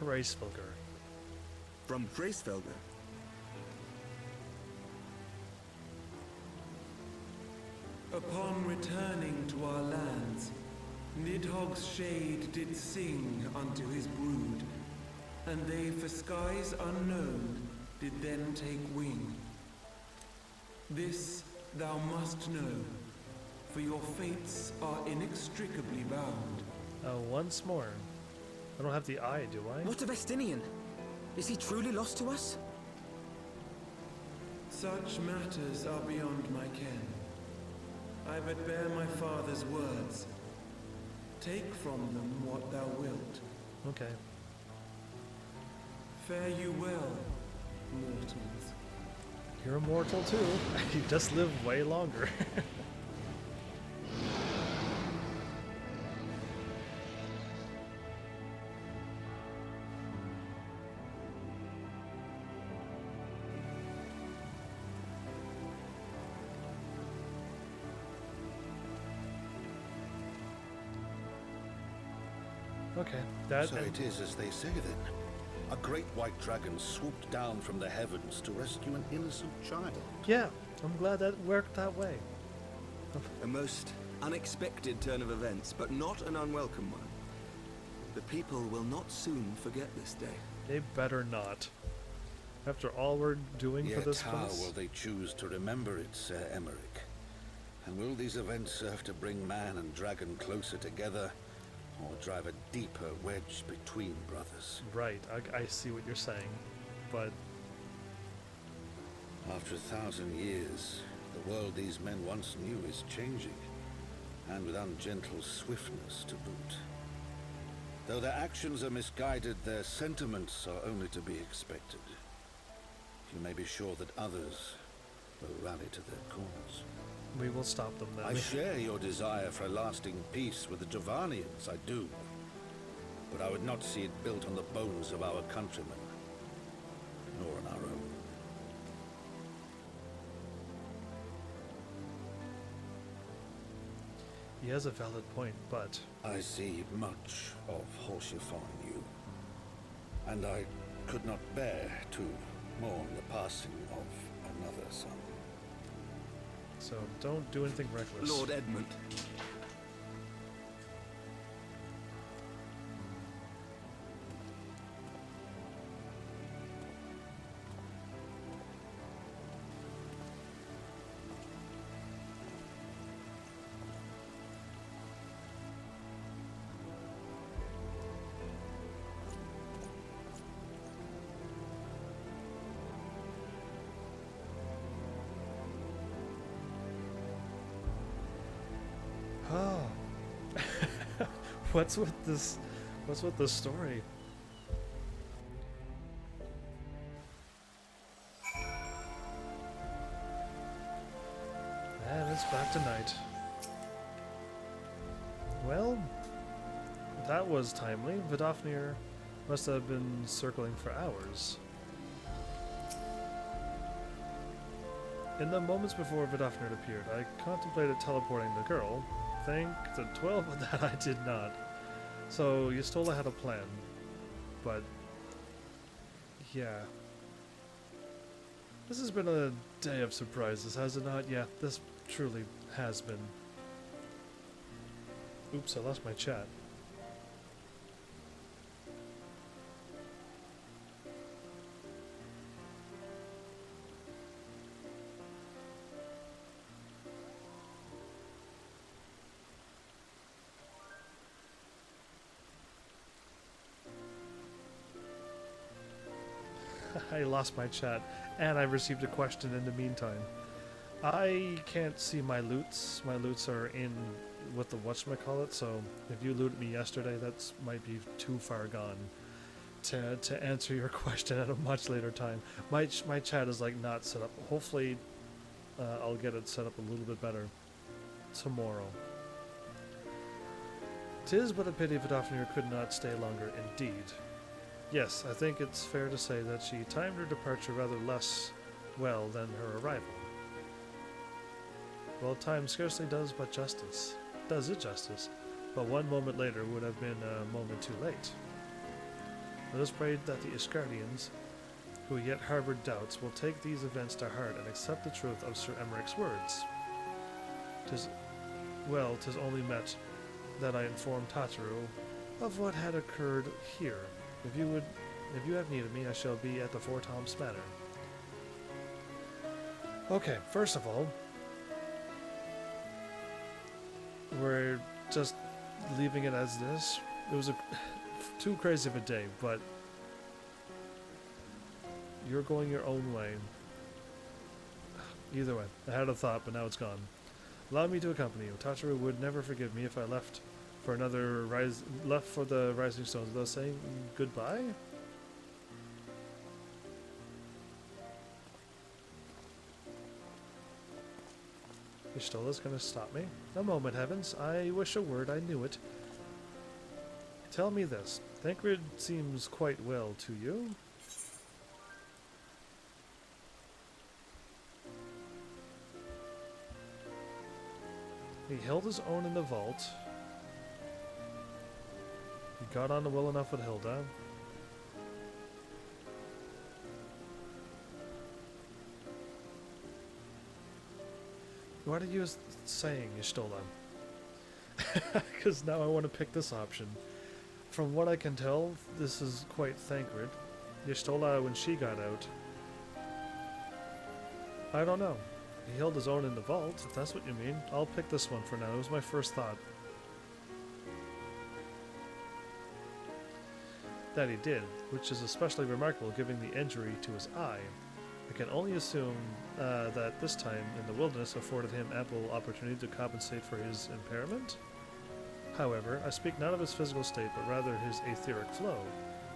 Hraesvelgr. From Hraesvelgr? Upon returning to our lands, Nidhogg's shade did sing unto his brood, and they for skies unknown did then take wing. This thou must know, for your fates are inextricably bound. Once more. I don't have the eye, do I? What of Estinian? Is he truly lost to us? Such matters are beyond my ken. I but bear my father's words. Take from them what thou wilt. Okay. Fare you well, mortals. You're immortal too. You just live way longer. Okay, So it is as they say then. A great white dragon swooped down from the heavens to rescue an innocent child. Yeah, I'm glad that worked that way. A most unexpected turn of events, but not an unwelcome one. The people will not soon forget this day. They better not. After all we're doing for this how place. will they choose to remember it, Sir Emmerich? And will these events serve to bring man and dragon closer together, or drive a deeper wedge between brothers? Right, I see what you're saying, but... After 1,000 years, the world these men once knew is changing, and with ungentle swiftness to boot. Though their actions are misguided, their sentiments are only to be expected. You may be sure that others will rally to their cause. We will stop them then. I share your desire for a lasting peace with the Javanians, I do. But I would not see it built on the bones of our countrymen, nor on our own. He has a valid point, but... I see much of Horschiffon in you, and I could not bear to mourn the passing of another son. So don't do anything reckless. Lord Edmund. Oh. What's with this? What's with this story? And it's back to night. Well, that was timely. Vidofnir must have been circling for hours. In the moments before Vidofnir appeared, I contemplated teleporting the girl. Thank the 12 of that I did not. So Y'shtola had a plan, but yeah. This has been a day of surprises, has it not? Yeah, this truly has been. Oops, I lost my chat. I lost my chat, and I received a question in the meantime. I can't see my loots. My loots are in with the whatchamacallit, so if you looted me yesterday, that might be too far gone to answer your question at a much later time. My chat is like not set up. Hopefully I'll get it set up a little bit better tomorrow. 'Tis but a pity Vidofnir could not stay longer, indeed. Yes, I think it's fair to say that she timed her departure rather less well than her arrival. Well, time scarcely does it justice, but one moment later would have been a moment too late. Let us pray that the Iscardians, who yet harbored doubts, will take these events to heart and accept the truth of Sir Emmerich's words. 'Tis only meet that I informed Tataru of what had occurred here. If you have need of me, I shall be at the Four Toms Manor. Okay, first of all, we're just leaving it as this. It was too crazy of a day, but you're going your own way. Either way, I had a thought, but now it's gone. Allow me to accompany you. Tataru would never forgive me if I left for the Rising Stones without saying goodbye. Y'shtola's gonna stop me. A moment, heavens. I wish a word. I knew it. Tell me this. Thancred seems quite well to you. He held his own in the vault. He got on well enough with Hilda. What are you saying, Y'shtola? Because now I want to pick this option. From what I can tell, this is quite Thancred. Y'shtola, when she got out, I don't know. He held his own in the vault, if that's what you mean. I'll pick this one for now. It was my first thought. That he did, which is especially remarkable given the injury to his eye. I can only assume that this time in the wilderness afforded him ample opportunity to compensate for his impairment. However, I speak not of his physical state, but rather his etheric flow,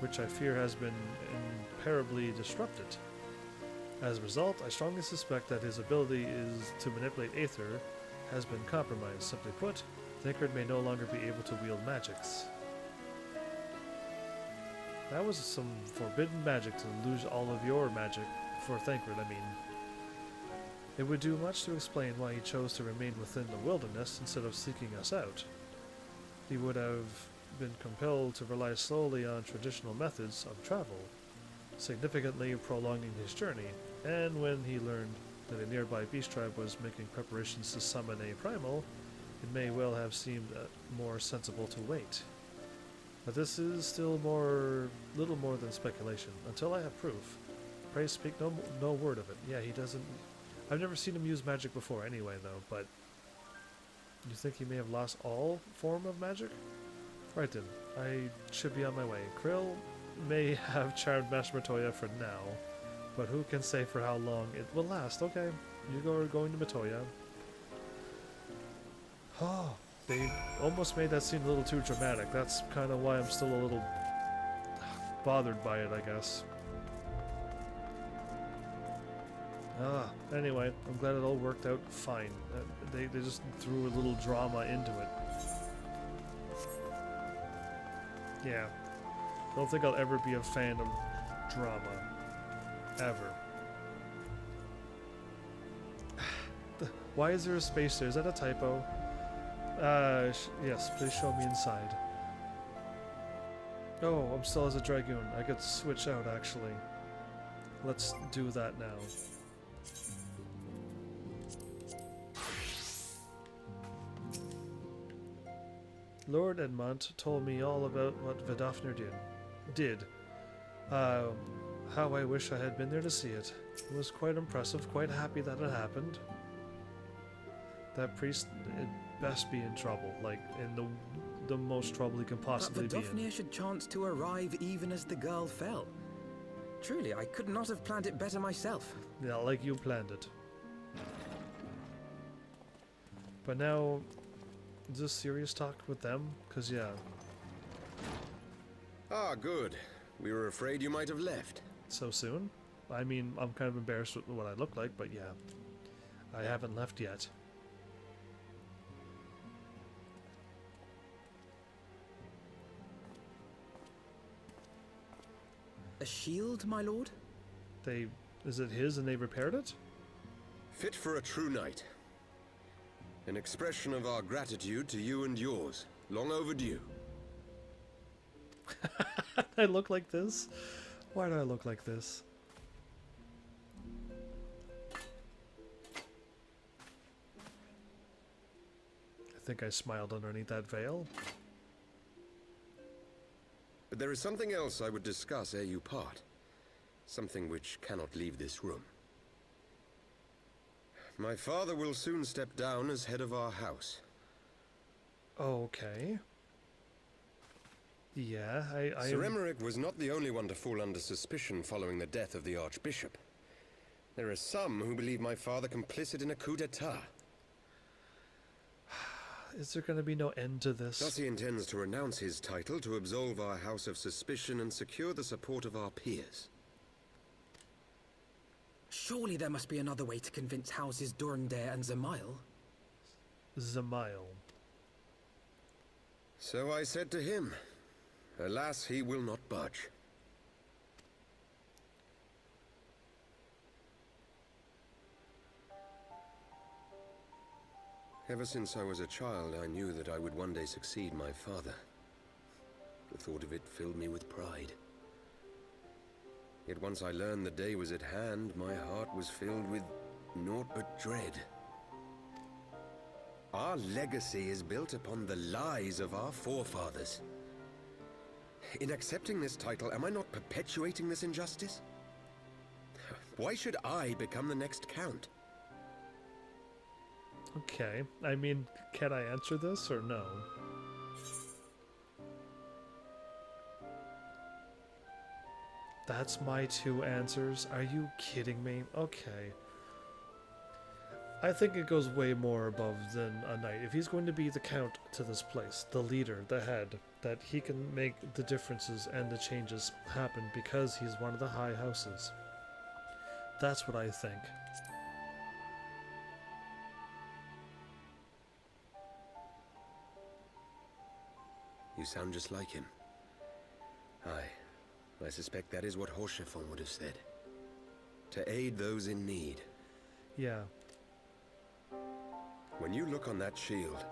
which I fear has been impairably disrupted. As a result, I strongly suspect that his ability to manipulate aether has been compromised. Simply put, Thancred may no longer be able to wield magics. That was some forbidden magic to lose all of your magic for Thancred, I mean. It would do much to explain why he chose to remain within the wilderness instead of seeking us out. He would have been compelled to rely solely on traditional methods of travel, significantly prolonging his journey, and when he learned that a nearby beast tribe was making preparations to summon a primal, it may well have seemed more sensible to wait. But this is still little more than speculation, until I have proof. Pray speak no word of it. Yeah, he doesn't... I've never seen him use magic before anyway, though, but... You think he may have lost all form of magic? Right then, I should be on my way. Krill may have charmed Master Matoya for now, but who can say for how long it will last? Okay, you are going to Matoya. Oh, they almost made that scene a little too dramatic. That's kind of why I'm still a little bothered by it, I guess. Anyway, I'm glad it all worked out fine. They just threw a little drama into it. Yeah. I don't think I'll ever be a fan of drama. Ever. Why is there a space there? Is that a typo? Yes, please show me inside. Oh, I'm still as a dragoon. I could switch out, actually. Let's do that now. Lord Edmont told me all about what Vidofnir did. How I wish I had been there to see it. It was quite impressive, quite happy that it happened. That priest would best be in trouble, like in the most trouble he can possibly be in. But Vidofnir should chance to arrive even as the girl fell. Truly, I could not have planned it better myself. Yeah, like you planned it. But now, is this serious talk with them? Cause yeah. Ah, good. We were afraid you might have left. So soon? I mean, I'm kind of embarrassed with what I look like, but yeah. I haven't left yet. A shield, my lord? Is it his and they repaired it? Fit for a true knight. An expression of our gratitude to you and yours. Long overdue. I look like this? Why do I look like this? I think I smiled underneath that veil. But there is something else I would discuss ere you part. Something which cannot leave this room. My father will soon step down as head of our house. Okay. Yeah, Sir Emmerich was not the only one to fall under suspicion following the death of the Archbishop. There are some who believe my father complicit in a coup d'etat. Is there going to be no end to this? Thus he intends to renounce his title to absolve our house of suspicion and secure the support of our peers. Surely there must be another way to convince Houses Durandare and Zamail. Zamail. So I said to him. Alas, he will not budge. Ever since I was a child, I knew that I would one day succeed my father. The thought of it filled me with pride. Yet once I learned the day was at hand, my heart was filled with naught but dread. Our legacy is built upon the lies of our forefathers. In accepting this title, am I not perpetuating this injustice? Why should I become the next count? Okay, I mean, can I answer this or no? That's my two answers? Are you kidding me? Okay. I think it goes way more above than a knight. If he's going to be the count to this place, the leader, the head, that he can make the differences and the changes happen because he's one of the high houses. That's what I think. You sound just like him. I suspect that is what Haurchefant would have said. To aid those in need. Yeah. When you look on that shield,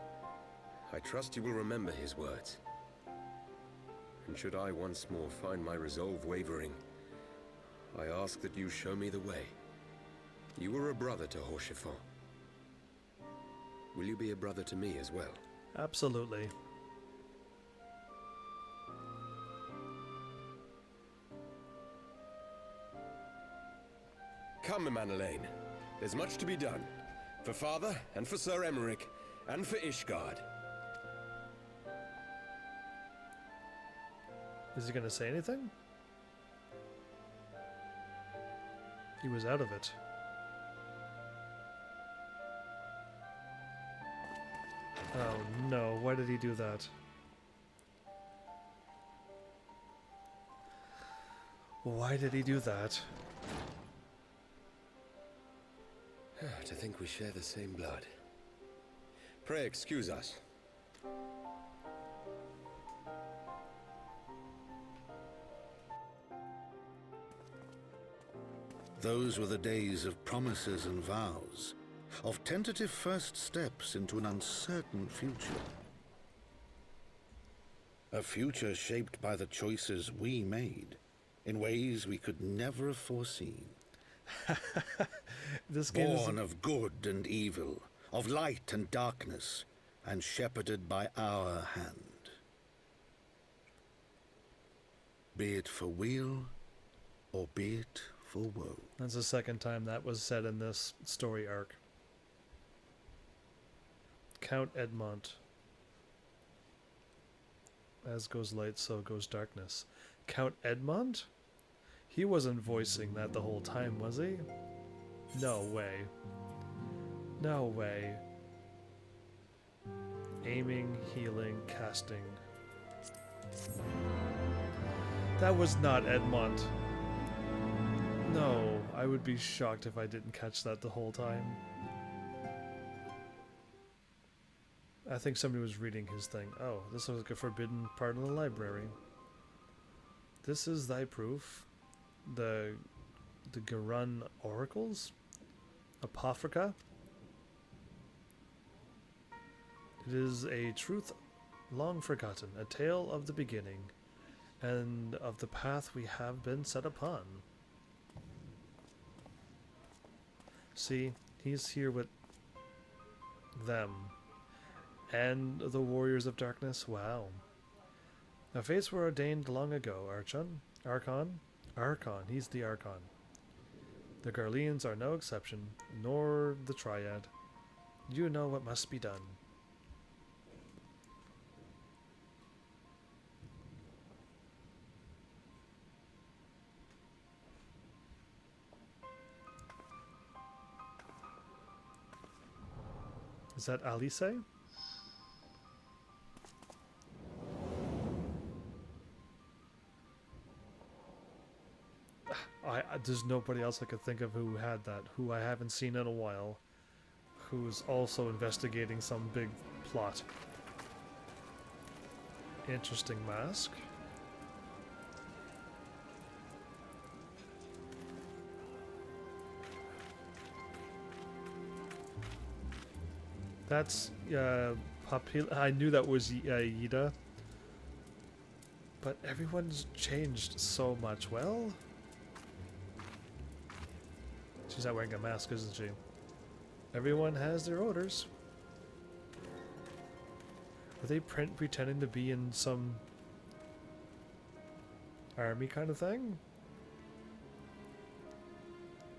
I trust you will remember his words. And should I once more find my resolve wavering, I ask that you show me the way. You were a brother to Haurchefant. Will you be a brother to me as well? Absolutely. Come, Manelaine. There's much to be done. For father, and for Sir Emmerich, and for Ishgard. Is he going to say anything? He was out of it. Oh no, why did he do that? Why did he do that? To think we share the same blood. Pray excuse us. Those were the days of promises and vows, of tentative first steps into an uncertain future. A future shaped by the choices we made, in ways we could never have foreseen. This game Born of good and evil, of light and darkness, and shepherded by our hand. Be it for weal, or be it for woe. That's the second time that was said in this story arc. Count Edmont. As goes light, so goes darkness. Count Edmont? He wasn't voicing that the whole time, was he? No way. No way. Aiming, healing, casting. That was not Edmont. No, I would be shocked if I didn't catch that the whole time. I think somebody was reading his thing. Oh, this looks like a forbidden part of the library. This is thy proof. the Garun oracles? Apocrypha? It is a truth long forgotten, a tale of the beginning, and of the path we have been set upon. See, he's here with them. And the warriors of darkness, wow. Our fates were ordained long ago, Archon, he's the Archon. The Garleans are no exception, nor the Triad. You know what must be done. Is that Alice? There's nobody else I could think of who had that, who I haven't seen in a while, who's also investigating some big plot. Interesting mask. That's I knew that was Yda, but everyone's changed so much. Well, she's not wearing a mask, isn't she? Everyone has their orders. Are they pretending to be in some army kind of thing?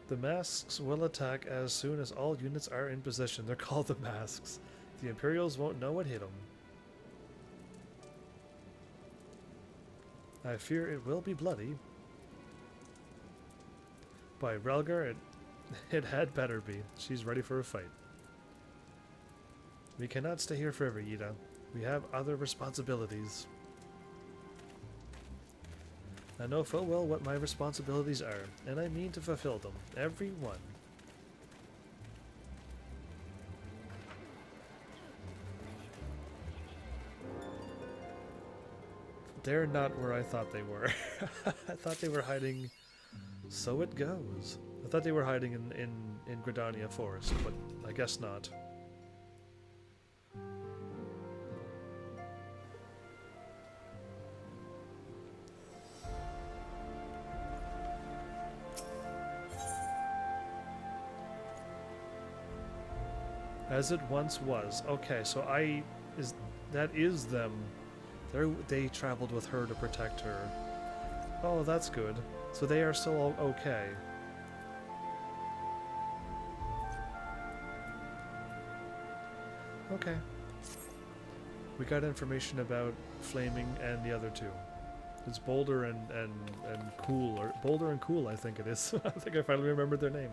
The masks will attack as soon as all units are in position. They're called the masks. The Imperials won't know what hit them. I fear it will be bloody. By Relgar, it had better be. She's ready for a fight. We cannot stay here forever, Yda. We have other responsibilities. I know full well what my responsibilities are, and I mean to fulfill them. Every one. They're not where I thought they were. I thought they were hiding... So it goes. I thought they were hiding in Gridania Forest, but I guess not. As it once was. Okay, so that is them. They traveled with her to protect her. Oh, that's good. So they are still okay. Okay. We got information about Flaming and the other two. It's Boulder and Cool, or Boulder and Cool, I think it is. I think I finally remembered their name.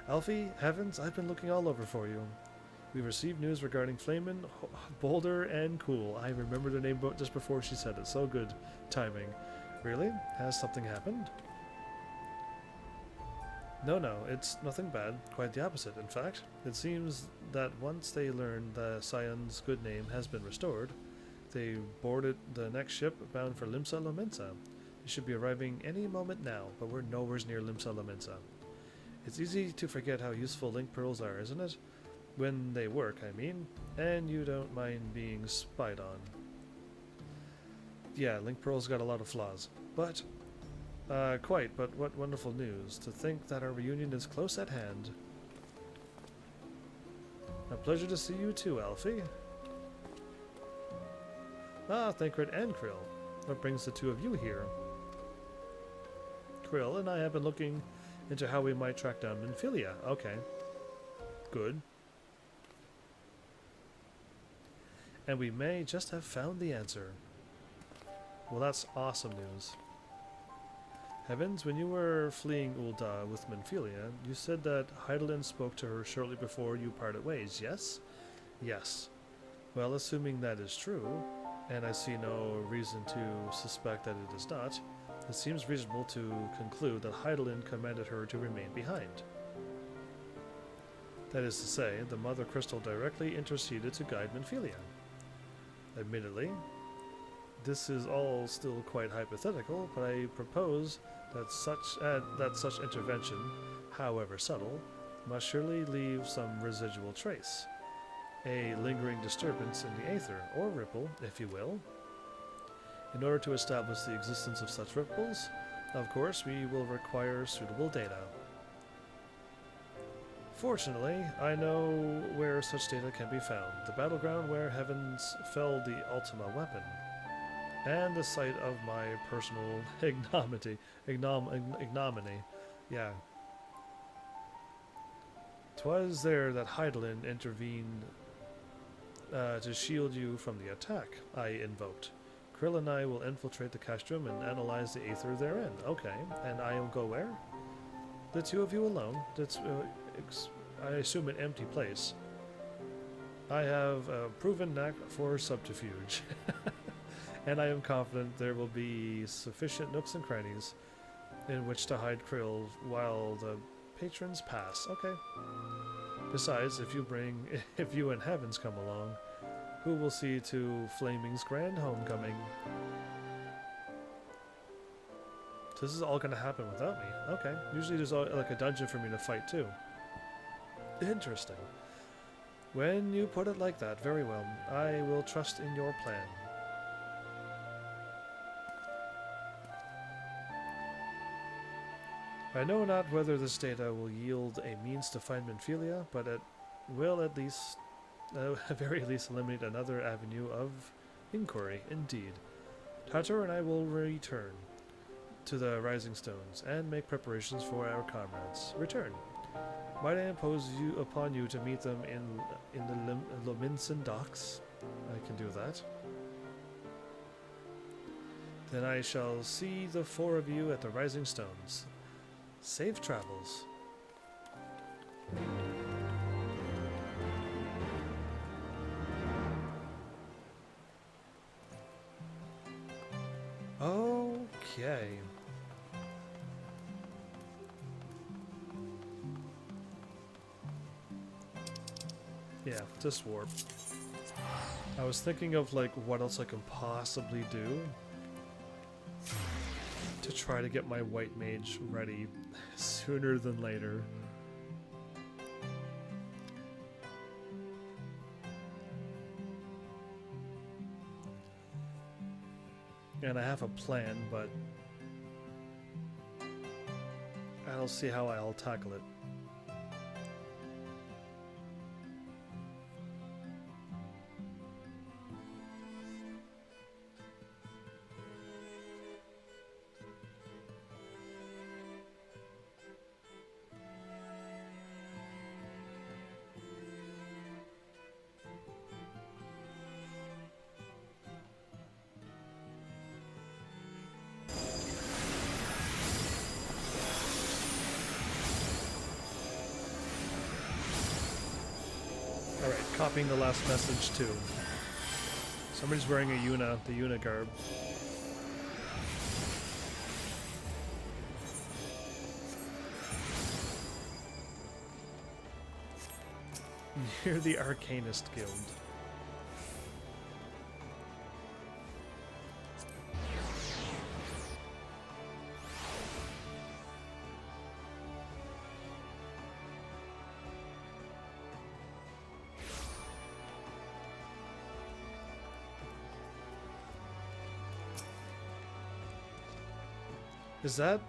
Alfie, Heavens, I've been looking all over for you. We've received news regarding Flamin, Boulder, and Cool. I remembered their name just before she said it. So good timing. Really? Has something happened? No, it's nothing bad. Quite the opposite, in fact. It seems that once they learn the Scions' good name has been restored, they boarded the next ship bound for Limsa Lominsa. It should be arriving any moment now, but we're nowhere near Limsa Lominsa. It's easy to forget how useful link pearls are, isn't it? When they work, I mean, and you don't mind being spied on. Yeah, link pearls got a lot of flaws, but quite, but what wonderful news to think that our reunion is close at hand. A pleasure to see you too, Alfie. Ah, Thancred and Krill. What brings the two of you here? Krill and I have been looking into how we might track down Minfilia. Okay. Good. And we may just have found the answer. Well, that's awesome news. Heavens, when you were fleeing Ul'dah with Minfilia, you said that Hydaelyn spoke to her shortly before you parted ways, yes? Yes. Well, assuming that is true, and I see no reason to suspect that it is not, it seems reasonable to conclude that Hydaelyn commanded her to remain behind. That is to say, the Mother Crystal directly interceded to guide Minfilia. Admittedly, this is all still quite hypothetical, but I propose that such intervention, however subtle, must surely leave some residual trace. A lingering disturbance in the aether, or ripple, if you will. In order to establish the existence of such ripples, of course, we will require suitable data. Fortunately, I know where such data can be found. The battleground where Heavens felled the Ultima weapon. And the site of my personal ignominy. Yeah. 'Twas there that Hydaelyn intervened to shield you from the attack I invoked. Krill and I will infiltrate the castrum and analyze the aether therein. Okay, and I will go where? The two of you alone? That's, I assume, an empty place. I have a proven knack for subterfuge. And I am confident there will be sufficient nooks and crannies in which to hide Krill while the patrons pass. Okay. Besides, if you and Heavens come along, who will see to Flaming's grand homecoming? So this is all going to happen without me. Okay. Usually there's like a dungeon for me to fight too. Interesting. When you put it like that, very well. I will trust in your plan. I know not whether this data will yield a means to find Minfilia, but it will at very least eliminate another avenue of inquiry, indeed. Tatar and I will return to the Rising Stones and make preparations for our comrades' return. Might I impose upon you to meet them in the Lominson docks? I can do that. Then I shall see the four of you at the Rising Stones. Safe travels. Okay. Yeah, just warp. I was thinking of like what else I can possibly do to try to get my white mage ready sooner than later. And I have a plan, but I'll see how I'll tackle it. Copying the last message too. Somebody's wearing the Yuna garb. You're the Arcanist Guild. Is that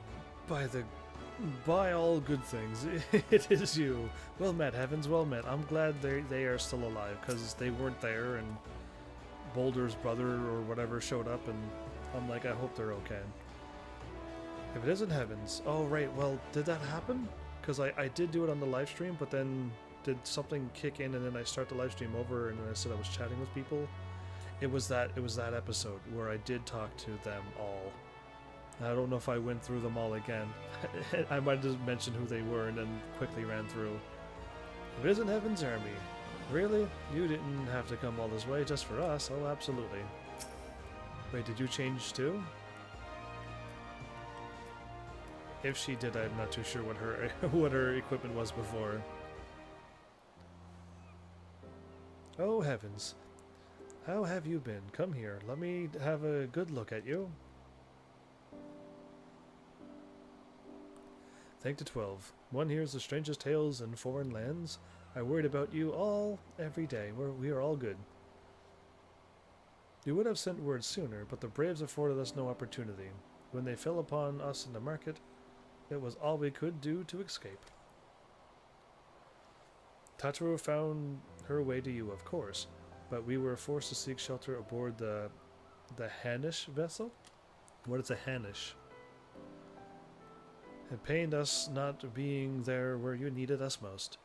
by all good things? It is you. Well met, Heavens, well met. I'm glad they are still alive, because they weren't there, and Boulder's brother or whatever showed up, and I'm like, I hope they're okay. If it isn't Heavens, oh right, well, did that happen? Because I did do it on the live stream, but then did something kick in, and then I start the live stream over, and then I said I was chatting with people. It was that episode where I did talk to them all. I don't know if I went through them all again. I might have just mentioned who they were and then quickly ran through. If it isn't Heaven's Army. Really? You didn't have to come all this way just for us. Oh, absolutely. Wait, did you change too? If she did, I'm not too sure what her equipment was before. Oh, heavens. How have you been? Come here. Let me have a good look at you. Thank to 12. One hears the strangest tales in foreign lands. I worried about you all every day. We are all good. We would have sent word sooner, but the braves afforded us no opportunity. When they fell upon us in the market, it was all we could do to escape. Tataru found her way to you, of course, but we were forced to seek shelter aboard the Hanish vessel? What is a Hanish? It pained us not being there where you needed us most,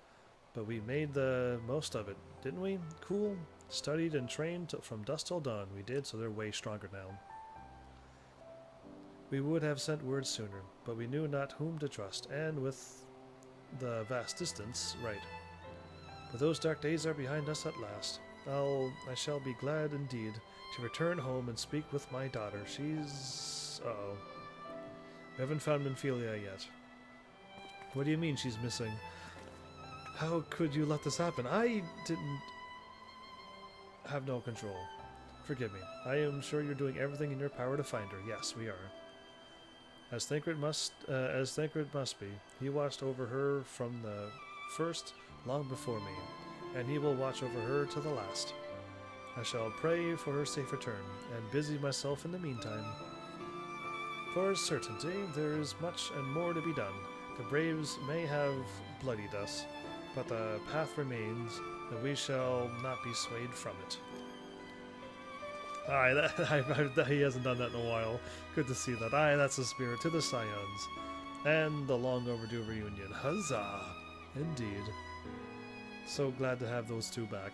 but we made the most of it, didn't we? Cool. Studied and trained from dusk till dawn. We did, so they're way stronger now. We would have sent word sooner, but we knew not whom to trust, and with the vast distance, right. But those dark days are behind us at last. I shall be glad indeed to return home and speak with my daughter. She's... uh-oh. We haven't found Minfilia yet. What do you mean she's missing? How could you let this happen? I didn't have no control. Forgive me. I am sure you're doing everything in your power to find her. Yes, we are. As Thancred must be. He watched over her from the first, long before me, and he will watch over her to the last. I shall pray for her safe return, and busy myself in the meantime. For a certainty, there is much and more to be done. The braves may have bloodied us, but the path remains, and we shall not be swayed from it. Aye, he hasn't done that in a while. Good to see that. Aye, that's the spirit. To the Scions. And the long overdue reunion. Huzzah! Indeed. So glad to have those two back.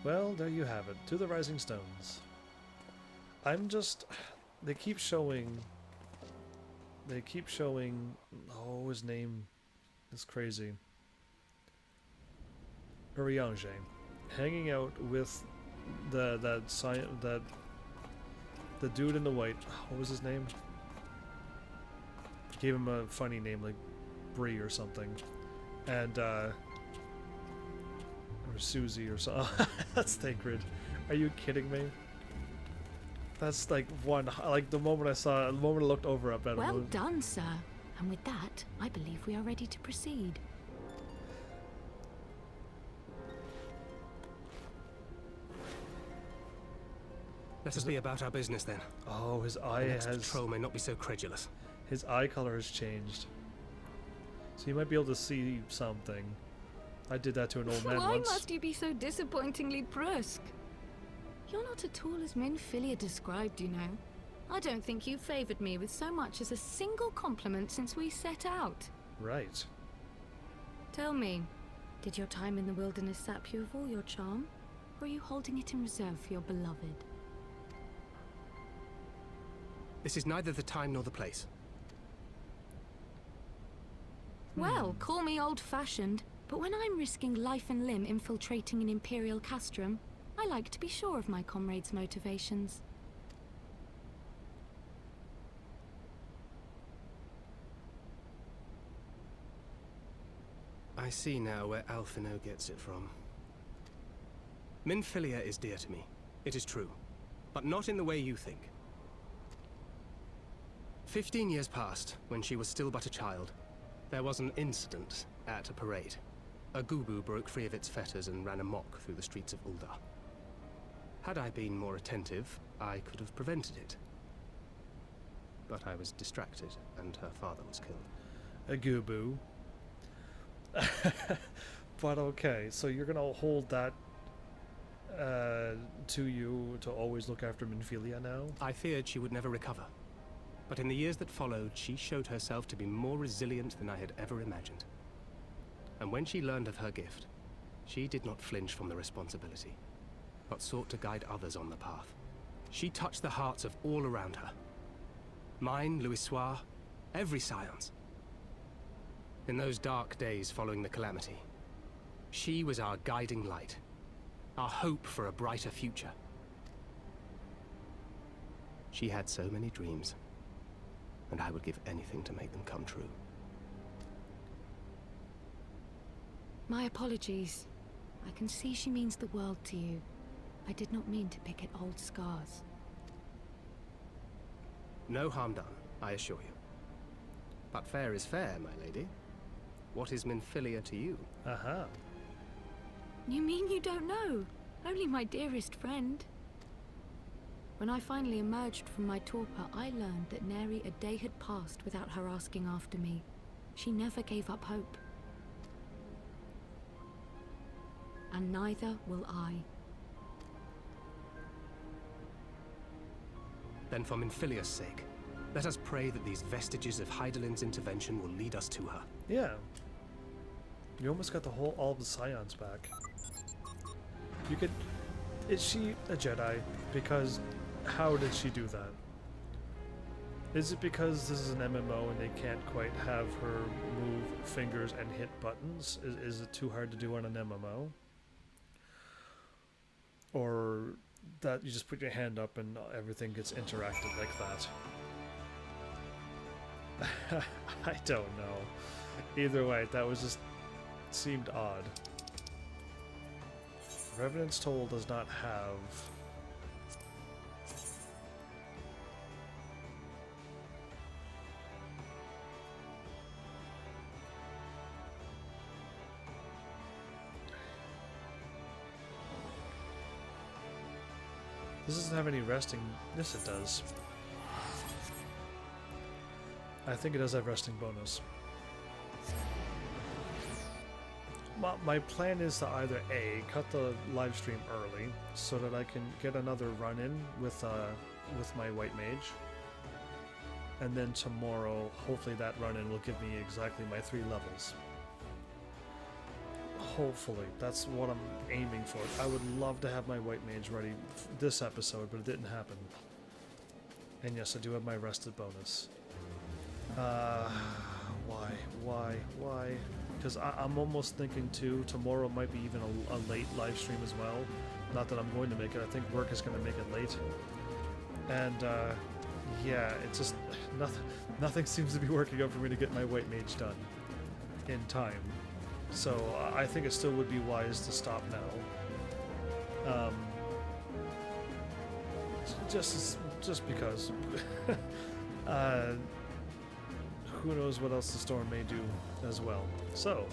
Well, there you have it. To the Rising Stones. I'm just... They keep showing... Oh, his name is crazy. Urianger. Hanging out with the dude in the white. What was his name? Gave him a funny name like Bree or something. And or Susie or something. That's Thancred. Are you kidding me? That's like the moment I looked over up at him. Well done, sir. And with that, I believe we are ready to proceed. Let us be about our business then. Oh, his eye has... patrol may not be so credulous. His eye color has changed. So you might be able to see something. I did that to an old man Why once. must you be so disappointingly brusque? You're not at all as Minfilia described, you know. I don't think you've favoured me with so much as a single compliment since we set out. Right. Tell me, did your time in the wilderness sap you of all your charm? Or are you holding it in reserve for your beloved? This is neither the time nor the place. Well, call me old-fashioned, but when I'm risking life and limb infiltrating an Imperial castrum, I like to be sure of my comrades' motivations. I see now where Alphino gets it from. Minfilia is dear to me. It is true. But not in the way you think. 15 years passed, when she was still but a child. There was an incident at a parade. A Gubu broke free of its fetters and ran amok through the streets of Ul'dah. Had I been more attentive, I could have prevented it. But I was distracted, and her father was killed. A Gubu. But okay, so you're gonna hold that to you to always look after Minfilia now? I feared she would never recover. But in the years that followed, she showed herself to be more resilient than I had ever imagined. And when she learned of her gift, she did not flinch from the responsibility, but sought to guide others on the path. She touched the hearts of all around her. Mine, Louisoix, every Scions. In those dark days following the calamity, she was our guiding light, our hope for a brighter future. She had so many dreams, and I would give anything to make them come true. My apologies. I can see she means the world to you. I did not mean to pick at old scars. No harm done, I assure you. But fair is fair, my lady. What is Minfilia to you? Aha. You mean you don't know? Only my dearest friend. When I finally emerged from my torpor, I learned that nary a day had passed without her asking after me. She never gave up hope. And neither will I. Then for Minfilia's sake, let us pray that these vestiges of Hydalin's intervention will lead us to her. Yeah. You almost got all the Scions back. You could... Is she a Jedi? Because how did she do that? Is it because this is an MMO and they can't quite have her move fingers and hit buttons? Is it too hard to do on an MMO? Or that you just put your hand up and everything gets interacted like that? I don't know. Either way, that was just... seemed odd. Revenant's Toll does not have... This doesn't have any resting... Yes, it does. I think it does have resting bonus. My plan is to either A, cut the live stream early so that I can get another run in with my white mage, and then tomorrow hopefully that run in will give me exactly my 3 levels. Hopefully, that's what I'm aiming for. I would love to have my white mage ready this episode, but it didn't happen. And yes, I do have my rested bonus. Why? Because I'm almost thinking too, tomorrow might be even a late live stream as well. Not that I'm going to make it, I think work is going to make it late. And yeah, it's just, nothing seems to be working out for me to get my white mage done in time. So I think it still would be wise to stop now. Just because. Who knows what else the storm may do as well. So,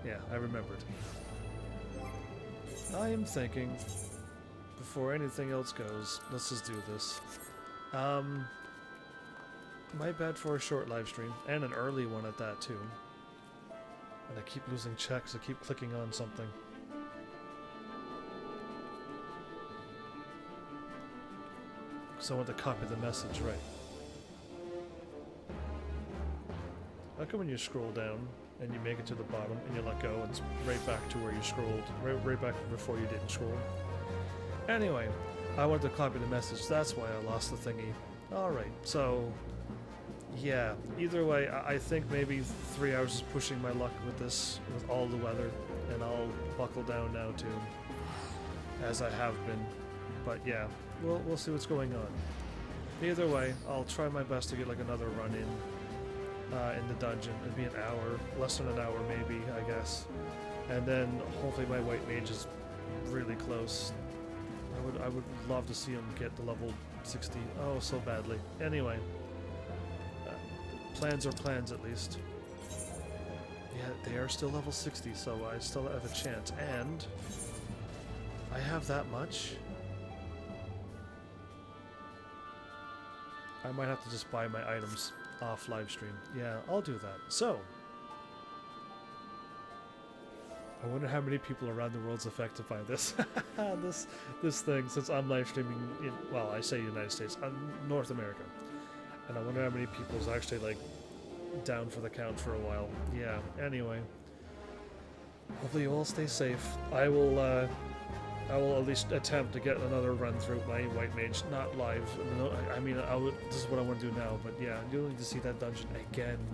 yeah, I remembered. I am thinking, before anything else goes, let's just do this. My bad for a short live stream, and an early one at that too. And I keep losing checks, I keep clicking on something. So I want to copy the message right. How come when you scroll down and you make it to the bottom and you let go and it's right back to where you scrolled, right back before you didn't scroll? Anyway, I wanted to copy the message, that's why I lost the thingy. Alright, so yeah, either way, I think maybe 3 hours is pushing my luck with this, with all the weather, and I'll buckle down now too, as I have been. But yeah, we'll see what's going on. Either way, I'll try my best to get like another run in the dungeon. It'd be an hour, less than an hour maybe, I guess. And then hopefully my white mage is really close. I would love to see him get to level 60. Oh, so badly. Anyway, plans are plans at least. Yeah, they are still level 60, so I still have a chance. And I have that much. I might have to just buy my items off live stream. Yeah, I'll do that. So, I wonder how many people around the world's affected by this. this thing, since I'm live streaming in, well, I say United States, North America. And I wonder how many people is actually like down for the count for a while. Yeah, anyway. Hopefully you all stay safe. I will at least attempt to get another run through my white mage, not live. I mean, this is what I want to do now, but yeah, I do need to see that dungeon again.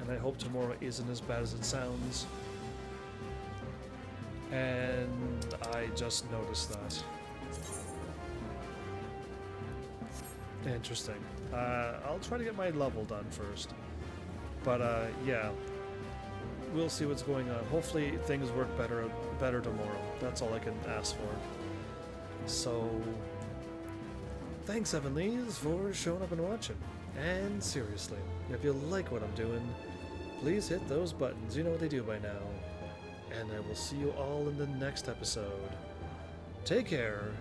And I hope tomorrow isn't as bad as it sounds. And I just noticed that. Interesting. I'll try to get my level done first. But yeah, we'll see what's going on. Hopefully things work better tomorrow. That's all I can ask for. So thanks Heavenlies for showing up and watching. And seriously, if you like what I'm doing, please hit those buttons. You know what they do by now. And I will see you all in the next episode. Take care.